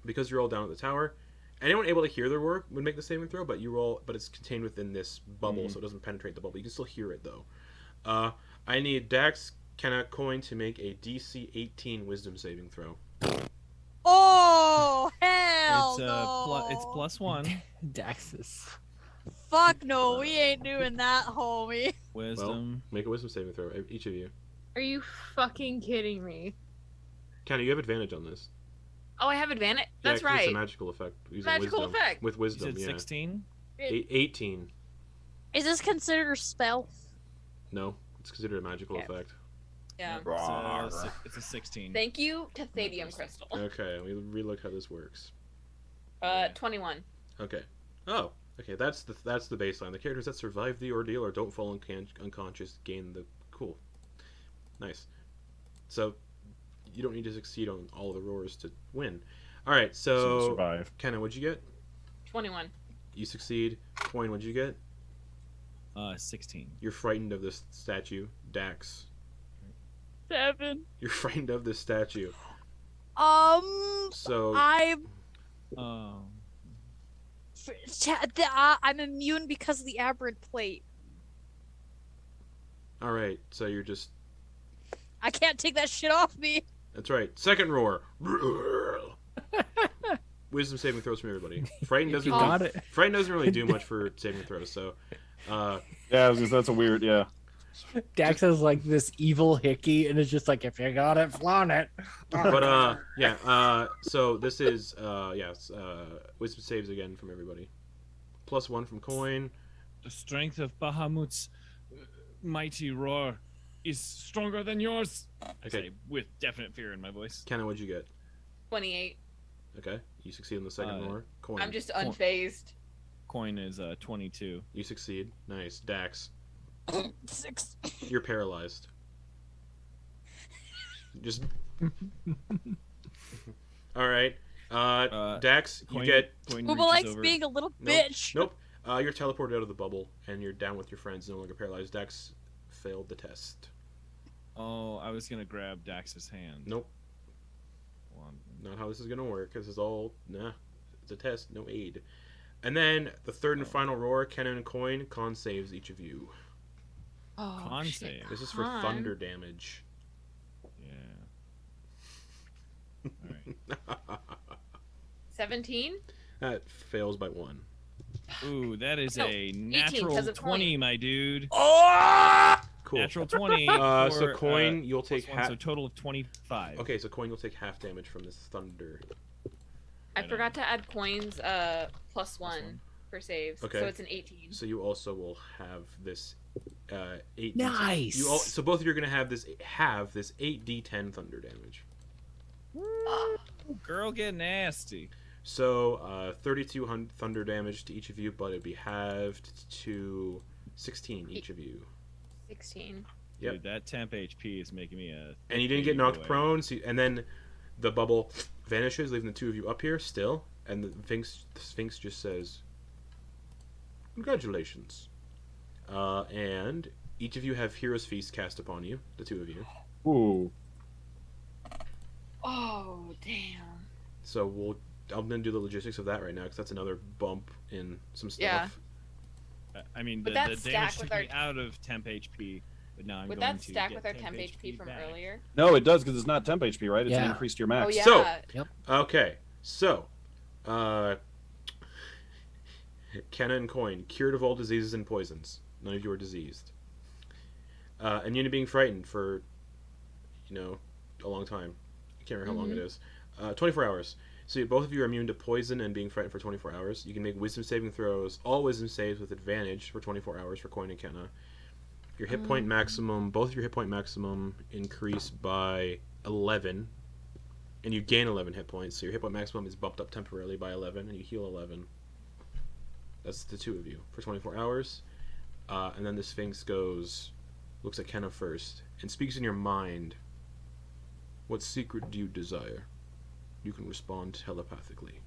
Because you're all down at the tower, anyone able to hear the roar would make the saving throw, but it's contained within this bubble, so it doesn't penetrate the bubble. You can still hear it though. I need Dax, Kenna, Coin to make a DC 18 Wisdom saving throw. Oh hell It's no! it's +1 Daxus. Fuck no, we ain't doing that, homie. wisdom. Make a Wisdom saving throw, each of you. Are you fucking kidding me? Kenna, you have advantage on this. Oh, I have advantage. Yeah, That's 'cause It's a right. magical effect. Using Magical wisdom. effect. With You wisdom, said yeah. 16? 18. Is this considered a spell? No, it's considered a magical Okay. effect. Yeah. It's a 16. Thank you, Cathatuuin crystal. Okay, we relook how this works. 21. Okay. Oh, okay. That's the baseline. The characters that survive the ordeal or don't fall unconscious gain the cool. Nice. So you don't need to succeed on all the roars to win. All right. So survive. Kenna, what'd you get? 21. You succeed. Quoin, what'd you get? 16. You're frightened of this statue. Dax, 7. you're frightened of this statue. So I'm Oh. I'm immune because of the aberrant plate. all right. So you're just. I can't take that shit off me. That's right. Second roar. Wisdom saving throws from everybody. Frightened If you doesn't. got it. Frightened doesn't really do much for saving throws. So. Yeah, that's a weird. Yeah. Dax has like this evil hickey, and it's just like, if you got it, flaunt it. But yeah. So this is wisdom saves again from everybody. +1 from Quoin. The strength of Bahamut's mighty roar is stronger than yours. I Okay. say with definite fear in my voice. Kenna, what'd you get? 28. Okay, you succeed on the second roar. Quoin, I'm just unfazed. Quoin is 22. you succeed. Nice. Dax, 6. you're paralyzed. Just. All right. Dax, you Quoin, get. Quoin Booba reaches likes over. being a little Nope. bitch. Nope. You're teleported out of the bubble, and you're down with your friends, no longer paralyzed. Dax failed the test. Oh, I was gonna grab Dax's hand. Nope. Well, Not how this is gonna work. This is all it's a test, no aid. And then the third and final roar, Kenna and Quoin, con saves each of you. Oh, Con shit. save. This is for Con. thunder damage. Yeah. Alright. 17? That fails by 1. Ooh, that is No, a 18 natural 'cause of 20, Quoin. my dude. Cool. Natural 20. So for, Quoin, you'll plus take one, half. so total of 25. Okay, so Quoin, you'll take half damage from this thunder. I Right forgot to add coins +1 one. for saves. Okay. So it's an 18. So you also will have this 8. Nice. So both of you are gonna have this 8d10 thunder damage. Girl, get nasty. So 32 thunder damage to each of you, but it'd be halved to 16 each of you. 16. Yep. Dude, that temp HP is making me a. And you didn't get knocked prone, and then the bubble vanishes, leaving the two of you up here still. And the Sphinx just says, "Congratulations." And each of you have Hero's Feast cast upon you, the two of you. Ooh. Oh, damn. So I'm gonna do the logistics of that right now, because that's another bump in some stuff. Yeah. I mean, Would the that damage stack took with me our- out of temp HP, but now I'm Would going that to stack get with our temp HP from back. earlier? No, it does because it's not temp HP, right? It's an Yeah. increase to your max. Oh, yeah. So- Okay, so Kenna and Quoin, cured of all diseases and poisons. None of you are diseased. Immune to being frightened for, a long time. I can't remember how long it is. 24 hours. So both of you are immune to poison and being frightened for 24 hours. You can make wisdom saving throws, all wisdom saves with advantage for 24 hours for Quoin and Kenna. Your hit point maximum, both of your hit point maximum increase by 11. And you gain 11 hit points, so your hit point maximum is bumped up temporarily by 11, and you heal 11. That's the two of you for 24 hours. And then the Sphinx looks at Kenna first, and speaks in your mind. What secret do you desire? You can respond telepathically.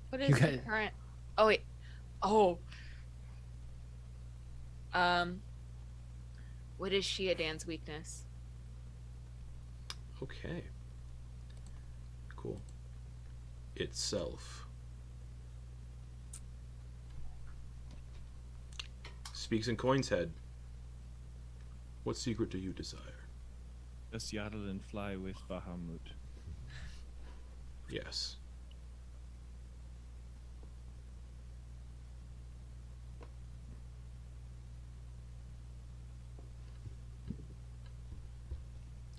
What is You the guys- current? Oh wait. Oh. What is Shiadan's weakness? Okay. Cool. Itself. Speaks in Coin's head. What secret do you desire? Does Yadalin fly with Bahamut? Yes.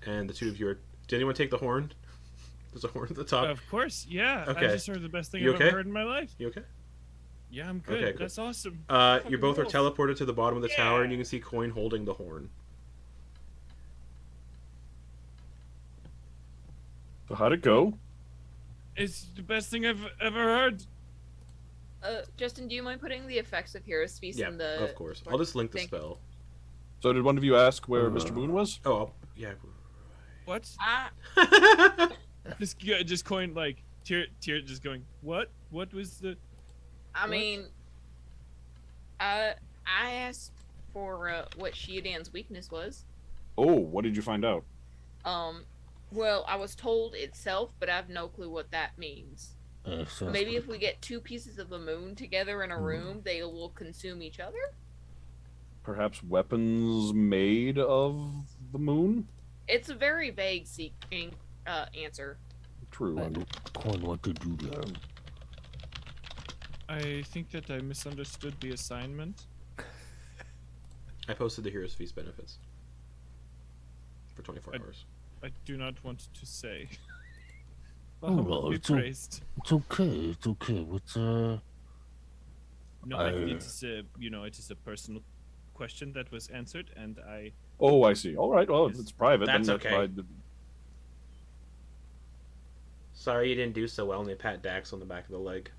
and the two of you are. Did anyone take the horn? There's a horn at the top. Of course, yeah. Okay. I just heard the best thing You I've okay? ever heard in my life. You okay? Yeah, I'm good. Okay, cool. That's awesome. You Fucking both are rules. teleported to the bottom of the tower, and Yeah. you can see Quoin holding the horn. So how'd it go? It's the best thing I've ever heard. Justin, do you mind putting the effects of Hero's Feast Yeah, in the? of course. I'll just link the Thank you. spell. So did one of you ask where Mr. Moon was? Oh, yeah. What? Ah, Just Coin like tear just going. What? What was the? I mean, I asked for what Shiodan's weakness was. Oh, what did you find out? Well, I was told itself, but I have no clue what that means. So Maybe if we get two pieces of the moon together in a room, they will consume each other? Perhaps weapons made of the moon? It's a very vague answer. True. Quoin, what did you learn? I think that I misunderstood the assignment. I posted the Hero's Feast benefits for 24 hours. I do not want to say. Oh, I no, will be it's o- praised. It's okay. It's okay. What's No, I- it's it is a personal question that was answered, and I. Oh, I see. All right. Well, if Yes. it's private, That's then okay. fine. Sorry you didn't do so well, and they pat Dax on the back of the leg.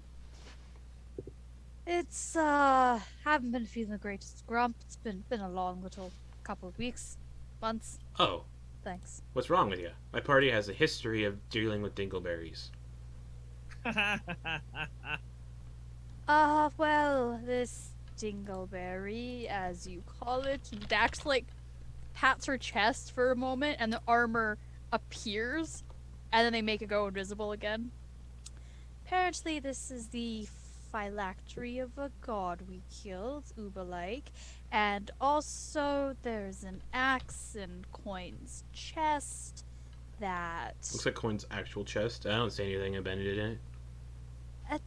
It's haven't been feeling the greatest, Grump. It's been a long little couple of weeks, months. Oh, Thanks. what's wrong with you? My party has a history of dealing with dingleberries. Well, this dingleberry, as you call it, Dax like pats her chest for a moment, and the armor appears, and then they make it go invisible again. Apparently, this is the phylactery of a god we killed, Uba-like, and also there's an axe in Quoin's chest that. Looks like Coin's actual chest. I don't see anything abandoned in it.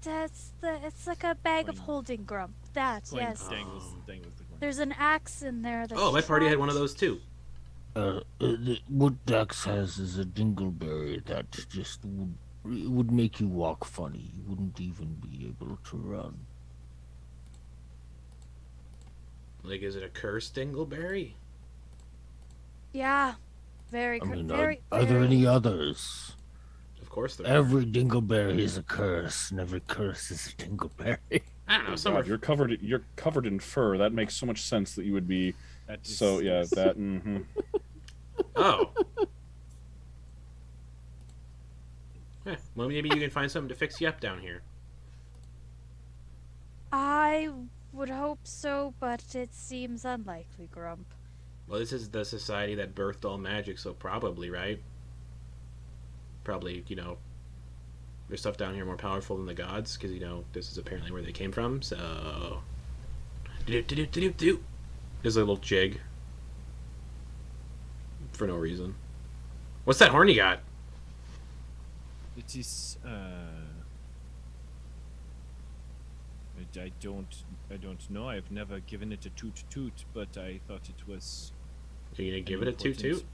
It's like a bag of Quoin. holding, Grump. That, Coin yes. dangles the coin. There's an axe in there that's Oh, my party had one of trapped. those too. what Dax has is a dingleberry that just would make you walk funny. You wouldn't even be able to run. Like, is it a cursed dingleberry? Yeah, very. I mean, very, are there very- any others? Of course there. Every dingleberry is a curse, and every curse is a dingleberry. I don't know. Oh, Some God, are. you're covered in fur. That makes so much sense that you would be. That is, So yeah, that. Mm-hmm. Oh. Yeah, well, maybe you can find something to fix you up down here. I would hope so, but it seems unlikely, Grump. Well, this is the society that birthed all magic, so probably, right? Probably, there's stuff down here more powerful than the gods, because, this is apparently where they came from, so... Do-do-do-do-do-do. There's a little jig. For no reason. What's that horn you got? It is. I don't know. I've never given it a toot toot, but I thought it was. Are you gonna give an it a toot toot? important-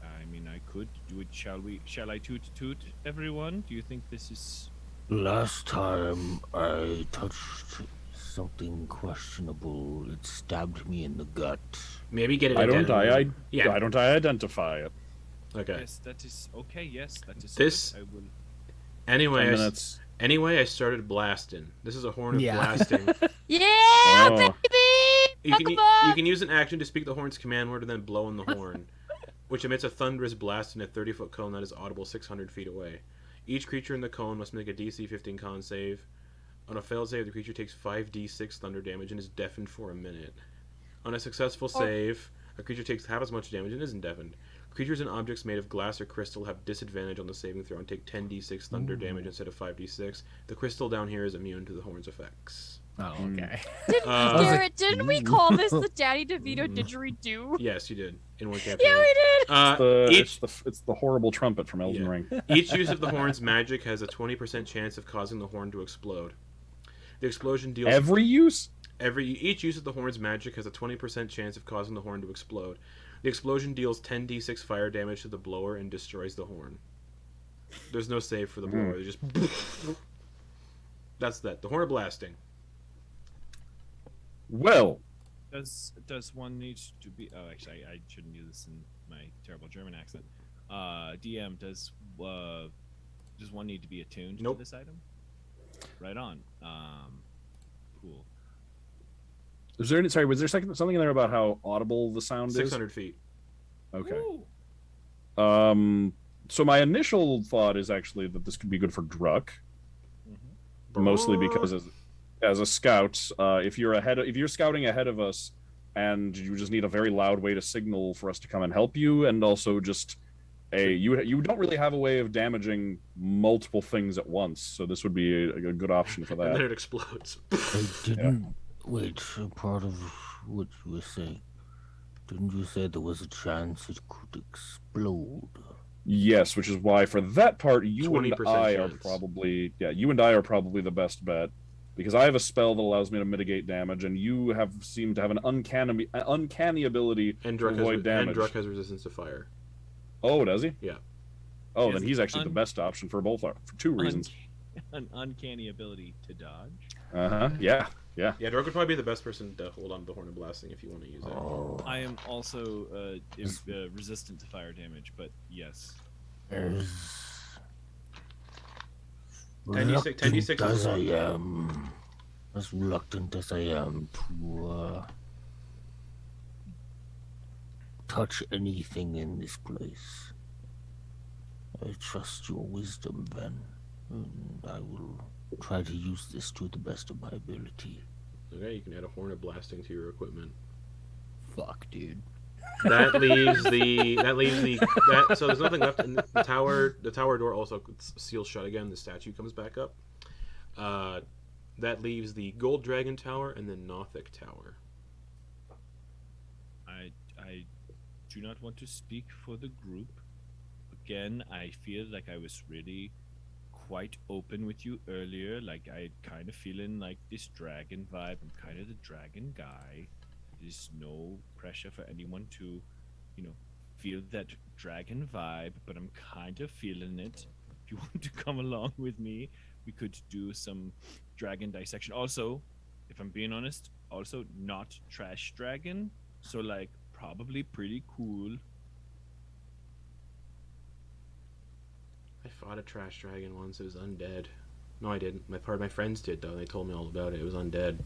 I mean, I could do it. Shall I toot toot everyone? Do you think this is? Last time I touched something questionable, it stabbed me in the gut. Maybe get it. I don't. Yeah. I don't. I identify it. Okay. Yes, that is okay. Yes, that is. This- I will. Anyway, 10 I, minutes. anyway, I started blasting. This is a horn of Yeah. blasting. Yeah, Oh. baby! You can use an action to speak the horn's command word and then blow in the horn, which emits a thunderous blast in a 30-foot cone that is audible 600 feet away. Each creature in the cone must make a DC 15 con save. On a failed save, the creature takes 5d6 thunder damage and is deafened for a minute. On a successful save, a creature takes half as much damage and isn't deafened. Creatures and objects made of glass or crystal have disadvantage on the saving throw and take 10d6 thunder damage instead of 5d6. The crystal down here is immune to the horn's effects. Oh, okay. Garrett, didn't we call this the Danny DeVito didgeridoo? Yes, you did in one campaign. Yeah, we did! It's the horrible trumpet from Elden Yeah. Ring. Each use of the horn's magic has a 20% chance of causing the horn to explode. The explosion deals Every use? Each use of the horn's magic has a 20% chance of causing the horn to explode. The explosion deals 10d6 fire damage to the blower and destroys the horn. There's no save for the blower. They just... That's that. The horn of blasting. Well, Does one need to be? Oh, actually, I shouldn't do this in my terrible German accent. DM, does one need to be attuned Nope. to this item? Right on. Cool. was there something in there about how audible the sound is? 600 feet. Okay. Ooh. So my initial thought is actually that this could be good for Druck, mostly because as a scout, if you're scouting ahead of us, and you just need a very loud way to signal for us to come and help you, and also just you don't really have a way of damaging multiple things at once, so this would be a good option for And then that. it explodes. I didn't wait. Part of what you were saying. Didn't you say there was a chance it could explode? Yes, which is why for that part, you and 20% I are chance. probably the best bet. Because I have a spell that allows me to mitigate damage, and you seem to have an uncanny ability And to avoid damage. And Druck has resistance to fire. Oh, does he? Yeah. Oh, Is then he's actually the best option for for two reasons. An uncanny ability to dodge. Yeah. Yeah, Druck would probably be the best person to hold on to the horn of blasting if you want to use it. Oh, I am also resistant to fire damage, but yes. Reluctant 10d6 as I am, as reluctant as I am to touch anything in this place, I trust your wisdom, Ven, and I will try to use this to the best of my ability. Okay, you can add a horn of blasting to your equipment. Fuck, dude. So there's nothing left in the tower. The tower door also seals shut again. The statue comes back up. That leaves the Gold Dragon Tower and the Nothic Tower. I do not want to speak for the group. Again, I feel like I was really quite open with you earlier. Like I kind of feeling like this dragon vibe. I'm kind of the dragon guy. There's no pressure for anyone to, feel that dragon vibe, but I'm kind of feeling it. If you want to come along with me, we could do some dragon dissection. Also, if I'm being honest, also not trash dragon, so like probably pretty cool. I fought a trash dragon once. It was undead. No, I didn't. My friends did though. They told me all about it. It was undead.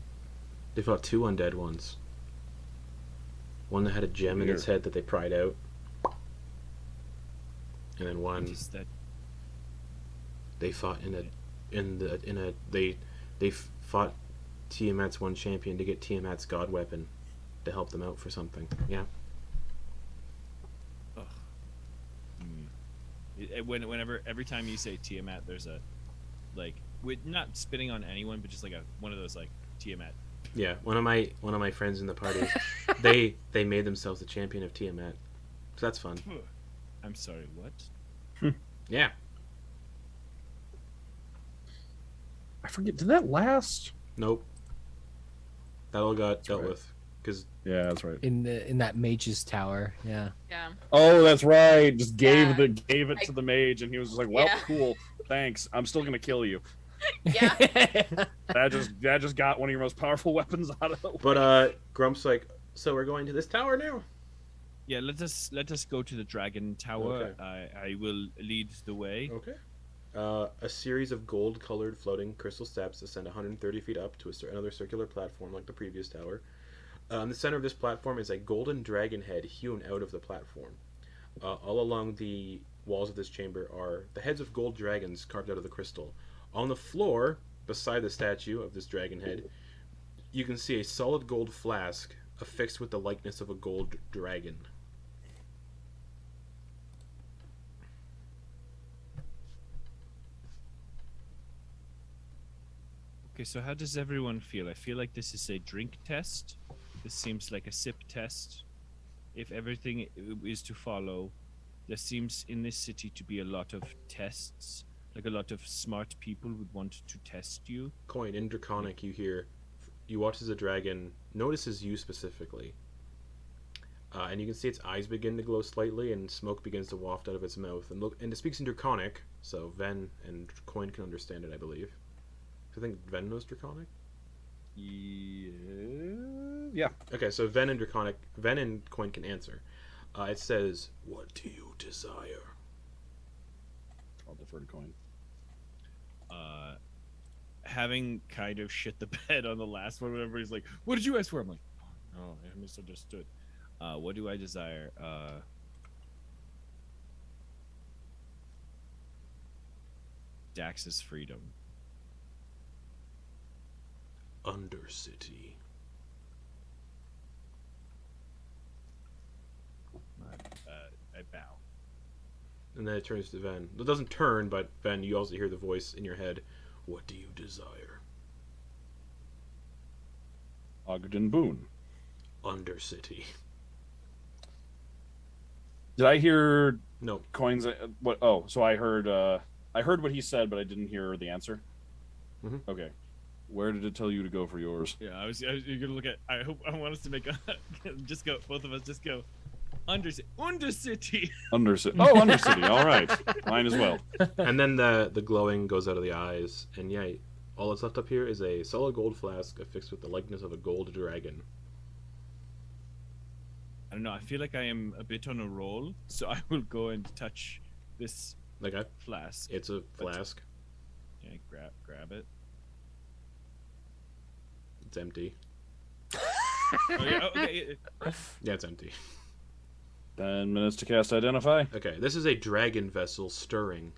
They fought 2 undead ones. One that had a gem in its head that they pried out, and then one Is that they fought they fought Tiamat's one champion to get Tiamat's god weapon to help them out for something. Yeah. every time you say Tiamat, there's a with not spitting on anyone, but just like one of those like Tiamat. Yeah, one of my friends in the party, they made themselves the champion of Tiamat, so that's fun. I'm sorry, what? Yeah, I forget. Did that last? nope. That all got dealt right. with because Yeah, that's right. In that mage's tower, yeah. Yeah. Oh, that's right. Just gave Yeah. it to the mage, and he was just like, "Well, Yeah. cool, thanks. I'm still gonna kill you." Yeah. That just got one of your most powerful weapons out of the way. But Grump's like, so we're going to this tower now. Yeah, let us go to the dragon tower. Okay. I will lead the way. Okay. A series of gold-colored floating crystal steps ascend 130 feet up to another circular platform like the previous tower. In the center of this platform is a golden dragon head hewn out of the platform. All along the walls of this chamber are the heads of gold dragons carved out of the crystal. On the floor, beside the statue of this dragon head, you can see a solid gold flask affixed with the likeness of a gold dragon. Okay, so how does everyone feel? I feel like this is a drink test. This seems like a sip test. If everything is to follow, there seems in this city to be a lot of tests. Like a lot of smart people would want to test you. Quoin, in Draconic, you hear you watch as a dragon notices you specifically. And you can see its eyes begin to glow slightly, and smoke begins to waft out of its mouth. And it speaks in Draconic, so Ven and Quoin can understand it, I believe. I think Ven knows Draconic? Yeah. Okay, so Ven and Quoin can answer. It says, "What do you desire?" I'll defer to Coin. Having kind of shit the bed on the last one, whenever he's like, "What did you ask for?" I'm like, "Oh, I misunderstood." What do I desire? Dax's freedom. Undercity. I bow. And then it turns to Ven. It doesn't turn, but Ven, you also hear the voice in your head. What do you desire? Ogden Boone. Undercity. Did I hear No. Coin's? What? Oh, so I heard what he said, but I didn't hear the answer. Mhm. Okay. Where did it tell you to go for yours? Yeah, I was you're gonna look at. I want us to make just go. Both of us just go. Undercity. Undercity. Oh, Undercity. All right. Mine as well. And then the glowing goes out of the eyes, and yeah, all that's left up here is a solid gold flask affixed with the likeness of a gold dragon. I don't know. I feel like I am a bit on a roll, so I will go and touch this Okay, flask. it's a flask. Yeah, grab it. It's empty. Oh, yeah, okay. Yeah, it's empty. 10 minutes to cast Identify. Okay, this is a dragon vessel stirring.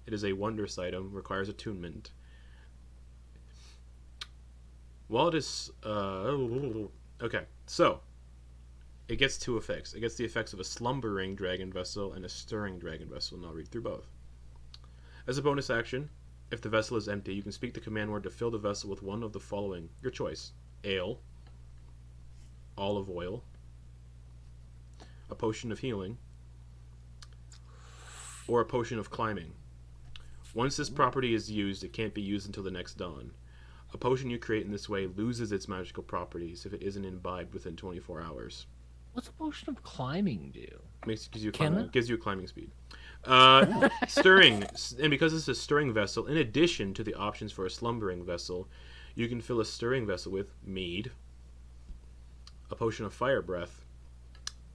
It is a wondrous item, requires attunement. While it is... okay, so... It gets two effects. It gets the effects of a slumbering dragon vessel and a stirring dragon vessel, and I'll read through both. As a bonus action, if the vessel is empty, you can speak the command word to fill the vessel with one of the following. Your choice. Ale. Olive oil. A potion of healing. Or a potion of climbing. Once this property is used, it can't be used until the next dawn. A potion you create in this way loses its magical properties if it isn't imbibed within 24 hours. What's a potion of climbing do? Gives you Can climbing, it? gives you climbing speed. Stirring, and because it's a stirring vessel, in addition to the options for a slumbering vessel, you can fill a stirring vessel with mead, a potion of fire breath,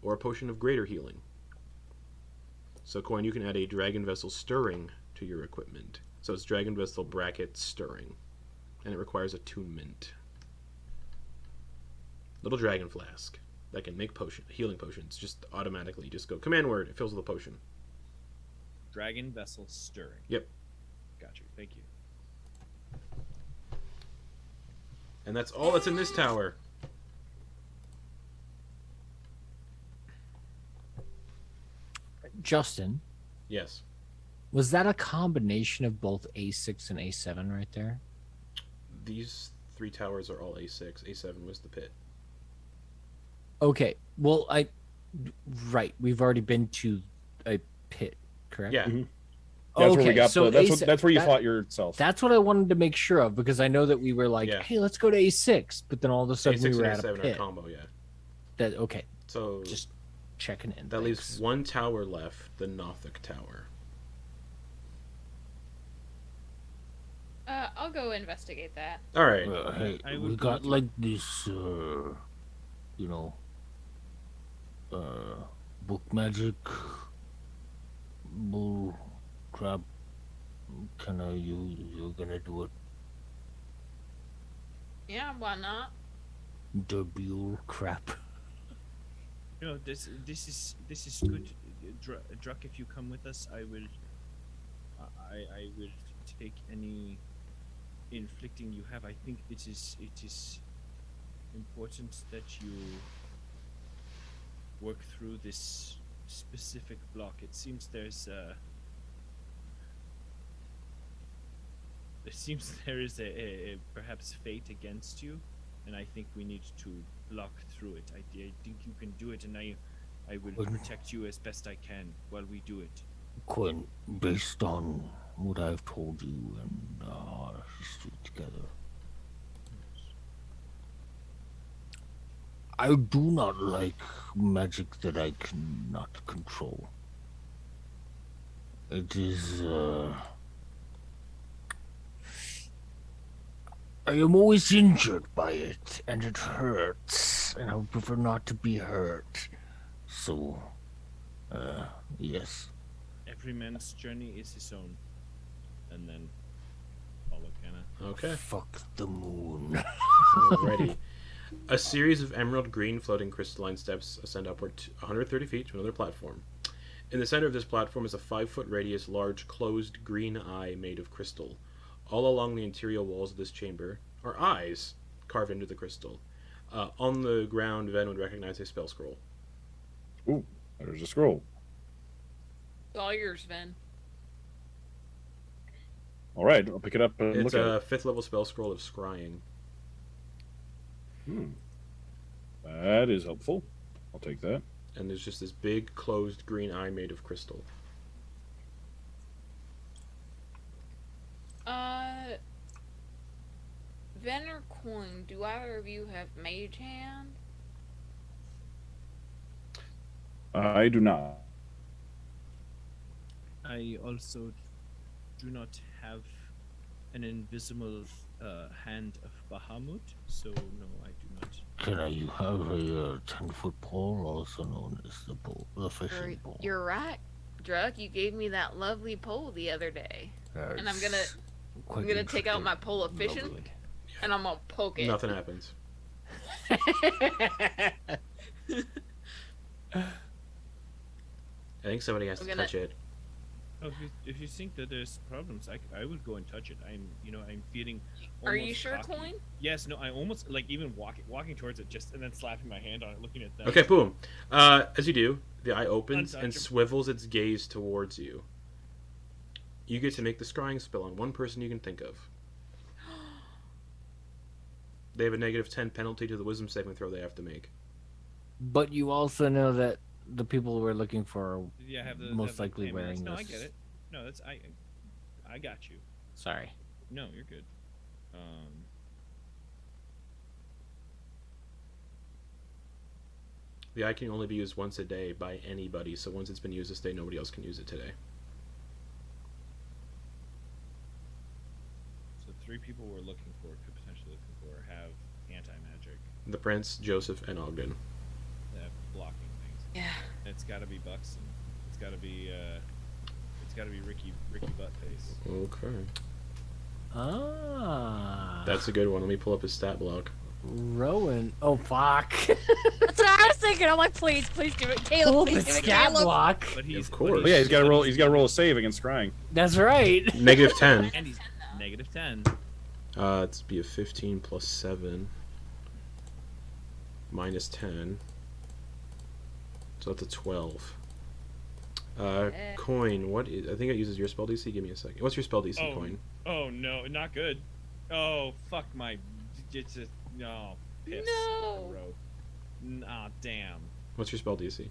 or a potion of greater healing. So, Quoin, you can add a dragon vessel stirring to your equipment. So it's dragon vessel bracket stirring, and it requires attunement. Little dragon flask that can make healing potions just automatically. Just go command word, it fills with a potion. Dragon vessel stirring. Yep. Got you. Thank you. And that's all that's in this tower. Justin, Yes. was that a combination of both A6 and A7 right there? These three towers are all A6. A7 was the pit. Okay. Well, right. We've already been to a pit, correct? Yeah. Mhm. That's where we got so that's where you that- fought yourself. That's what I wanted to make sure of, because I know that we were like, Yeah. hey, let's go to A6, but then all of a sudden A6 we were and at a A7 are pit. combo, yeah. That okay, So just checking in. that thanks. leaves one tower left, the Nothic Tower. I'll go investigate that. All right. Hey, I we would got go to- like this, you know, book magic, bull crap. You're gonna do it? Yeah, why not? The bull crap. You know, this is good. Druck, if you come with us, I will take any inflicting you have. I think it is important that you work through this specific block. It seems there is a perhaps fate against you, and I think we need to block through it. I think you can do it, and I will protect you as best I can while we do it. Quoin, based on what I've told you and our history together, I do not like magic that I cannot control. It is, I am always injured by it, and it hurts, and I would prefer not to be hurt. So, yes. Every man's journey is his own. And then follow Kenna. Okay. Fuck the moon. Alrighty. A series of emerald green floating crystalline steps ascend upward to 130 feet to another platform. In the center of this platform is a 5-foot radius large closed green eye made of crystal. All along the interior walls of this chamber are eyes carved into the crystal. On the ground, Ven would recognize a spell scroll. Ooh, there's a scroll. It's all yours, Ven. All right, I'll pick it up and It's look at a it. 5th level spell scroll of scrying. That is helpful. I'll take that. And there's just this big closed green eye made of crystal. Ven or Quoin, do either of you have mage hand? I do not. I also do not have an invisible hand of Bahamut, so no, I do not. You have a 10-foot pole, also known as the fishing pole. You're right, Druk. You gave me that lovely pole the other day. And I'm gonna take out my pole of fishing, Lovely. and I'm gonna poke it. Nothing happens. I think somebody has to touch it. Oh, if you think that there's problems, I would go and touch it. I'm feeling. Are you almost sure, cocky. Quoin? Yes. No. I almost like even walking towards it, just and then slapping my hand on it, looking at that. Okay, boom. As you do, the eye opens and Untouchable. swivels its gaze towards you. You get to make the scrying spell on one person you can think of. They have a -10 penalty to the wisdom saving throw they have to make. But you also know that the people we're looking for are Yeah, have the most have the likely amulets. wearing No, this. I get it. No, that's I got you. Sorry. No, you're good. The eye can only be used once a day by anybody, so once it's been used this day, nobody else can use it today. So 3 people we're looking for, could potentially looking for, have anti-magic, The Prince, Joseph, and Ogden. that have blocking things. Yeah. It's got to be Buxton. It's got to be Ricky Buttface. Okay. Ah. That's a good one. Let me pull up his stat block. Rowan. Oh, fuck. That's what I was thinking. I'm like, please give it, Caleb. Pull Please the give it, stat Caleb. block. But he's Of course. Oh, yeah, he's got to roll. He's got to roll a save against scrying. That's right. -10. And he's -10. It's be a 15 plus 7. -10. So that's a 12. Quoin, what is... I think it uses your spell DC. Give me a second. What's your spell DC, Oh. Quoin? Oh no, not good. Oh fuck my. It's just no. Piss. No. Ah, damn. What's your spell DC?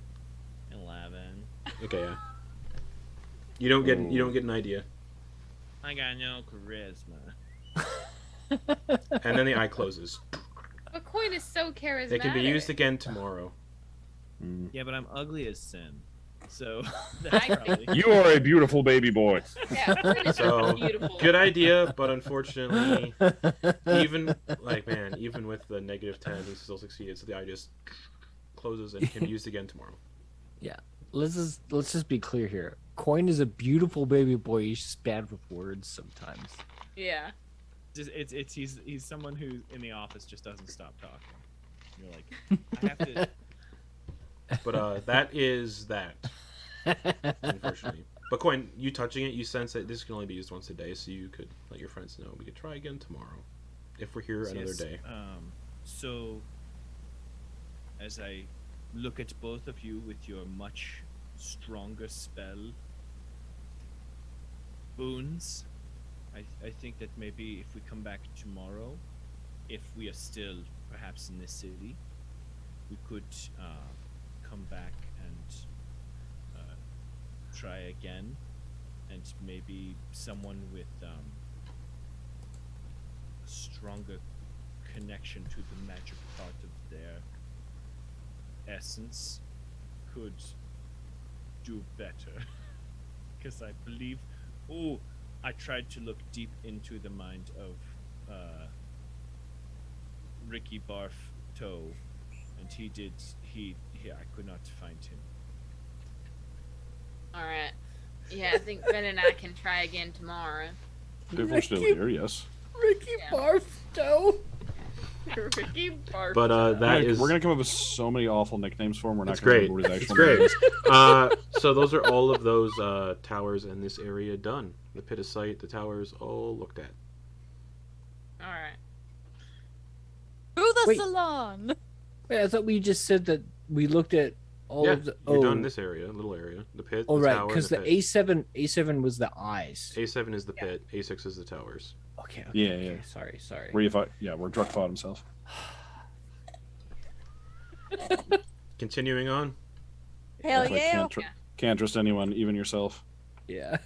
11. Okay, yeah. You don't get an idea. I got no charisma. And then the eye closes. But Quoin is so charismatic. They can be used again tomorrow. Yeah, but I'm ugly as sin. So I that's think- probably. You are a beautiful baby boy. Yeah, Quoin is So, beautiful. good idea, but unfortunately, even with the -10, he still succeeded. So the eye just closes and can be used again tomorrow. Let's just be clear here. Quoin is a beautiful baby boy. He's just bad with words sometimes. Yeah. He's someone who in the office just doesn't stop talking. You're like, I have to. But that is that. Unfortunately. But Quoin, you touching it, you sense that this can only be used once a day, so you could let your friends know we could try again tomorrow. If we're here another Yes, day. So, as I look at both of you with your much stronger spell boons, I think that maybe if we come back tomorrow, if we are still perhaps in this city, we could come back and try again, and maybe someone with a stronger connection to the magic part of their essence could do better. Because I believe, I tried to look deep into the mind of Ricky Barf-Toe, and I could not find him. Alright. Yeah, I think Ben and I can try again tomorrow. If we're still here, yes. Ricky Barf-Toe. Ricky Barf. But We're gonna come up with so many awful nicknames for him. We're not It's gonna great. remember his It's actual great. names. So those are all of those towers in this area done. The pit of sight, the towers, all looked at. Alright. To the Wait. salon. Wait, I thought we just said that we looked at all Yeah, of the. you're done this area, little area. The pit, Oh the right, tower, because the the pit. A7 was the eyes. A7 is the pit, A6 is the towers. Okay. Yeah, okay. yeah. Sorry. Where Druck fought himself. Continuing on. Hell It's like, yeah. can't trust anyone, even yourself. Yeah.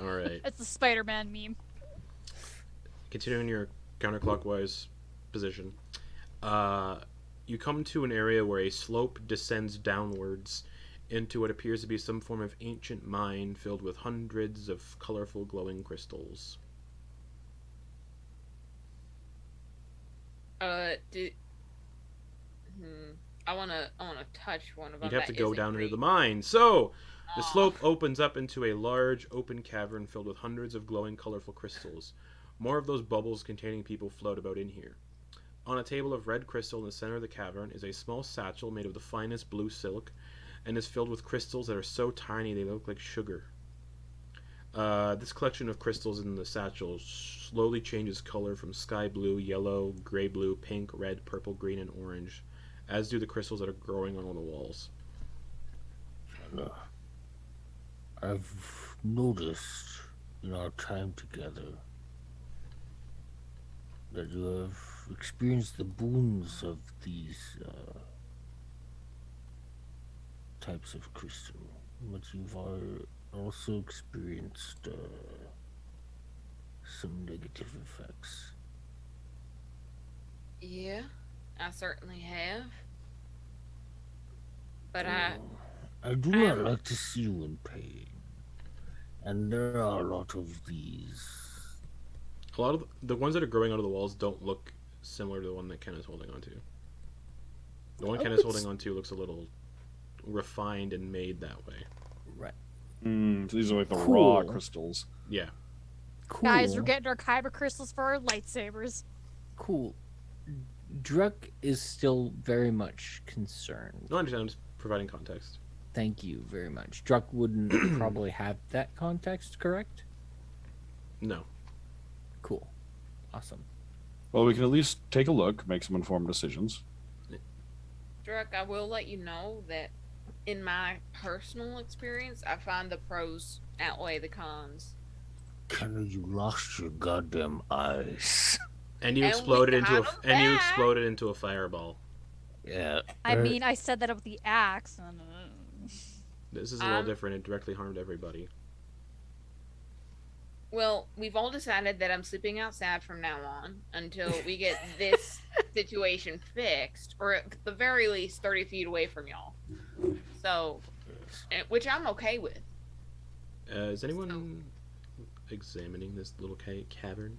Alright. It's the Spider-Man meme. Continuing your counterclockwise position. You come to an area where a slope descends downwards into what appears to be some form of ancient mine filled with hundreds of colorful glowing crystals. I wanna touch one of them. You'd have to that go isn't down into green. the mine. So, the Aw. slope opens up into a large open cavern filled with hundreds of glowing colorful crystals. More of those bubbles containing people float about in here. On a table of red crystal in the center of the cavern is a small satchel made of the finest blue silk and is filled with crystals that are so tiny they look like sugar. This collection of crystals in the satchel slowly changes color from sky blue, yellow, gray blue, pink, red, purple, green, and orange, as do the crystals that are growing on all the walls. I've noticed in our time together that you have experienced the boons of these types of crystal, but you've also experienced some negative effects. Yeah, I certainly have. But I do not like to see you in pain, and there are a lot of these. A lot of the ones that are growing out of the walls don't look similar to the one that Ken is holding onto. The one Ken is holding onto looks a little refined and made that way. Right. So these are like the Cool. raw crystals. Yeah. Cool. Guys, we're getting our kyber crystals for our lightsabers. Cool. Druck is still very much concerned. No, I understand. I'm just providing context. Thank you very much. Druck wouldn't probably have that context, correct? No. Cool. Awesome. Well, we can at least take a look, make some informed decisions. Druck, I will let you know that in my personal experience, I find the pros outweigh the cons. Kenna, you lost your goddamn eyes. And you And we exploded got into 'em and you back. exploded into a fireball. Yeah. I mean, I said that with the axe. This is a little different. It directly harmed everybody. Well, we've all decided that I'm sleeping outside from now on until we get this situation fixed, or at the very least 30 feet away from y'all. So, which I'm okay with. Is anyone examining this little cavern?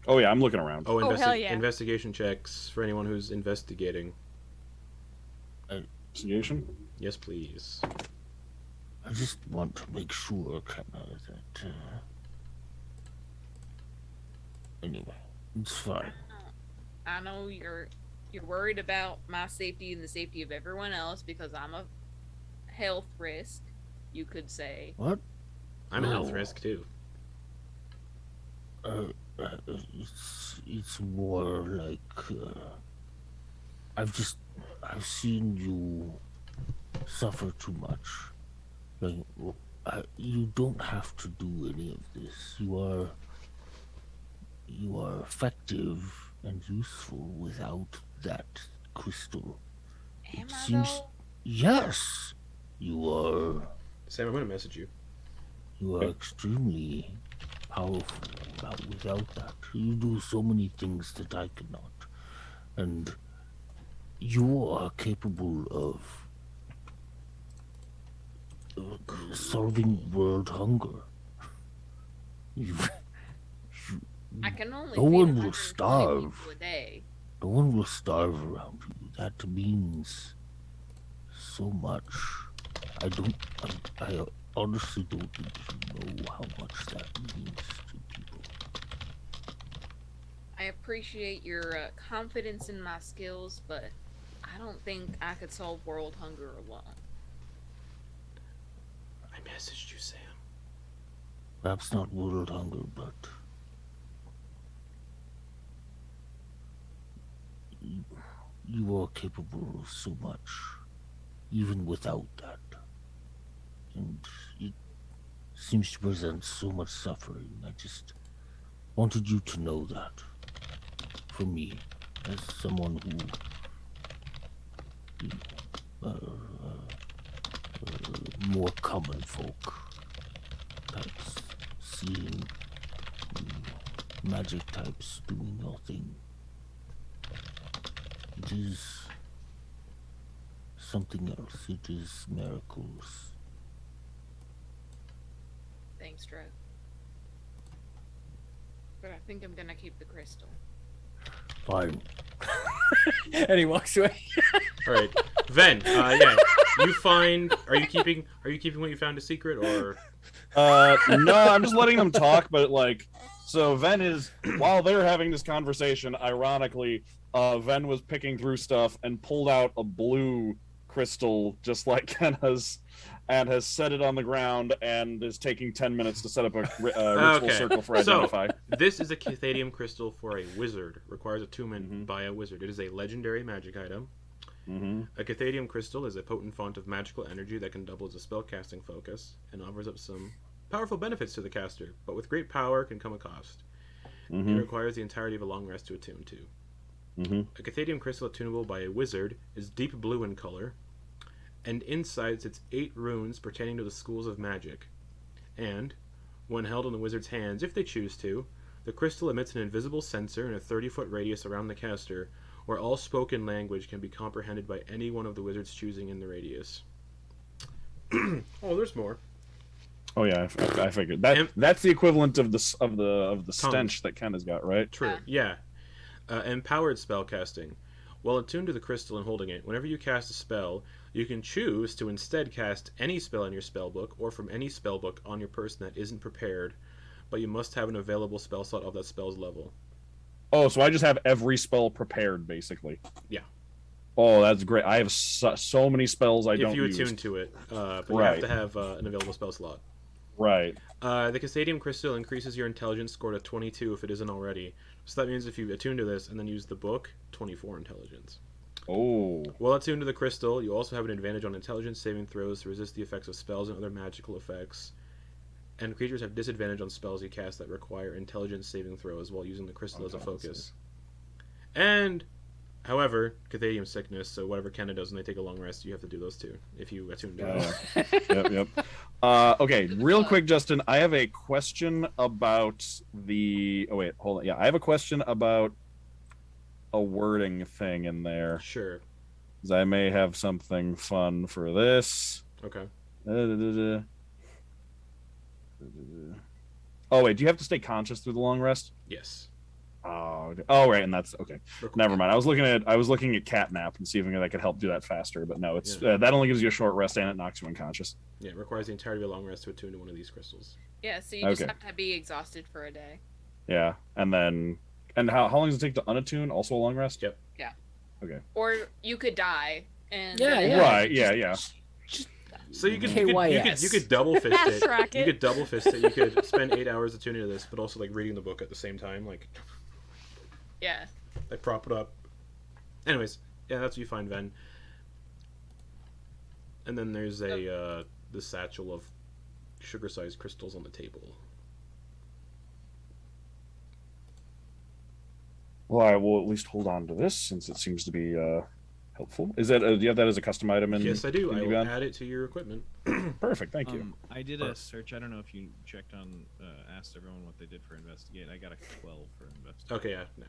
Oh yeah, I'm looking around. Oh, hell yeah. investigation checks for anyone who's investigating. Investigation? Yes, please. I just want to make sure, Kenna, that. Anyway, it's fine. I know you're worried about my safety and the safety of everyone else because I'm a health risk, you could say. What? I'm a health No. risk too. It's more like I've seen you suffer too much. Like you don't have to do any of this. You are effective and useful without that crystal. Am I seems though? yes, you are. Sam, I'm gonna message you. You are extremely powerful. Without that, you do so many things that I cannot. And You are capable of solving world hunger. You, I can only No feed one will 120 starve. people a day. no one will starve around you. That means so much. I honestly don't think you know how much that means to people. I appreciate your confidence in my skills, but I don't think I could solve world hunger alone. I messaged you, Sam. Perhaps not world hunger, but you are capable of so much, even without that. And it seems to present so much suffering. I just wanted you to know that. For me, as someone who, more common folk, types, seeing magic types doing nothing. It is something else. It is miracles. Thanks, Drew. But I think I'm gonna keep the crystal. Fine. And he walks away. All right, Ven. Yeah, you find. Are you keeping what you found a secret, or? No, I'm just letting them talk. But like, so Ven is while they're having this conversation. Ironically, Ven was picking through stuff and pulled out a blue crystal, just like Kenna's, and has set it on the ground and is taking 10 minutes to set up a ritual circle for identify. So, this is a Cathatuuin crystal for a wizard. Requires attunement by a wizard. It is a legendary magic item. A Cathatuuin crystal is a potent font of magical energy that can double as a spellcasting focus and offers up some powerful benefits to the caster, but with great power can come a cost. It requires the entirety of a long rest to attune to. A Cathatuuin crystal attunable by a wizard is deep blue in color, and inside sits 8 runes pertaining to the schools of magic. And, when held in the wizard's hands, if they choose to, the crystal emits an invisible sensor in a 30-foot radius around the caster, where all spoken language can be comprehended by any one of the wizard's choosing in the radius. Oh, there's more. Oh yeah, I figured that. That's the equivalent of the stench that Ken has got, right? True. Yeah. Empowered spellcasting. While attuned to the crystal and holding it, whenever you cast a spell, you can choose to instead cast any spell in your spellbook or from any spellbook on your person that isn't prepared, but you must have an available spell slot of that spell's level. Oh, so I just have every spell prepared, basically. Yeah. Oh, that's great. I have so many spells I don't use. If you attune to it, but you have to have an available spell slot. Right. The Cathatuuin crystal increases your intelligence score to 22 if it isn't already. So that means if you attune to this and then use the book, 24 intelligence. Oh. While attuned to the crystal, you also have an advantage on intelligence saving throws to resist the effects of spells and other magical effects. And creatures have disadvantage on spells you cast that require intelligence saving throws while using the crystal as a focus. And, however, Cathatuuin sickness, so whatever Kenna does when they take a long rest, you have to do those too, if you attune to it. Yep. Okay, real quick, Justin, I have a question about the... Oh, wait, hold on. Yeah, I have a question about a wording thing in there. Sure. Because I may have something fun for this. Okay. Oh, wait, do you have to stay conscious through the long rest? Yes. Oh, right, and that's okay. Never mind. I was looking at catnap and see if I could help do that faster, but no, it's that only gives you a short rest and it knocks you unconscious. Yeah, it requires the entirety of a long rest to attune to one of these crystals. Yeah, so you just have to be exhausted for a day. Yeah, and how long does it take to unattune? Also a long rest? Yep. Yeah. Okay. Or you could die and Right. Yeah. So you could double fist it. You could double fist it. You could spend 8 hours attuning to this, but also like reading the book at the same time, like. Yeah. Like prop it up. Anyways, yeah, that's what you find, Ven. And then there's the satchel of sugar-sized crystals on the table. Well, I will at least hold on to this since it seems to be helpful. Is that do you have that as a custom item? Yes, I do. I will add it to your equipment. Perfect. Thank you. I did a search. I don't know if you checked on, asked everyone what they did for investigate. I got a 12 for investigate. Okay, yeah. Nah.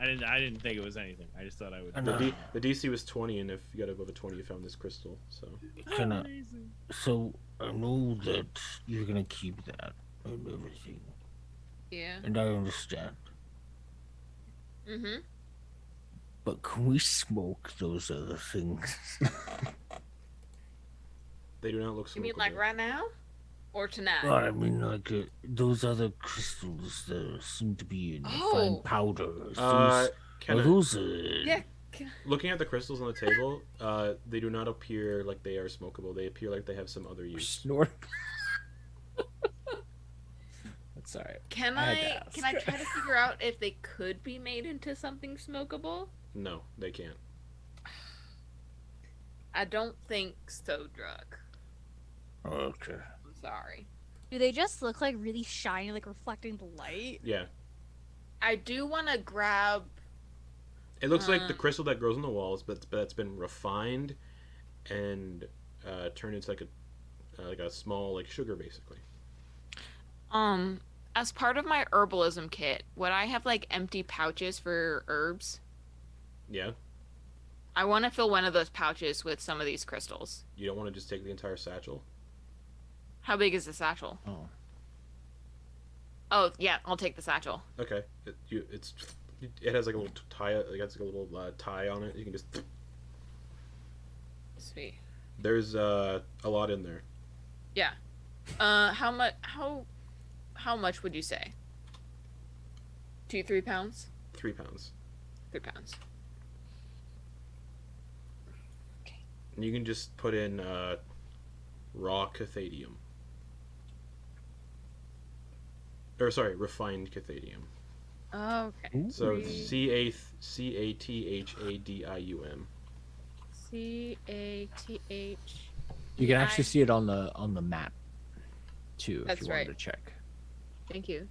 I didn't think it was anything. I just thought I would. The DC was 20, and if you got above a 20, you found this crystal. So. So I know that you're gonna keep that and everything, Yeah. and I understand. Mm-hmm. But can we smoke those other things? They do not look. You mean like smokable. right now, or tonight? Well, I mean, like those other crystals that seem to be in fine powders. Are Kenna, those? Yeah. looking at the crystals on the table, they do not appear like they are smokable. They appear like they have some other use. Snort. That's alright. Can I I had to try ask. to figure out if they could be made into something smokable? No, they can't. I don't think so, Druk. Okay. I'm sorry. Do they just look like really shiny, like reflecting the light? Yeah, I do want to grab. it looks like the crystal that grows on the walls, but that's been refined and turned into like a small like sugar, basically. As part of my herbalism kit, would I have like empty pouches for herbs? Yeah, I want to fill one of those pouches with some of these crystals. you don't want to just take the entire satchel. How big is the satchel? Oh. Oh, yeah, I'll take the satchel. Okay, it has like a little tie. It has like a little tie on it. You can just. Sweet. There's a lot in there. Yeah. How much would you say? 3 pounds? 3 pounds. 3 pounds. And you can just put in raw Cathatuuin. Or sorry, refined Cathatuuin. Okay. So Ooh. Cathadium. Cath. You can actually see it on the map too, That's if you wanted right. to check. Thank you.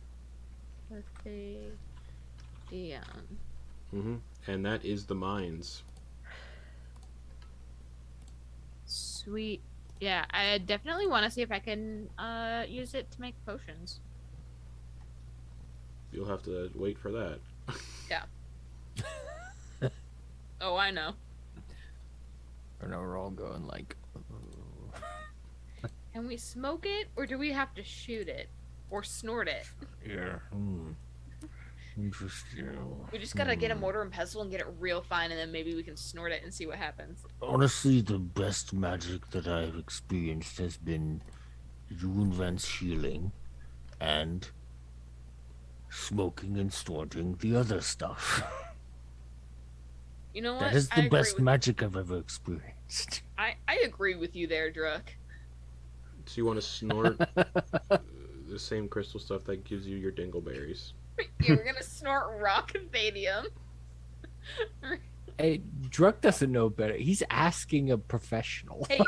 Cathadium. And that is the mines. Sweet. Yeah, I definitely want to see if I can use it to make potions. You'll have to wait for that. Oh, I know. I know we're all going like. Can we smoke it, or do we have to shoot it, or snort it? Yeah. Interesting. We just gotta get a mortar and pestle and get it real fine, and then maybe we can snort it and see what happens. Honestly, the best magic that I've experienced has been Yuanvan's healing and smoking and snorting the other stuff. You know what? That is I the agree best with- magic I've ever experienced. I agree with you there, Druk. So you want to snort the same crystal stuff that gives you your dingleberries. You're gonna snort rock and Cathadium. Hey, Druk doesn't know better. He's asking a professional. Hey,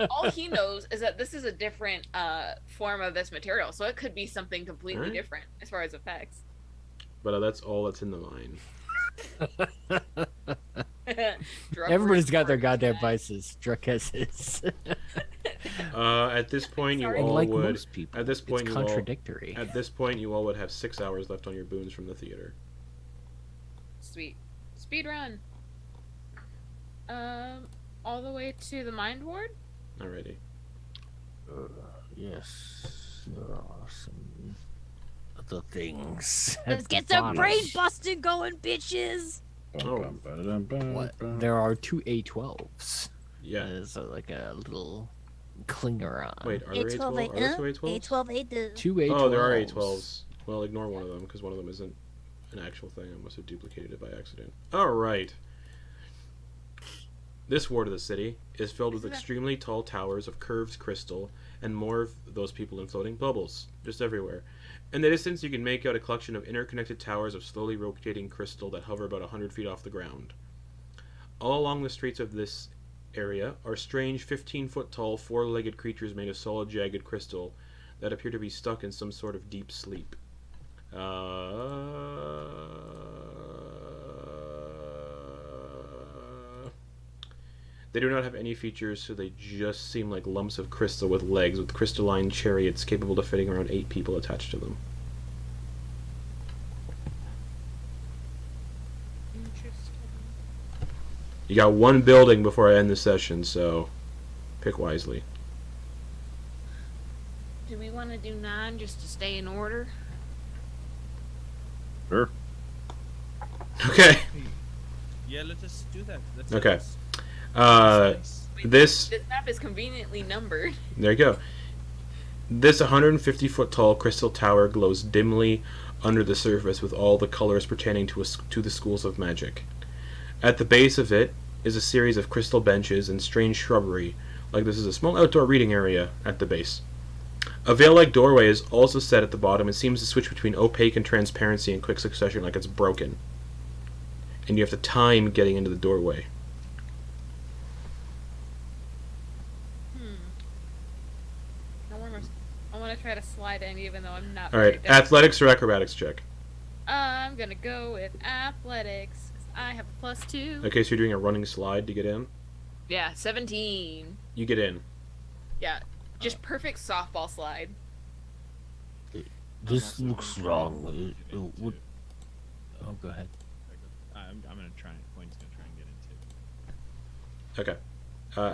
all he knows is that this is a different form of this material, so it could be something completely Alright. different as far as effects. But that's all that's in the mine. Druk Everybody's got their reported goddamn that. vices. Druk has his. At this point, you Sorry. all Like would. most people, At this point, it's you all. contradictory. At this point, you all would have 6 hours left on your boons from the theater. Sweet. Speed run. All the way to the mind ward? Alrighty. Yes, there are some other things. Let's get some brain busting going, bitches! What? There are 2 A12s. Yeah. There's like a little clinger on. Wait, are there A12? Are there 2 A12s? A12, 2 A12s. Oh, there are A12s. Well, ignore one of them, because one of them isn't an actual thing. I must have duplicated it by accident. Alright. This ward of the city is filled with Isn't that- extremely tall towers of curved crystal and more of those people in floating bubbles, just everywhere. In the distance, you can make out a collection of interconnected towers of slowly rotating crystal that hover about 100 feet off the ground. All along the streets of this area are strange 15-foot-tall, four-legged creatures made of solid, jagged crystal that appear to be stuck in some sort of deep sleep. They do not have any features, so they just seem like lumps of crystal with legs, with crystalline chariots capable of fitting around 8 people attached to them. You got one building before I end the session, so pick wisely. Do we want to do 9 just to stay in order? Sure. Okay. Yeah, let us do that. That's Okay. nice. This map is conveniently numbered. There you go. This 150-foot tall crystal tower glows dimly under the surface with all the colors pertaining to the schools of magic. At the base of it is a series of crystal benches and strange shrubbery, like this is a small outdoor reading area at the base. A veil-like doorway is also set at the bottom and seems to switch between opaque and transparency in quick succession like it's broken. And you have to time getting into the doorway. I want to try to slide in even though I'm not. Alright, athletics or acrobatics check? I'm gonna go with athletics. 'Cause I have a +2. Okay, so you're doing a running slide to get in? Yeah, 17. You get in. Yeah, just perfect softball slide. This looks wrong. What? Oh, go ahead. I'm gonna try. Quoin's gonna try and get into Okay.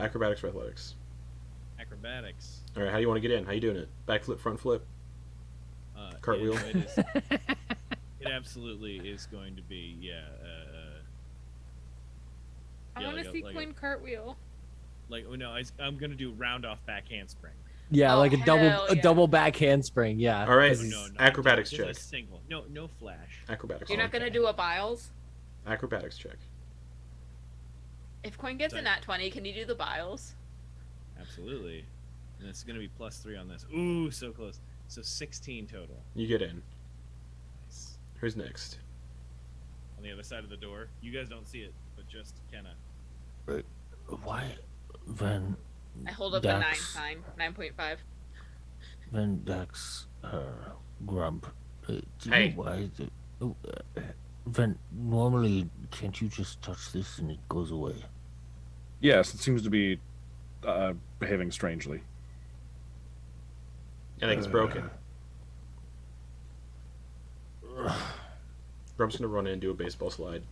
Acrobatics or athletics? acrobatics. Alright, how do you want to get in? How you doing it? Backflip, front flip? Cartwheel? It absolutely is going to be, I Yeah, want to like a- see like a- Quoin cartwheel. I'm gonna do round off back handspring. Yeah, Oh, like a hell yeah. double back handspring. Yeah. Alright, 'cause No, he's- no, acrobatics just a check. single. No flash. Acrobatics You're check. not gonna do a Biles? Acrobatics check. If Quoin gets a nat 20, can you do the Biles? Absolutely. And it's gonna be +3 on this. Ooh, so close. So 16 total. You get in. Nice. Who's next? On the other side of the door. You guys don't see it, but just kinda. Why? Van. I hold up a 9 sign. 9.5. Van Dax, Grump. Do you Hey. know why? Van, normally, can't you just touch this and it goes away? Yes, it seems to be behaving strangely. I think it's broken. Grump's gonna run in and do a baseball slide.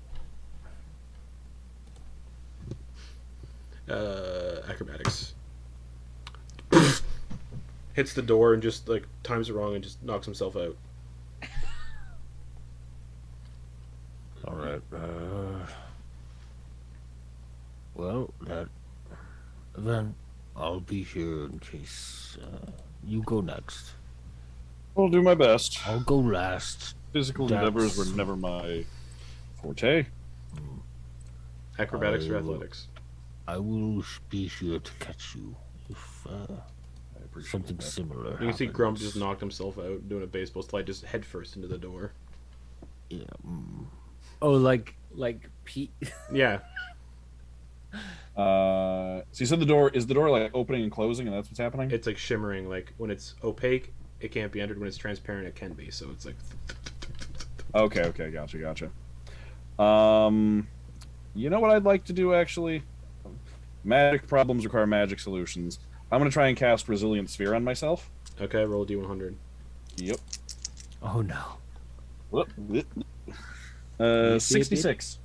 Acrobatics. Hits the door and just like times it wrong and just knocks himself out. All right. Well, then I'll be here in case you go next. I'll do my best. I'll go last. Physical Dax. endeavors were never my forte. Acrobatics or I- athletics? I will be here to catch you if I appreciate something that. similar. You can see Grump happens. just knocked himself out doing a baseball slide, just head first into the door. Yeah. Oh, like Pete. Yeah. So you said is the door like opening and closing, and that's what's happening? It's like shimmering. Like when it's opaque, it can't be entered. When it's transparent, it can be. So it's like. Okay, gotcha. You know what I'd like to do actually? Magic problems require magic solutions. I'm gonna try and cast Resilient Sphere on myself. Okay, roll a d100. Yep. Oh no. 66.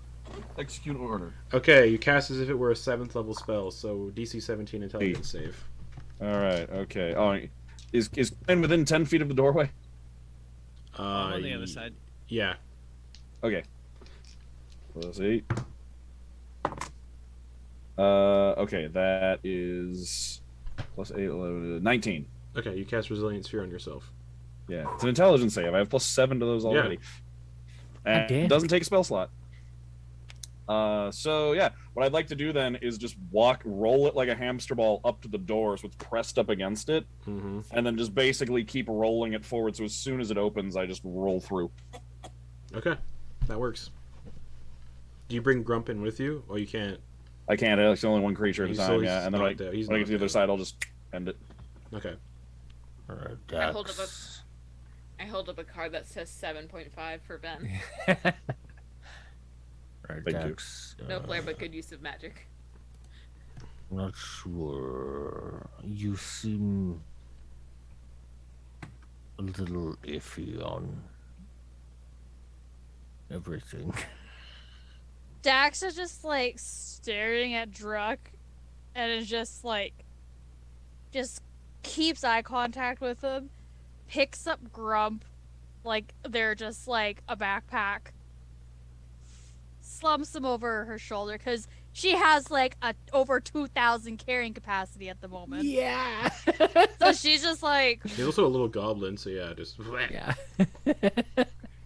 Execute order. Okay, you cast as if it were a 7th level spell, so DC 17 intelligence save. All right. Okay. Oh, is Quoin within 10 feet of the doorway? On the other side. Yeah. Okay. Plus 8. Okay, that is plus 8, 11, 19. Okay, you cast Resilient Sphere on yourself. Yeah, it's an intelligence save. I have plus 7 to those already. And damn. it doesn't take a spell slot. So yeah, what I'd like to do then is just roll it like a hamster ball up to the door so it's pressed up against it, Mm-hmm. and then just basically keep rolling it forward so as soon as it opens, I just roll through. Okay, that works. Do you bring Grump in with you? Or you can't? I can't, it's only one creature at a He's time, always yeah, and then when knocked out. I He's get to the knocked other out. side, I'll just end it. Okay. All right, I hold up Dax. I hold up a card that says 7.5 for Ben. All right, Thank you. Dax. No flair, but good use of magic. I'm not sure. You seem a little iffy on everything. Dax is just like staring at Druck and is just like just keeps eye contact with him, picks up Grump like they're just like a backpack, slumps him over her shoulder because she has like a over 2,000 carrying capacity at the moment. Yeah. So she's just like, He's also a little goblin, so yeah, just Yeah.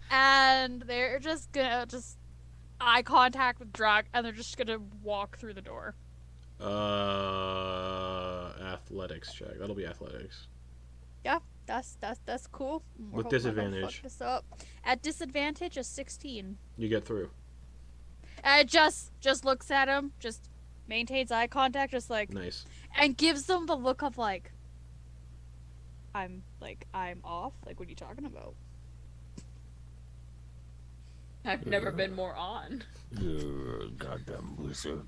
and they're just gonna just eye contact with Druck, and they're just gonna walk through the door. Athletics check. That'll be athletics. Yeah, that's cool. We're With hoping I don't disadvantage. fuck this up. At disadvantage, a 16. You get through. And it just looks at him, just maintains eye contact, just like, Nice. and gives them the look of like, I'm off. Like, what are you talking about? I've never been more on. You're a goddamn wizard.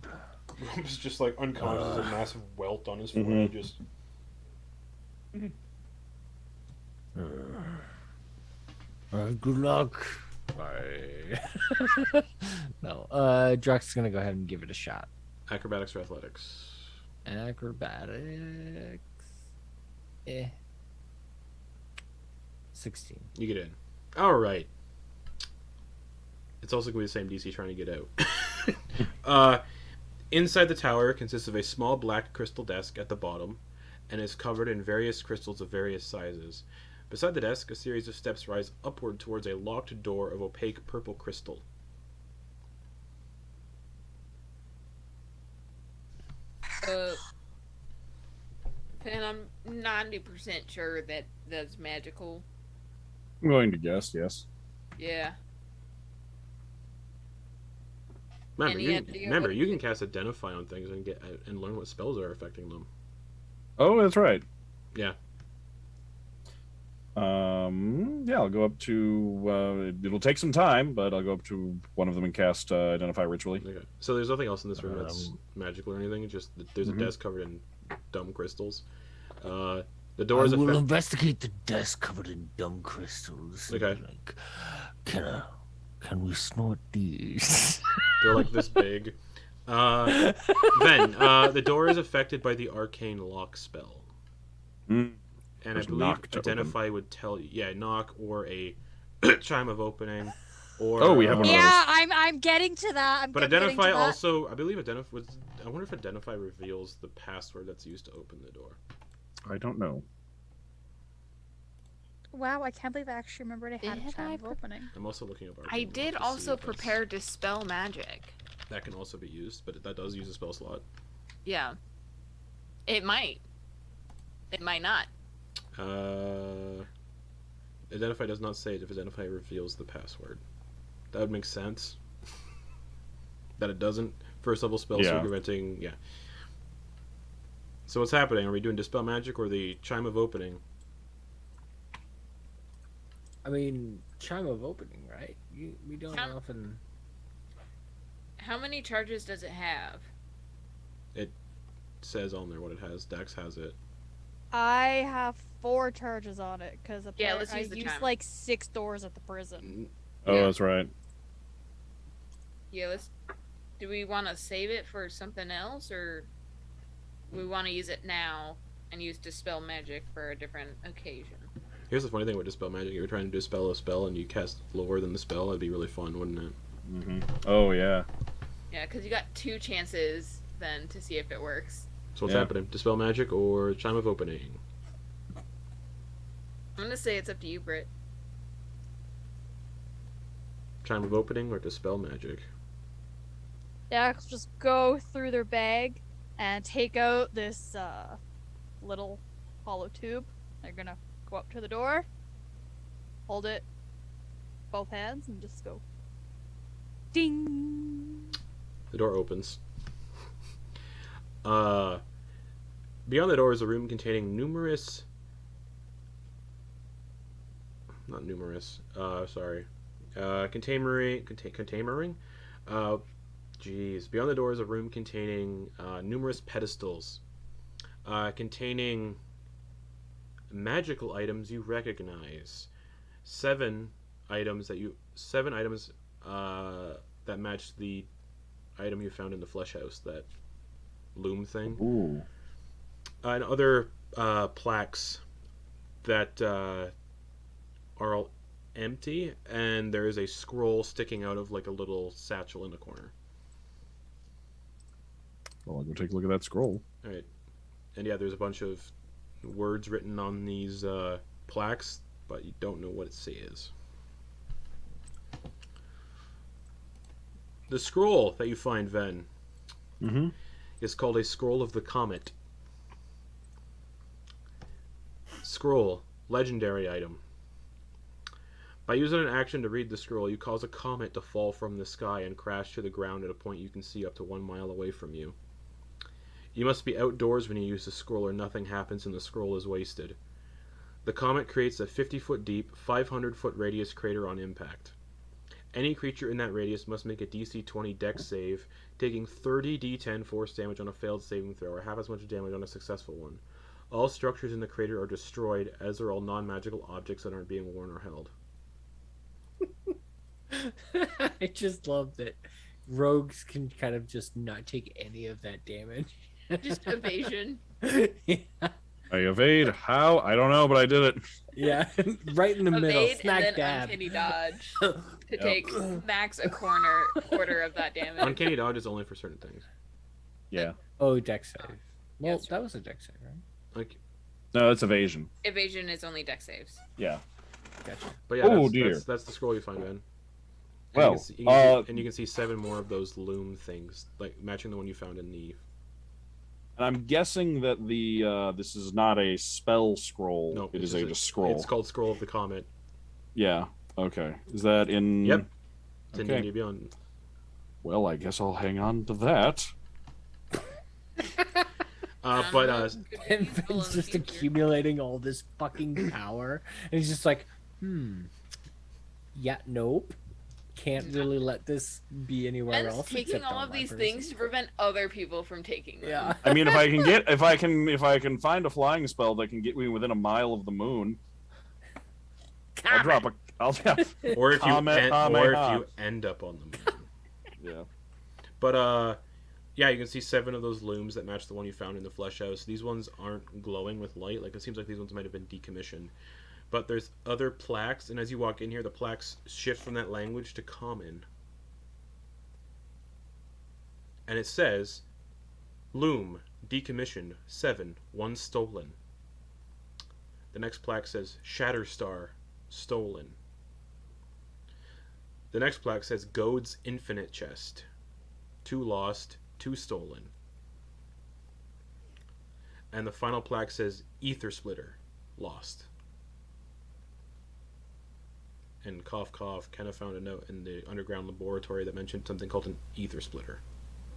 Grump's just like unconscious, a massive welt on his Mhm. forehead. Just Alright, good luck. Bye. No. Druck's gonna go ahead and give it a shot. acrobatics or athletics. Acrobatics. 16. You get in. All right. It's also going to be the same DC trying to get out. Inside the tower consists of a small black crystal desk at the bottom and is covered in various crystals of various sizes. Beside the desk, a series of steps rise upward towards a locked door of opaque purple crystal. And I'm 90% sure that that's magical. I'm going to guess, yes. Yeah. Remember, Any idea what you can cast Identify on things and get and learn what spells are affecting them. Oh, that's right. Yeah. Yeah, I'll go up to. It'll take some time, but I'll go up to one of them and cast Identify Ritually. Okay. So there's nothing else in this room that's magical or anything. It's just that there's a Mhm. desk covered in dumb crystals. The door I is will affected. investigate the desk covered in dumb crystals. and, Okay. Like, can we snort these? They're like this big. Then the door is affected by the arcane lock spell, Mm. and There's I believe knock to Identify would tell you, yeah, knock or a chime of opening, or Oh, we have one of Yeah, I'm getting to that. But getting to Identify that. also, I believe Identify. I wonder if Identify reveals the password that's used to open the door. I don't know. Wow, I can't believe I actually remembered I had a Did chime I of pre- opening. I'm also looking up. I Arcane Lock did to see also if that's- prepare Dispel Magic. That can also be used, but that does use a spell slot. Yeah. It might. It might not. Identify does not say it if Identify reveals the password. That would make sense. That it doesn't. First level spell Yeah. circumventing, yeah. So what's happening? Are we doing Dispel Magic or the Chime of Opening? I mean, chime of opening, right? We don't Chime- often. How many charges does it have? It says on there what it has. Dax has it. I have 4 charges on it because Yeah, let's I use the used chime. like 6 doors at the prison. Oh, Yeah. that's right. Yeah, let's. Do we want to save it for something else, or we want to use it now and use Dispel Magic for a different occasion? Here's the funny thing with Dispel Magic. If you're trying to dispel a spell and you cast lower than the spell, that'd be really fun, wouldn't it? Hmm. Oh, yeah. Yeah, because you got 2 chances then to see if it works. So what's Yeah. happening? Dispel Magic or Chime of Opening? I'm gonna say it's up to you, Britt. Chime of Opening or Dispel Magic? Dax just go through their bag and take out this little hollow tube. They're gonna go up to the door, hold it both hands, and just go ding. The door opens. Beyond the door is a room containing numerous... Not numerous. Sorry. Containering? Jeez. Beyond the door is a room containing numerous pedestals. Containing magical items you recognize. 7 items that match the item you found in the flesh house, that loom thing. Ooh. And other plaques that are all empty, and there is a scroll sticking out of like a little satchel in the corner. Well, I'll go take a look at that scroll. All right, and yeah, there's a bunch of words written on these plaques, but you don't know what it says. The scroll that you find, Ven, is called a Scroll of the Comet. Scroll, legendary item. By using an action to read the scroll, you cause a comet to fall from the sky and crash to the ground at a point you can see up to 1 mile away from you. You must be outdoors when you use the scroll or nothing happens and the scroll is wasted. The comet creates a 50-foot deep, 500-foot radius crater on impact. Any creature in that radius must make a DC 20 Dex save, taking 30 D10 force damage on a failed saving throw, or half as much damage on a successful one. All structures in the crater are destroyed, as are all non-magical objects that aren't being worn or held. I just love that rogues can kind of just not take any of that damage. Just evasion. Yeah. I evade. How? I don't know, but I did it. Yeah, right in the middle, Evade smack and then dab. uncanny dodge to take max a quarter of that damage. Uncanny dodge is only for certain things. Yeah. Oh, dex save. Well, Yes. that was a dex save, right? Like, No, it's evasion. Evasion is only dex saves. Yeah. Gotcha. but yeah, Oh, that's, dear. that's the scroll you find, Ben. Well, and you can see 7 more of those loom things, like matching the one you found in the. And I'm guessing that the this is not a spell scroll. No, it it's is a just scroll. It's called Scroll of the Comet. Yeah. Okay. Is that in? Yep. It's in Okay. D&D Beyond. Well, I guess I'll hang on to that. But And Ben's just accumulating all this fucking power, and he's just like, yeah, nope, can't really let this be anywhere Ben's else. taking except all on of my these person. things to prevent other people from taking them. Yeah. I mean, if I can find a flying spell that can get me within a mile of the moon, I'll drop a. or if Kamehameha. you end up on the moon. Yeah. But yeah, you can see 7 of those looms that match the one you found in the flesh house. These ones aren't glowing with light. Like, it seems like these ones might have been decommissioned. But there's other plaques, and as you walk in here, the plaques shift from that language to common. And it says, Loom, decommissioned, 7, 1 stolen. The next plaque says, Shatterstar, stolen. The next plaque says, Goad's Infinite Chest, 2 lost, 2 stolen. And the final plaque says Ether Splitter, lost. And cough cough, kind of found a note in the underground laboratory that mentioned something called an Ether Splitter.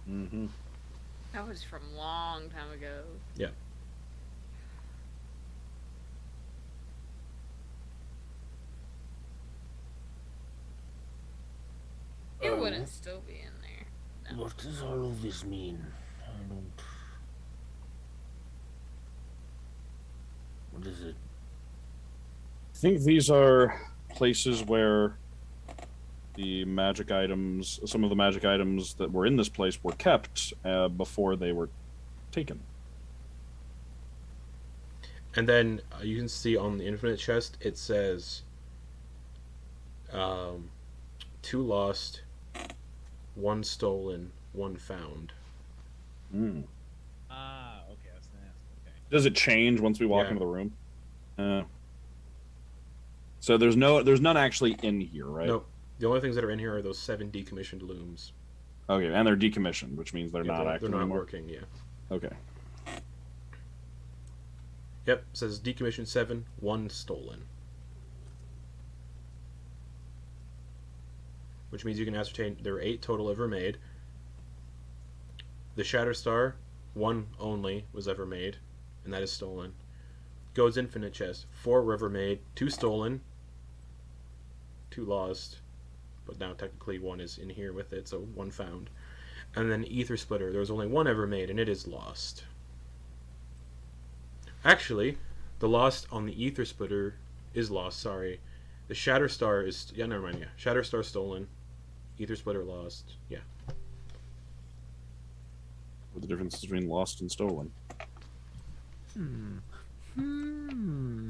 Mm-hmm. That was from a long time ago. Yeah. It wouldn't still be in there. What does all of this mean? I don't. What is it? I think these are places where the magic items, some of the magic items that were in this place were kept before they were taken. And then you can see on the Infinite Chest, it says 2 lost, 1 stolen, 1 found. Mm. Ah, okay, I was gonna ask. Okay. Does it change once we walk Yeah. into the room? So there's none actually in here, right? Nope. The only things that are in here are those 7 decommissioned looms. Okay, and they're decommissioned, which means they're Yeah, not active they're not anymore. working, yeah. Okay. Yep, it says decommissioned 7, 1 stolen. Which means you can ascertain there were 8 total ever made. The Shatterstar, 1 only was ever made, and that is stolen. Goad's Infinite Chest, 4 were ever made, 2 stolen, 2 lost, but now technically 1 is in here with it, so 1 found. And then Ether Splitter, there was only 1 ever made, and it is lost. Actually, the lost on the Ether Splitter is lost, sorry. The Shatterstar is... yeah, never mind, yeah. Shatterstar stolen. Ether Splitter lost. Yeah. What the difference between lost and stolen?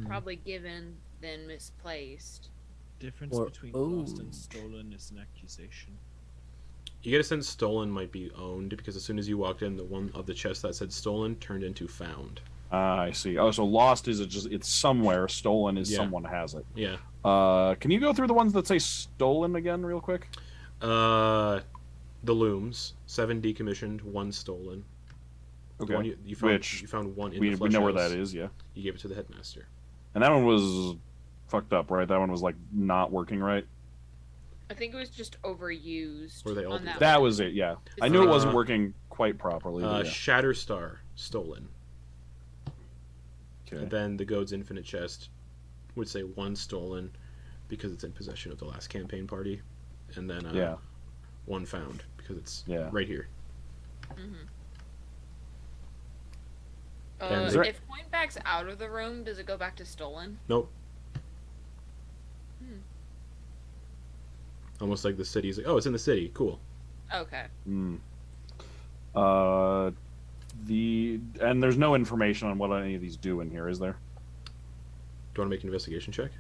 Probably given then misplaced. Difference Or between lost and owned. stolen is an accusation. You get a sense stolen might be owned because as soon as you walked in, the one of the chests that said stolen turned into found. Ah, I see. Oh, so lost is it's somewhere. Stolen is Yeah. someone has it. Yeah. Can you go through the ones that say stolen again, real quick? The looms, 7 decommissioned, 1 stolen. The Okay. one you found, Which you found 1 in we the flesh know where house. that is. Yeah. You gave it to the headmaster. And that one was fucked up, right? That one was like not working right. I think it was just overused. Or they all on do that. That one. was it. Yeah. I knew it wasn't Uh, working quite properly. But yeah. Shatterstar, stolen. Okay. And then the Goad's Infinite Chest would say 1 stolen because it's in possession of the last campaign party. And then Yeah. 1 found because it's Yeah. right here. Mhm. And is there- If Quoin backs out of the room, does it go back to stolen? Nope. Almost like the city's like, oh, it's in the city. Cool. Okay. Mm. And there's no information on what any of these do in here, is there? Do you want to make an investigation check?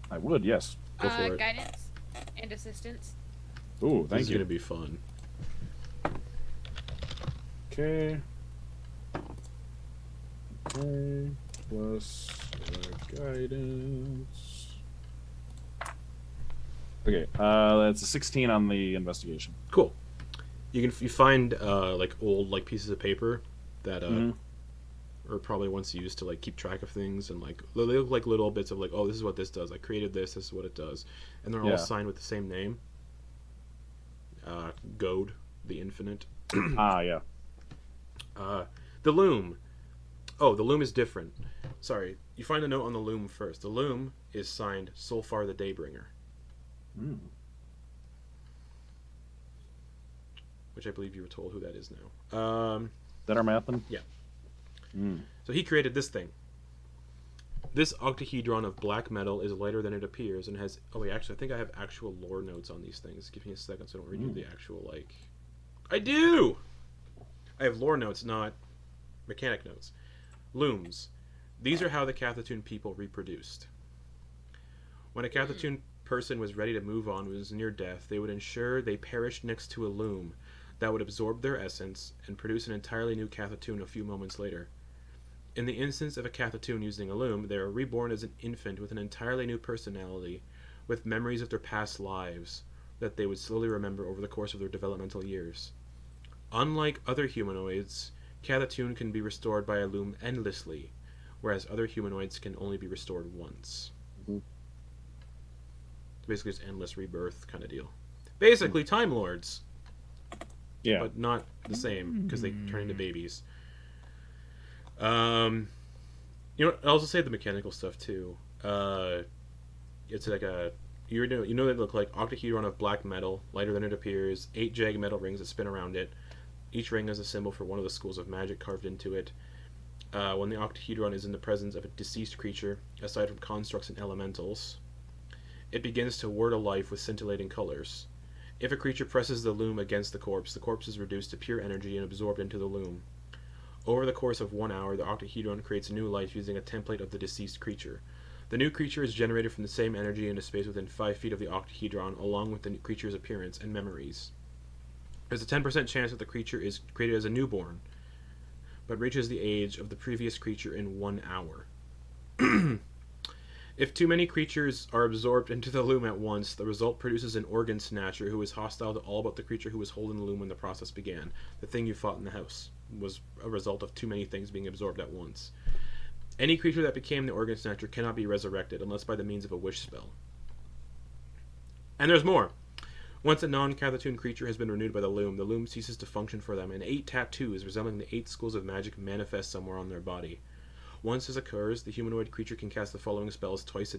I would, yes. Go for it. Guidance and assistance. Ooh, This thank is you. going to be fun. Okay. Okay. Plus guidance. Okay, that's a 16 on the investigation. Cool. You find like old like pieces of paper that Mhm. are probably once used to like keep track of things, and like they look like little bits of like, oh, this is what this does. I created this. This is what it does, and they're all Yeah. signed with the same name. Goad, the Infinite. Ah, yeah. The loom. Oh, the loom is different. Sorry, you find a note on the loom first. The loom is signed Solfar the Daybringer, Mm. which I believe you were told who that is now. Is that our math then? Yeah. Mm. So he created this thing. This octahedron of black metal is lighter than it appears and has... Oh, wait, actually, I think I have actual lore notes on these things. Give me a second so I don't read you the actual, like... I do! I have lore notes, not mechanic notes. Looms. These are how the Cathatuuin people reproduced. When a Cathatuuin person was ready to move on, was near death, they would ensure they perished next to a loom that would absorb their essence and produce an entirely new Cathatuuin a few moments later. In the instance of a Cathatuuin using a loom, they are reborn as an infant with an entirely new personality, with memories of their past lives that they would slowly remember over the course of their developmental years. Unlike other humanoids, Cathatuuin can be restored by a loom endlessly, whereas other humanoids can only be restored once. Mhm. Basically, it's endless rebirth kind of deal. Basically, Time Lords, Yeah. but not the same because they turn into babies. You know, I'll also say the mechanical stuff too. It's like you know they look like octahedron of black metal, lighter than it appears. 8 jagged metal rings that spin around it. Each ring has a symbol for one of the schools of magic carved into it. When the octahedron is in the presence of a deceased creature, aside from constructs and elementals, it begins to word a life with scintillating colors. If a creature presses the loom against the corpse is reduced to pure energy and absorbed into the loom. Over the course of 1 hour, the octahedron creates new life using a template of the deceased creature. The new creature is generated from the same energy in a space within 5 feet of the octahedron, along with the creature's appearance and memories. There's a 10% chance that the creature is created as a newborn, but reaches the age of the previous creature in 1 hour. If too many creatures are absorbed into the loom at once, the result produces an organ snatcher who is hostile to all but the creature who was holding the loom when the process began. The thing you fought in the house was a result of too many things being absorbed at once. Any creature that became the organ snatcher cannot be resurrected unless by the means of a wish spell. And there's more. Once a non-Cathatuuin creature has been renewed by the loom ceases to function for them, and 8 tattoos resembling the 8 schools of magic manifest somewhere on their body. Once this occurs, the humanoid creature can cast the following spells once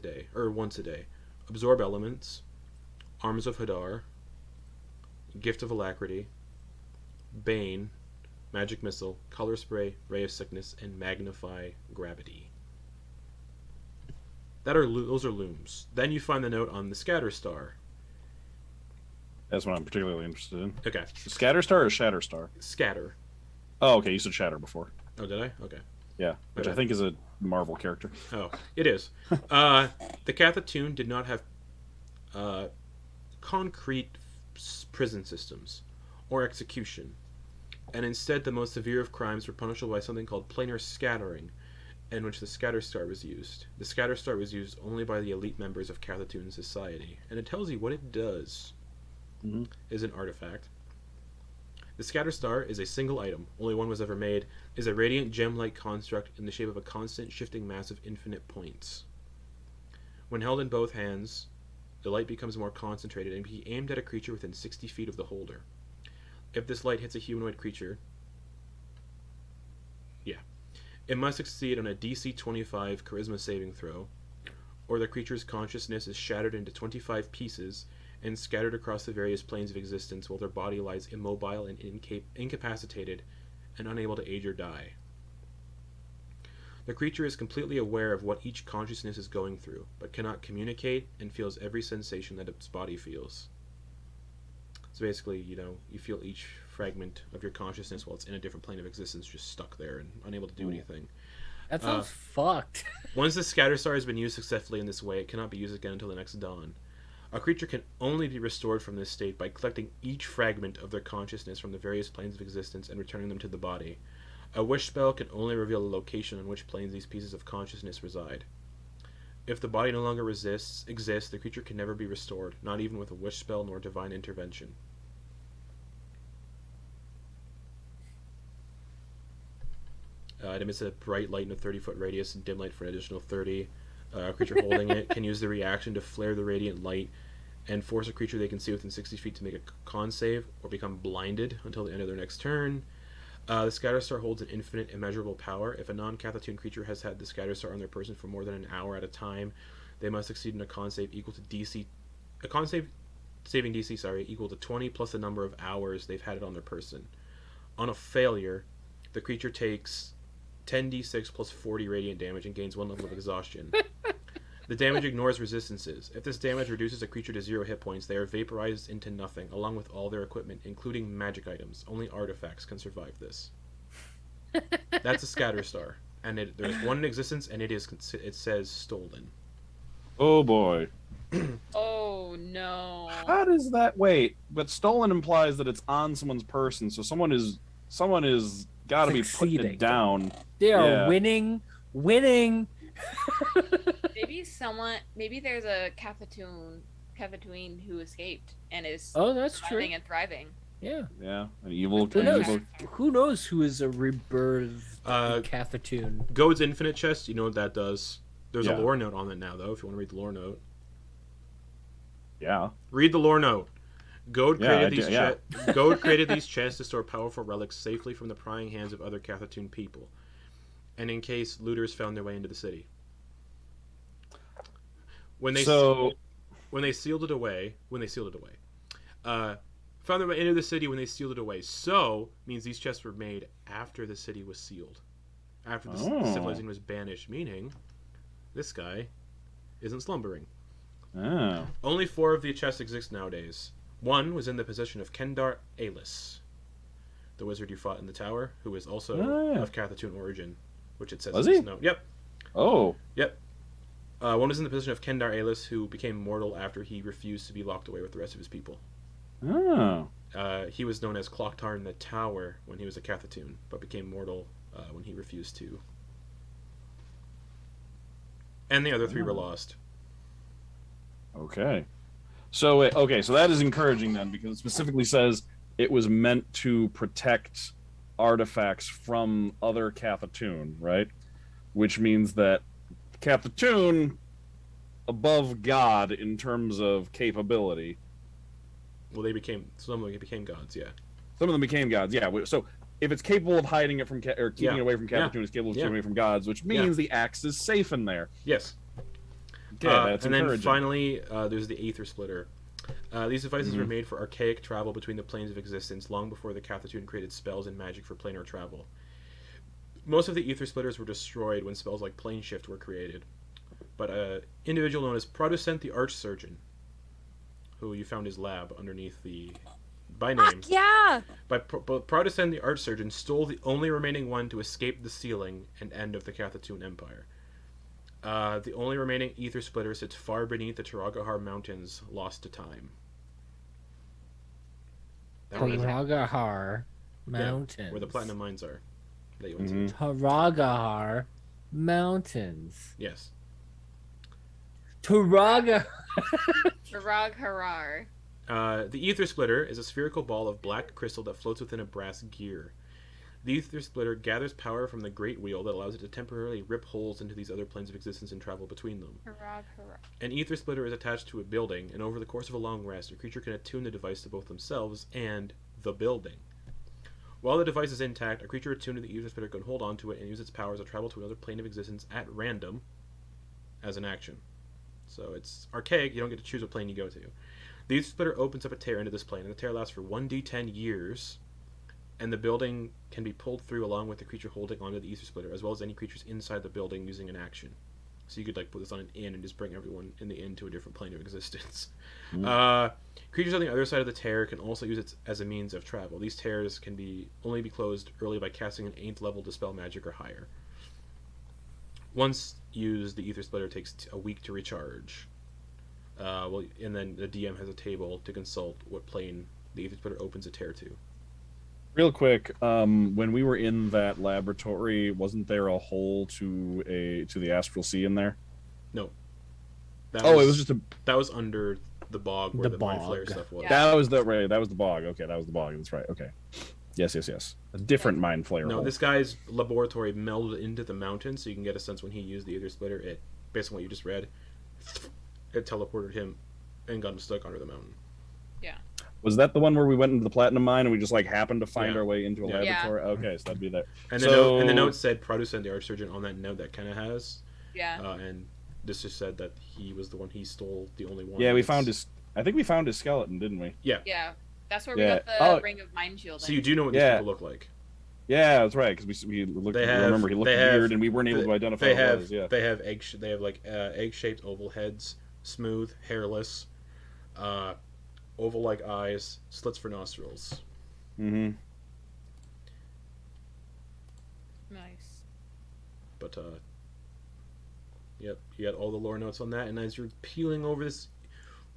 a day. Absorb Elements, Arms of Hadar, Gift of Alacrity, Bane, Magic Missile, Color Spray, Ray of Sickness, and Magnify Gravity. Those are looms. Then you find the note on the Scatterstar. That's what I'm particularly interested in. Okay, Scatterstar or Shatterstar? Scatter. Oh, okay. You said Shatter before. Oh, did I? Okay. Yeah, which I think is a Marvel character. Oh, it is. The Cathatuuin did not have concrete prison systems or execution, and instead the most severe of crimes were punishable by something called planar scattering, in which the scatter star was used. The scatter star was used only by the elite members of Cathatuuin society, and it tells you what it does. Is an artifact. The scatter star is a single item, only one was ever made, is a radiant gem-like construct in the shape of a constant shifting mass of infinite points. When held in both hands, the light becomes more concentrated and can be aimed at a creature within 60 feet of the holder. If this light hits a humanoid creature, it must succeed on a DC 25 charisma saving throw, or the creature's consciousness is shattered into 25 pieces and scattered across the various planes of existence while their body lies immobile and incapacitated and unable to age or die. The creature is completely aware of what each consciousness is going through, but cannot communicate and feels every sensation that its body feels. So basically, you feel each fragment of your consciousness while it's in a different plane of existence, just stuck there and unable to do anything. That sounds fucked. Once the scatter star has been used successfully in this way, it cannot be used again until the next dawn. A creature can only be restored from this state by collecting each fragment of their consciousness from the various planes of existence and returning them to the body. A wish spell can only reveal the location on which planes these pieces of consciousness reside. If the body no longer exists, the creature can never be restored, not even with a wish spell nor divine intervention. It emits a bright light in a 30-foot radius and dim light for an additional 30. A creature holding it can use the reaction to flare the radiant light and force a creature they can see within 60 feet to make a con save or become blinded until the end of their next turn. The Scatter Star holds an infinite, immeasurable power. If a non-Cathatuuin creature has had the Scatter Star on their person for more than an hour at a time, they must succeed in a con save equal to DC. A con save saving DC, equal to 20 plus the number of hours they've had it on their person. On a failure, the creature takes 10d6 plus 40 radiant damage and gains 1 level of exhaustion. The damage ignores resistances. If this damage reduces a creature to 0 hit points, they are vaporized into nothing, along with all their equipment, including magic items. Only artifacts can survive this. That's a Scatter Star, and there's one in existence, and it says stolen. Oh boy. Oh no. How does that wait? But stolen implies that it's on someone's person, so someone is got to be putting it down. They are winning. Maybe there's a Cathatuuin who escaped and is that's surviving true and thriving. Yeah, an evil. Who knows who is a rebirthed Cathatuuin? Goad's Infinite Chest, you know what that does. There's a lore note on it now, though, if you want to read the lore note. Yeah. Read the lore note. Goad created these chests to store powerful relics safely from the prying hands of other Cathatuuin people, and in case looters found their way into the city. When they sealed it away, found their way into the city when they sealed it away. So means these chests were made after the city was sealed, after the civilization was banished. Meaning, this guy isn't slumbering. Oh. Only 4 of the chests exist nowadays. One was in the possession of Kendar Alis, the wizard you fought in the tower, who was also of Cathatuuin origin, which it says in this note. Yep. Oh. Yep. One was in the possession of Kendar Alis, who became mortal after he refused to be locked away with the rest of his people. Oh. He was known as Clocktar in the Tower when he was a Cathatuuin, but became mortal when he refused to. And the other 3 were lost. Okay. So that is encouraging then, because it specifically says it was meant to protect artifacts from other Cathatuuin, right? Which means that Cathatuuin above God in terms of capability. Well, some of them became gods, yeah. Some of them became gods, yeah. So if it's capable of hiding it from or keeping it away from Cathatuuin, it's capable of keeping it away from gods, which means the axe is safe in there. Yes. Okay, that's and encouraging. then finally, there's the Aether Splitter. These devices were made for archaic travel between the planes of existence long before the Cathatuuin created spells and magic for planar travel. Most of the Aether Splitters were destroyed when spells like Plane Shift were created. But an individual known as Protestant the Archsurgeon, who you found his lab by name. Fuck yeah! But Protestant, the Archsurgeon, stole the only remaining one to escape the sealing and end of the Cathatuuin Empire. The only remaining ether splitter sits far beneath the Taragahar Mountains, lost to time. That one is- Taragahar Mountains. Yeah, where the platinum mines are. That you went Mhm. to. Taragahar Mountains. Yes. Taraga. Harag harar. The ether splitter is a spherical ball of black crystal that floats within a brass gear. The ether splitter gathers power from the great wheel that allows it to temporarily rip holes into these other planes of existence and travel between them. Harag harar. An ether splitter is attached to a building, and over the course of a long rest, a creature can attune the device to both themselves and the building. While the device is intact, a creature attuned to the ether splitter can hold on to it and use its powers to travel to another plane of existence at random as an action. So it's archaic, you don't get to choose what plane you go to. The ether splitter opens up a tear into this plane, and the tear lasts for 1d10 years, and the building can be pulled through along with the creature holding onto the ether splitter, as well as any creatures inside the building using an action. So you could like put this on an inn and just bring everyone in the inn to a different plane of existence. Creatures on the other side of the tear can also use it as a means of travel. These tears can only be closed early by casting an 8th level Dispel Magic or higher. Once used, the ether splitter takes a week to recharge. And then the DM has a table to consult what plane the ether splitter opens a tear to. Real quick, when we were in that laboratory, wasn't there a hole to the astral sea in there? No. It was just a. That was under the bog where The the mind bog. flare stuff was. Yeah. That was the bog. Okay, that was the bog. That's right. Okay. Yes. A different mind flayer. No, hole. this guy's laboratory melded into the mountain, so you can get a sense when he used the ether splitter, it, based on what you just read, it teleported him and got him stuck under the mountain. Was that the one where we went into the platinum mine and we just like happened to find Yeah. our way into a Yeah. laboratory? Okay, so that'd be that. And the note said Protestant, the Archsurgeon, on that note that Kenna has. Yeah. And this just said that he was the one he stole, the only one. Yeah, we that's- found his. I think we found his skeleton, didn't we? Yeah. That's where Yeah. we got the Ring of Mind Shielding. So you do know what these Yeah. people look like. Yeah, that's right. Because we looked. They have- remember, he looked they have- weird, and we weren't able to identify They what it have was. Yeah. they have egg-shaped oval heads, smooth, hairless, oval-like eyes, slits for nostrils. Mm-hmm. Nice. But yep, you got all the lore notes on that, and as you're peeling over this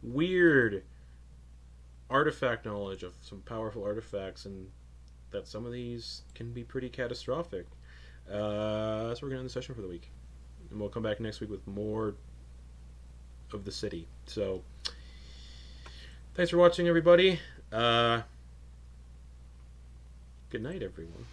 weird artifact knowledge of some powerful artifacts, and that some of these can be pretty catastrophic. That's where we're gonna end the session for the week, and we'll come back next week with more of the city. So, thanks for watching, everybody. Good night, everyone.